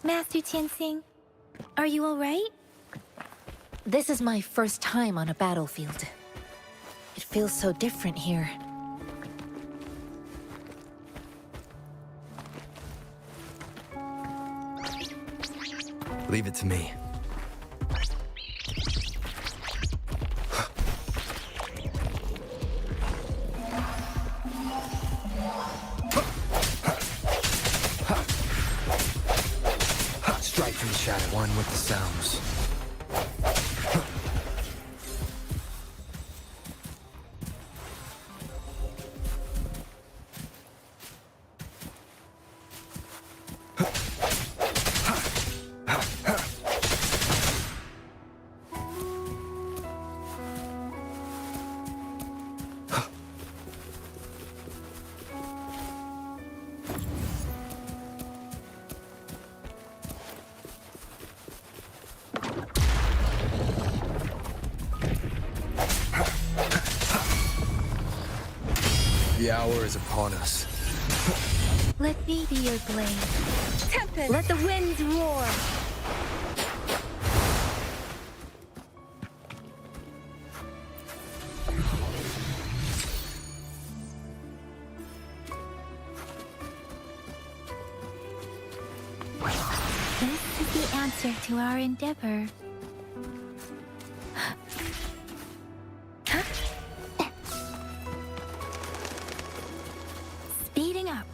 Master Tianxing, are you all right? This is my first time on a battlefield. It feels so different here. Leave it to me. Strike from the shadow. One with the sounds. The hour is upon us. Let me be your blade. Tempest! Let the winds roar! This is the answer to our endeavor. Speeding up.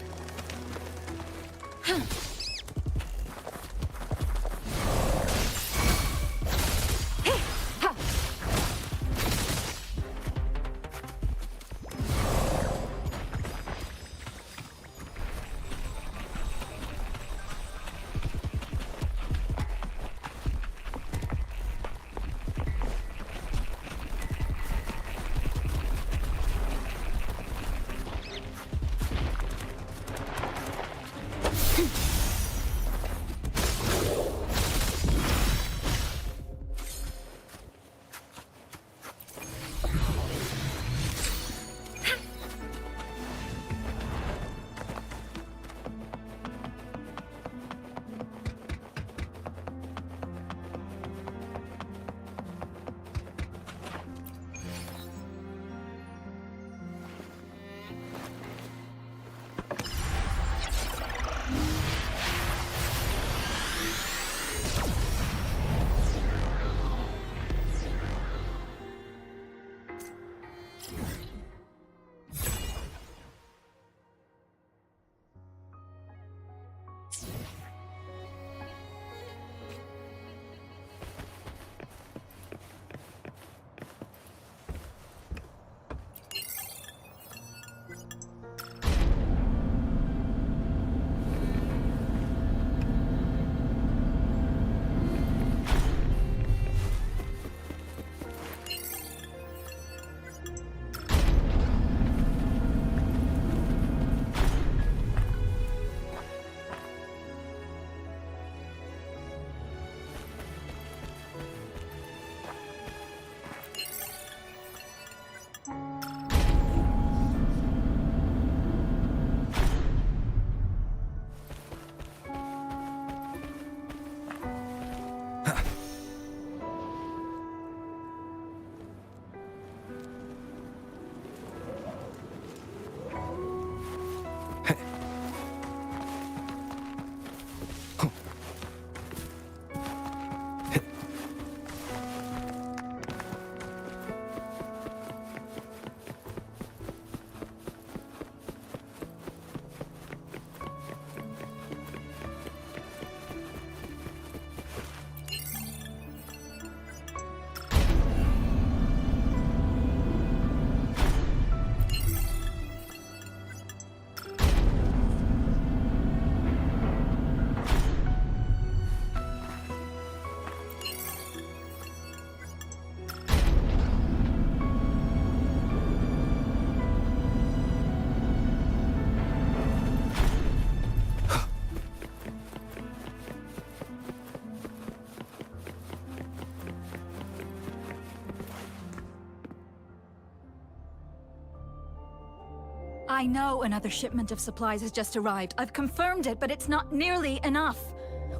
I know another shipment of supplies has just arrived. I've confirmed it, but it's not nearly enough.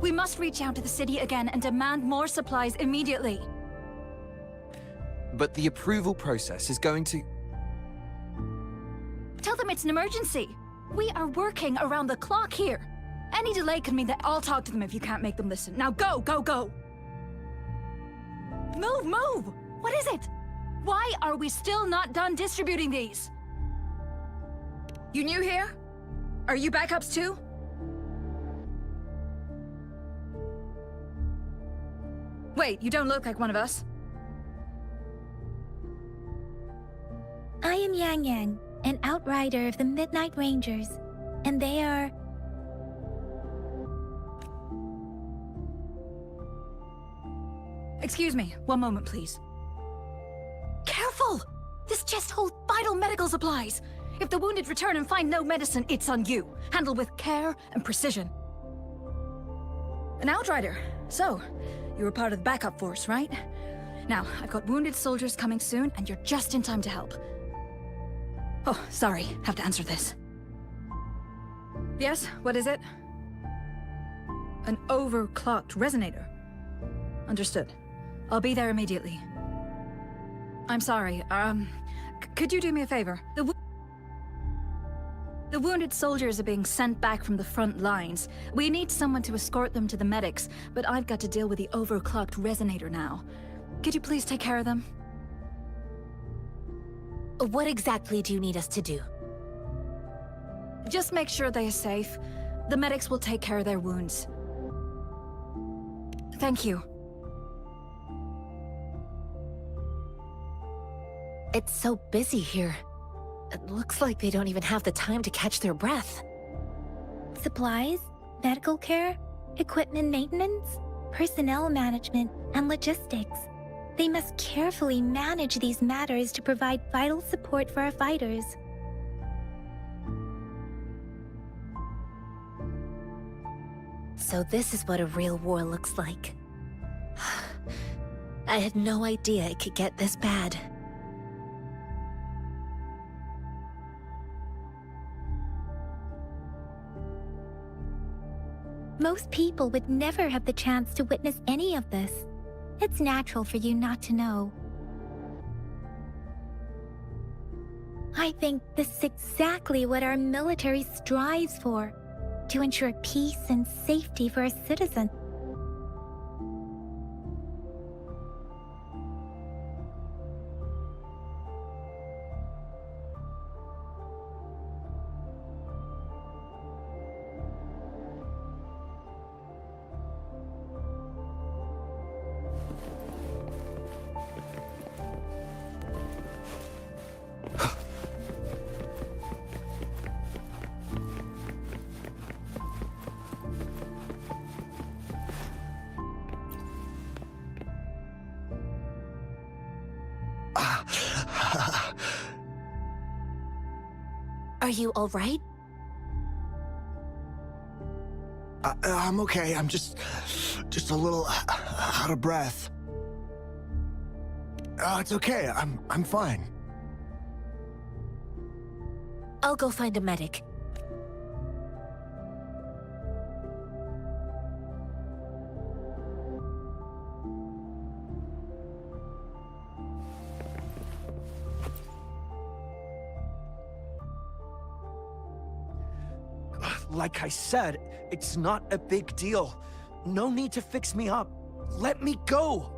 We must reach out to the city again and demand more supplies immediately. But the approval process is going to... Tell them it's an emergency. We are working around the clock here. Any delay can mean that I'll talk to them if you can't make them listen. Now go, go, go! Move, move! What is it? Why are we still not done distributing these? You new here? Are you backups too? Wait, you don't look like one of us. I am Yang Yang, an outrider of the Midnight Rangers, and they are... Excuse me, one moment, please. Careful! This chest holds vital medical supplies. If the wounded return and find no medicine, it's on you. Handle with care and precision. An Outrider. So, you were part of the backup force, right? Now, I've got wounded soldiers coming soon, and you're just in time to help. Oh, sorry. Have to answer this. Yes, what is it? An overclocked resonator. Understood. I'll be there immediately. I'm sorry, could you do me a favor? The wounded soldiers are being sent back from the front lines. We need someone to escort them to the medics, but I've got to deal with the overclocked resonator now. Could you please take care of them? What exactly do you need us to do? Just make sure they are safe. The medics will take care of their wounds. Thank you. It's so busy here. It looks like they don't even have the time to catch their breath. Supplies, medical care, equipment maintenance, personnel management, and logistics. They must carefully manage these matters to provide vital support for our fighters. So this is what a real war looks like. I had no idea it could get this bad. Most people would never have the chance to witness any of this. It's natural for you not to know. I think this is exactly what our military strives for, to ensure peace and safety for our citizens. Are you all right? I'm okay. I'm just a little out of breath. It's okay. I'm fine. I'll go find a medic. Like I said, it's not a big deal. No need to fix me up. Let me go!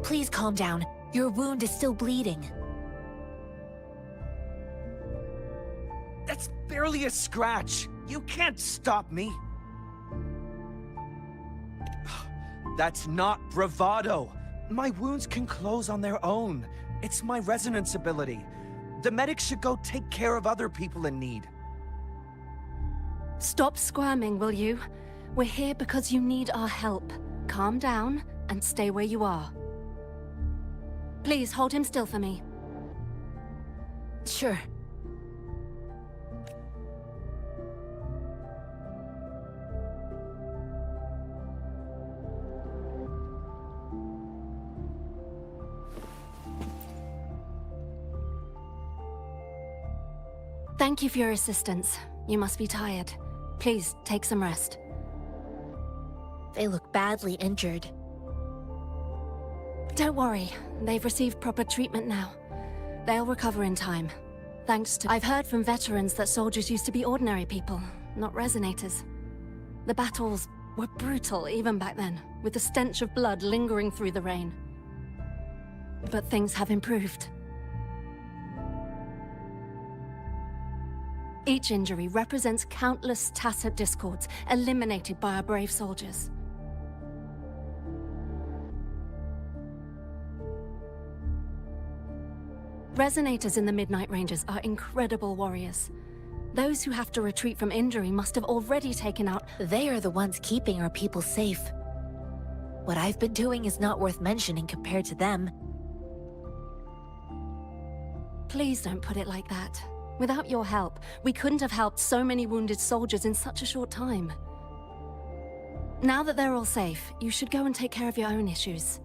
Please calm down. Your wound is still bleeding. That's barely a scratch. You can't stop me. That's not bravado. My wounds can close on their own. It's my resonance ability. The medics should go take care of other people in need. Stop squirming, will you? We're here because you need our help. Calm down and stay where you are. Please hold him still for me. Sure. Thank you for your assistance. You must be tired. Please, take some rest. They look badly injured. Don't worry. They've received proper treatment now. They'll recover in time. Thanks to... I've heard from veterans that soldiers used to be ordinary people, not resonators. The battles were brutal even back then, with the stench of blood lingering through the rain. But things have improved. Each injury represents countless tacit discords eliminated by our brave soldiers. Resonators in the Midnight Rangers are incredible warriors. Those who have to retreat from injury must have already taken out... They are the ones keeping our people safe. What I've been doing is not worth mentioning compared to them. Please don't put it like that. Without your help, we couldn't have helped so many wounded soldiers in such a short time. Now that they're all safe, you should go and take care of your own issues.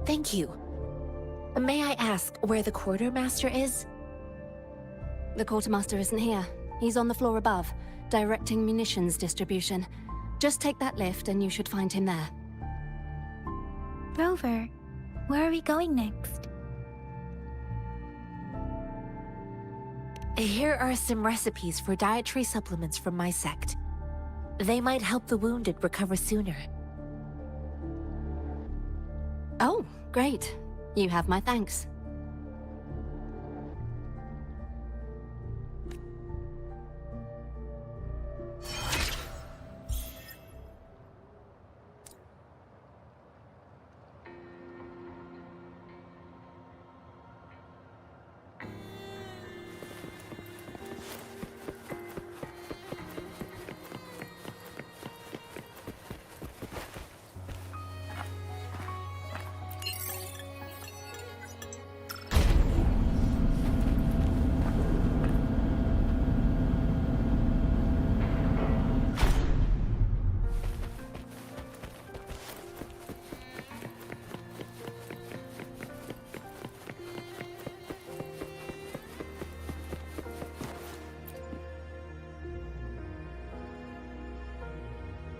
Thank you. May I ask where the quartermaster is? The quartermaster isn't here. He's on the floor above, directing munitions distribution. Just take that lift and you should find him there. Rover, where are we going next? Here are some recipes for dietary supplements from my sect. They might help the wounded recover sooner. Oh, great. You have my thanks.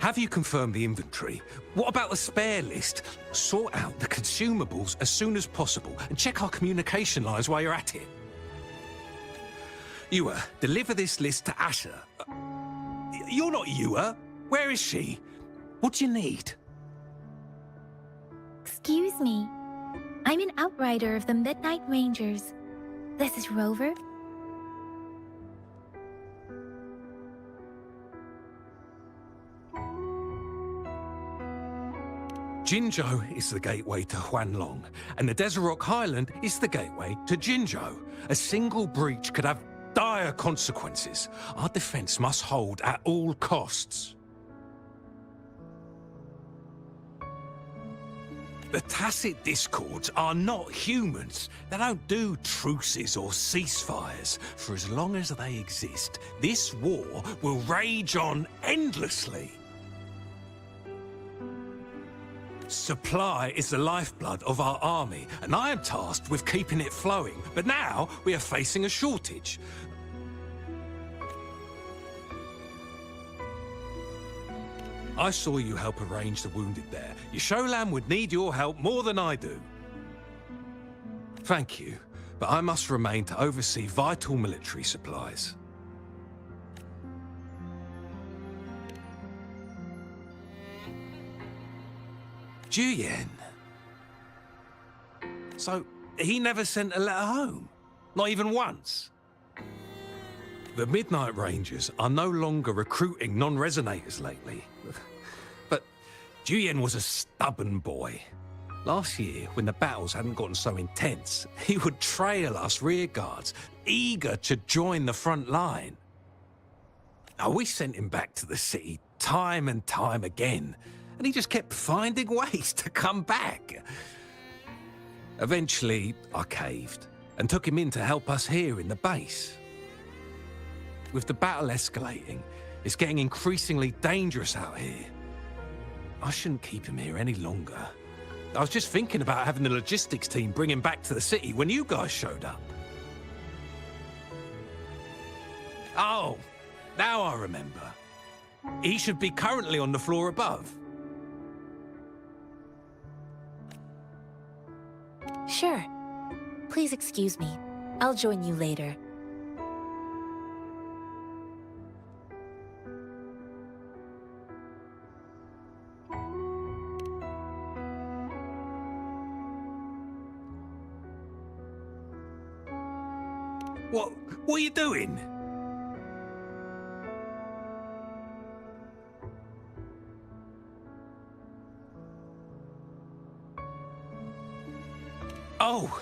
Have you confirmed the inventory? What about the spare list? Sort out the consumables as soon as possible and check our communication lines while you're at it. Ewa, deliver this list to Asher. You're not Ewa. Where is she? What do you need? Excuse me. I'm an outrider of the Midnight Rangers. This is Rover. Jinzhou is the gateway to Huanlong, and the Desert Rock Highland is the gateway to Jinzhou. A single breach could have dire consequences. Our defense must hold at all costs. The Tacit Discords are not humans. They don't do truces or ceasefires. For as long as they exist, this war will rage on endlessly. Supply is the lifeblood of our army, and I am tasked with keeping it flowing. But now we are facing a shortage. I saw you help arrange the wounded there. Yasholam would need your help more than I do. Thank you, but I must remain to oversee vital military supplies. Juyen. So, he never sent a letter home? Not even once? The Midnight Rangers are no longer recruiting non-resonators lately. But Juyen was a stubborn boy. Last year, when the battles hadn't gotten so intense, he would trail us rearguards, eager to join the front line. Now, we sent him back to the city time and time again, and he just kept finding ways to come back. Eventually, I caved and took him in to help us here in the base. With the battle escalating, it's getting increasingly dangerous out here. I shouldn't keep him here any longer. I was just thinking about having the logistics team bring him back to the city when you guys showed up. Oh, now I remember. He should be currently on the floor above. Sure. Please excuse me. I'll join you later. What are you doing? Oh,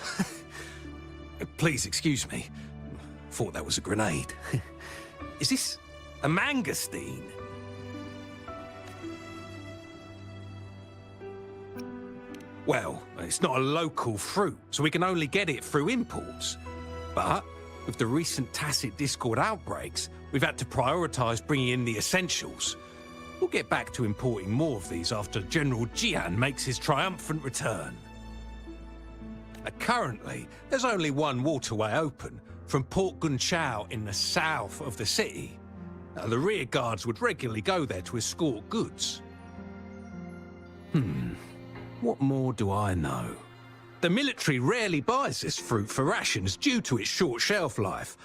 please excuse me. Thought that was a grenade. Is this a mangosteen? Well, it's not a local fruit, so we can only get it through imports. But with the recent Tacit Discord outbreaks, we've had to prioritize bringing in the essentials. We'll get back to importing more of these after General Jian makes his triumphant return. Currently, there's only one waterway open, from Port Gunchao in the south of the city. The rear guards would regularly go there to escort goods. What more do I know? The military rarely buys this fruit for rations due to its short shelf life.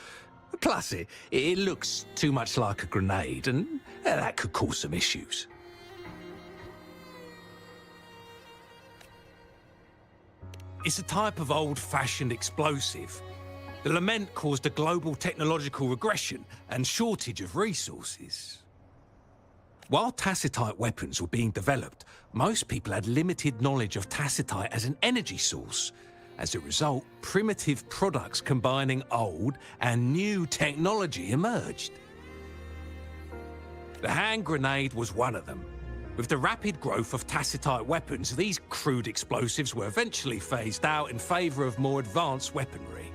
Plus, it looks too much like a grenade, and that could cause some issues. It's a type of old-fashioned explosive. The lament caused a global technological regression and shortage of resources. While tacitite weapons were being developed, most people had limited knowledge of tacitite as an energy source. As a result, primitive products combining old and new technology emerged. The hand grenade was one of them. With the rapid growth of tacitite weapons, these crude explosives were eventually phased out in favor of more advanced weaponry.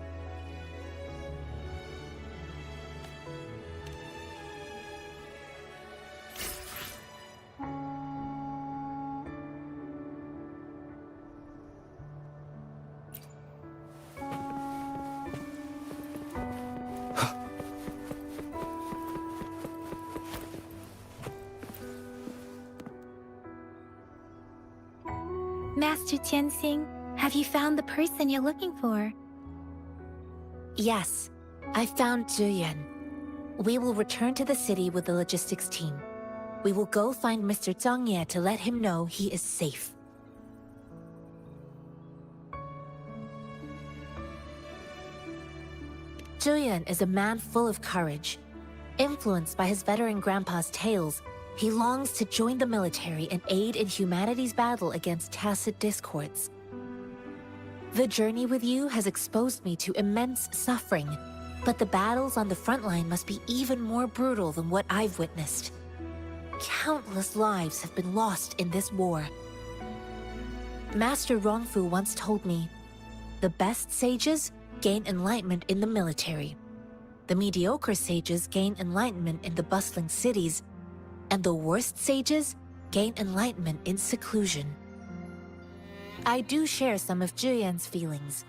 Master Tianxing, have you found the person you're looking for? Yes, I found Zhuyan. We will return to the city with the logistics team. We will go find Mr. Zhang Ye to let him know he is safe. Zhuyan is a man full of courage. Influenced by his veteran grandpa's tales, he longs to join the military and aid in humanity's battle against tacit discords. The journey with you has exposed me to immense suffering, but the battles on the front line must be even more brutal than what I've witnessed. Countless lives have been lost in this war. Master Rongfu once told me, the best sages gain enlightenment in the military. The mediocre sages gain enlightenment in the bustling cities, and the worst sages gain enlightenment in seclusion. I do share some of Zhuyan's feelings.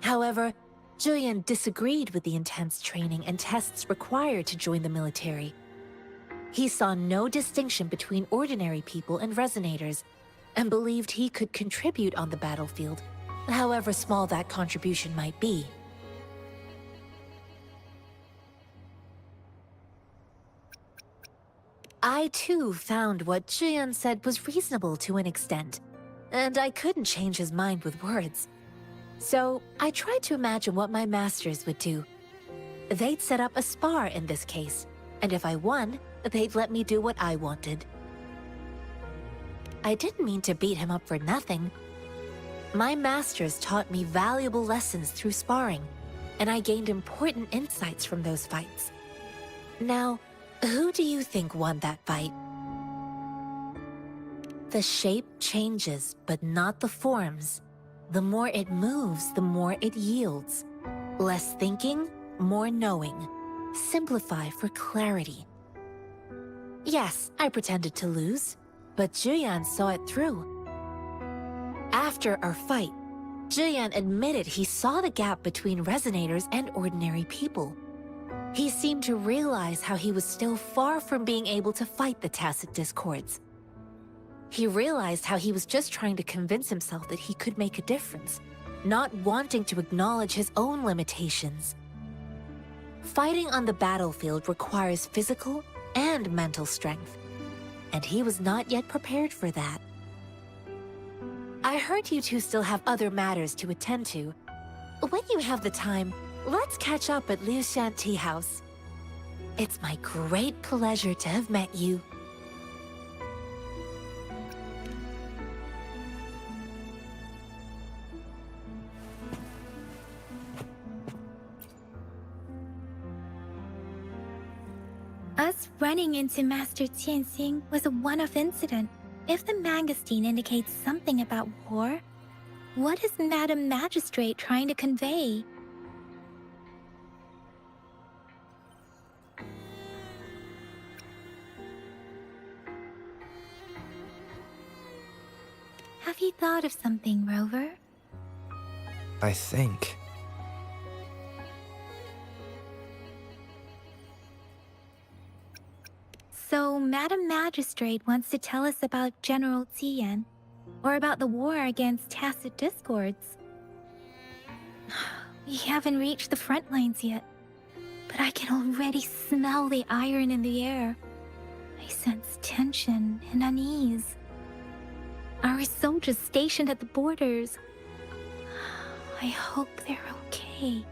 However, Zhuyan disagreed with the intense training and tests required to join the military. He saw no distinction between ordinary people and resonators, and believed he could contribute on the battlefield, however small that contribution might be. I too found what Zhuyan said was reasonable to an extent, and I couldn't change his mind with words. So I tried to imagine what my masters would do. They'd set up a spar in this case, and if I won, they'd let me do what I wanted. I didn't mean to beat him up for nothing. My masters taught me valuable lessons through sparring, and I gained important insights from those fights. Now, who do you think won that fight? The shape changes, but not the forms. The more it moves, the more it yields. Less thinking, more knowing. Simplify for clarity. Yes, I pretended to lose, but Zhuyan saw it through. After our fight, Zhuyan admitted he saw the gap between resonators and ordinary people. He seemed to realize how he was still far from being able to fight the tacit discords. He realized how he was just trying to convince himself that he could make a difference, not wanting to acknowledge his own limitations. Fighting on the battlefield requires physical and mental strength, and he was not yet prepared for that. I heard you two still have other matters to attend to. When you have the time, let's catch up at Liu Shan Tea House. It's my great pleasure to have met you. Us running into Master Tianxing was a one-off incident. If the mangosteen indicates something about war, what is Madam Magistrate trying to convey? Have you thought of something, Rover? I think. So, Madam Magistrate wants to tell us about General Tian, or about the war against tacit discords. We haven't reached the front lines yet, but I can already smell the iron in the air. I sense tension and unease. Our soldiers stationed at the borders. I hope they're okay.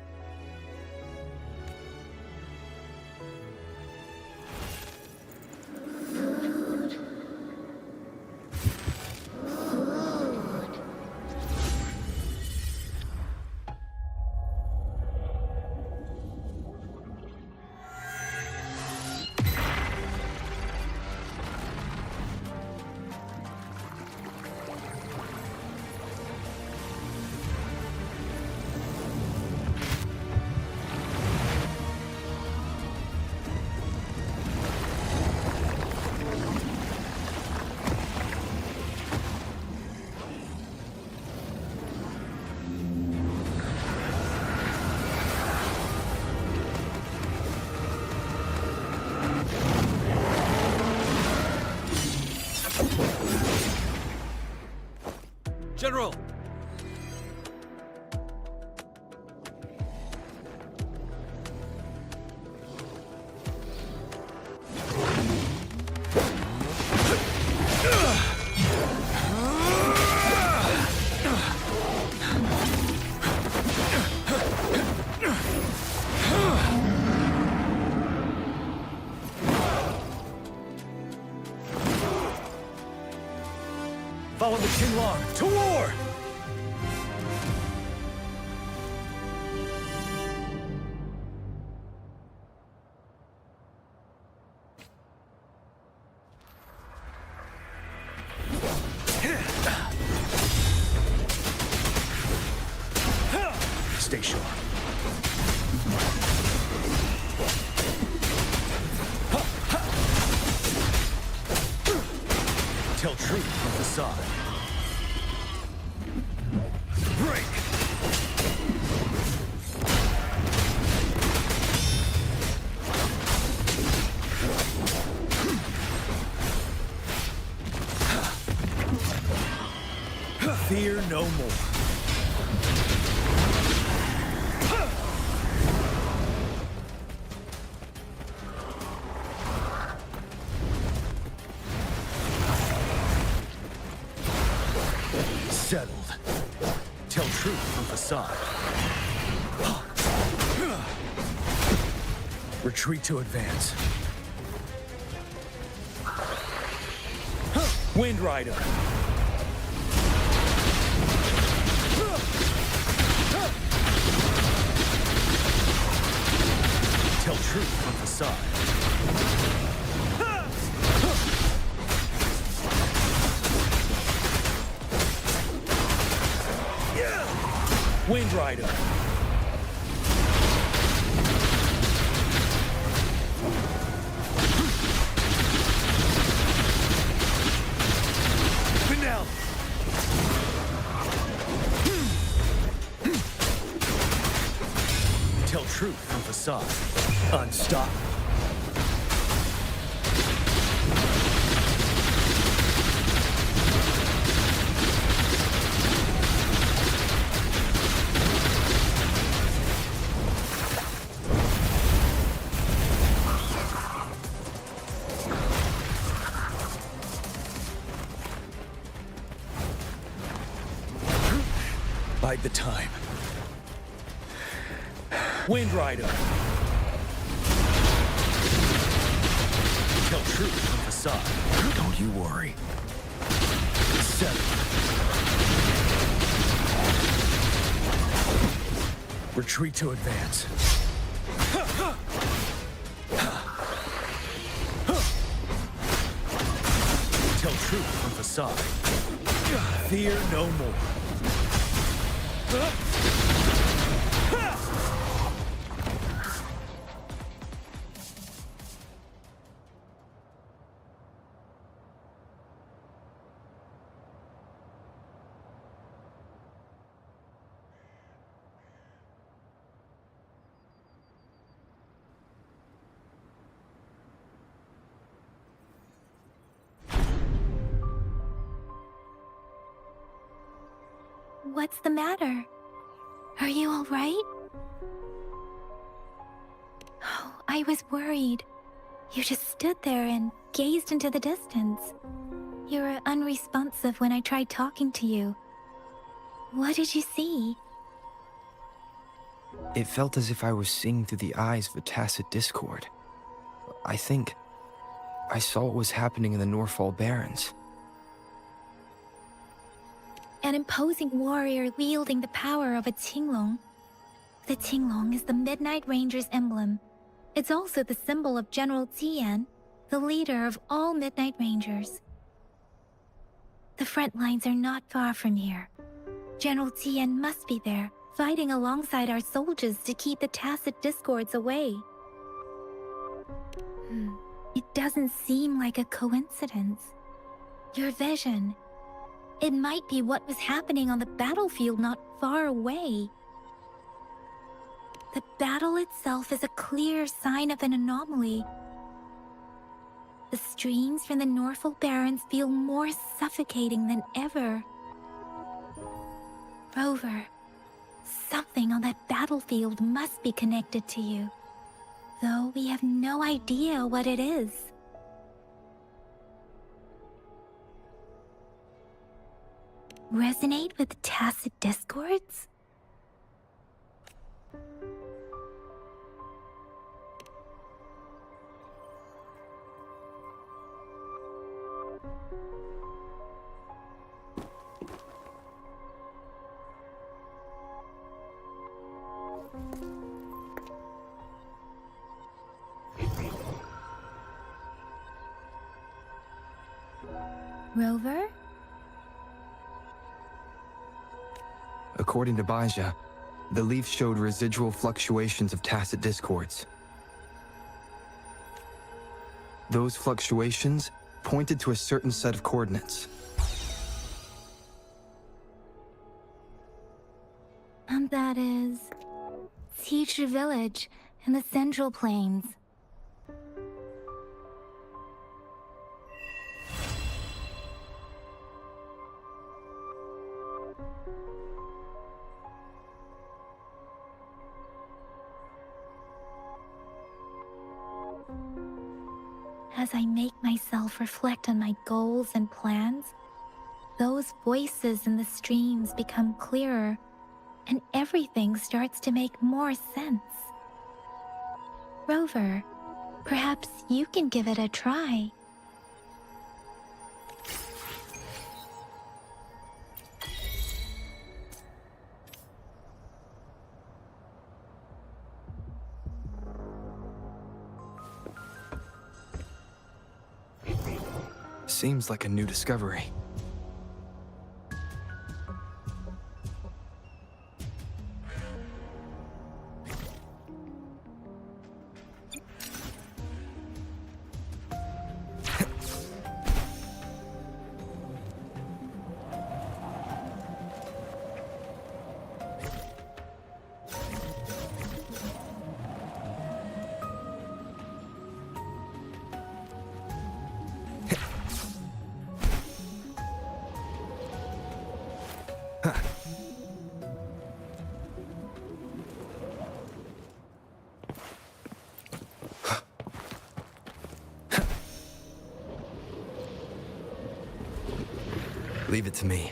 General! Follow the Qinglong to war! Stay sharp. Tell truth from facade. Break! Fear no more. Settled. Tell truth from facade. Retreat to advance. Wind Rider. Tell truth from facade. Wind Rider. Finale. Tell truth from facade. Unstoppable. Bide the time. Wind Rider. Tell truth from facade. Don't you worry. Settle. Retreat to advance. Tell truth from facade. side. Fear no more. What's the matter? Are you all right? Oh, I was worried. You just stood there and gazed into the distance. You were unresponsive when I tried talking to you. What did you see? It felt as if I was seeing through the eyes of a tacit discord. I think I saw what was happening in the Norfall Barrens. An imposing warrior wielding the power of a Tinglong. The Tinglong is the Midnight Ranger's emblem. It's also the symbol of General Tian, the leader of all Midnight Rangers. The front lines are not far from here. General Tian must be there, fighting alongside our soldiers to keep the tacit discords away. It doesn't seem like a coincidence. Your vision. It might be what was happening on the battlefield not far away. The battle itself is a clear sign of an anomaly. The streams from the Norfall Barrens feel more suffocating than ever. Rover, something on that battlefield must be connected to you, though we have no idea what it is. Resonate with tacit discords? Rover? According to Baija, the leaf showed residual fluctuations of tacit discords. Those fluctuations pointed to a certain set of coordinates. And that is... Teacher Village in the Central Plains. As I make myself reflect on my goals and plans, those voices in the streams become clearer, and everything starts to make more sense. Rover, perhaps you can give it a try. Seems like a new discovery. Leave it to me.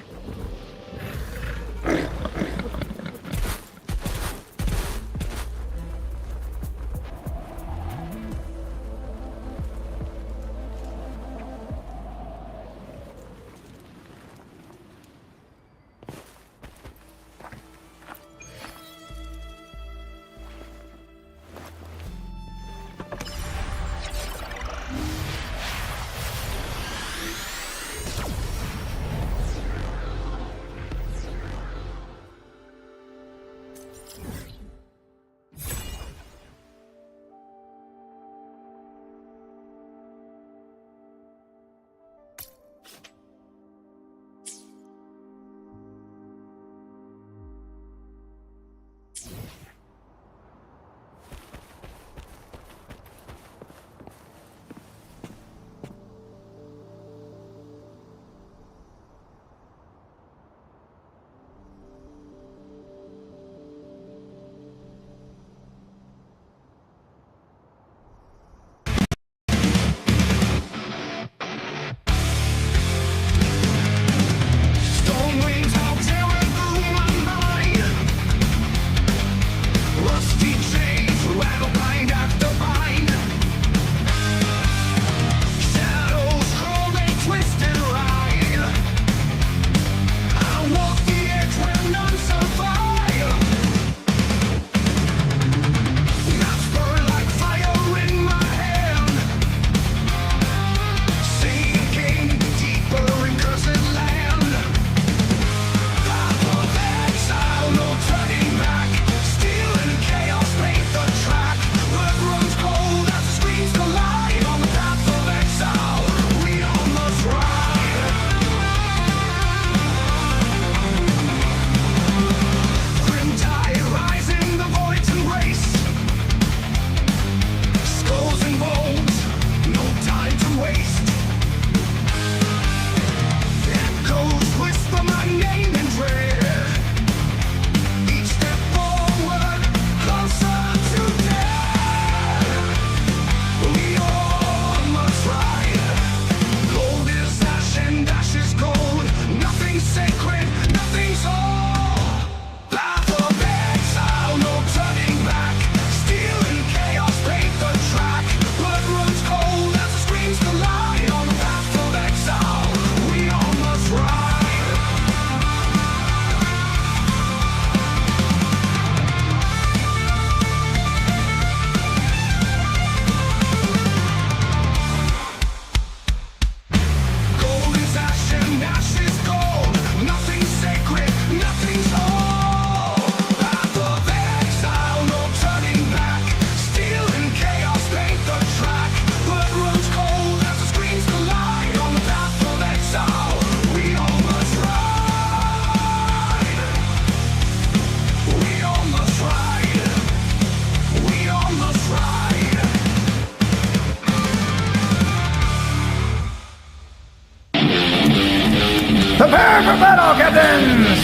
Prepare for battle, captains!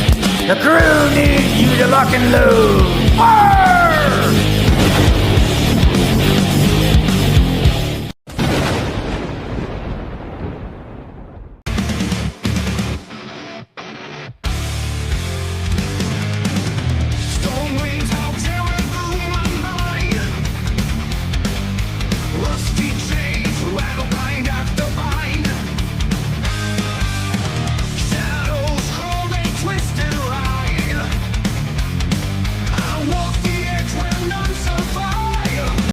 The crew needs you to lock and load. Arr!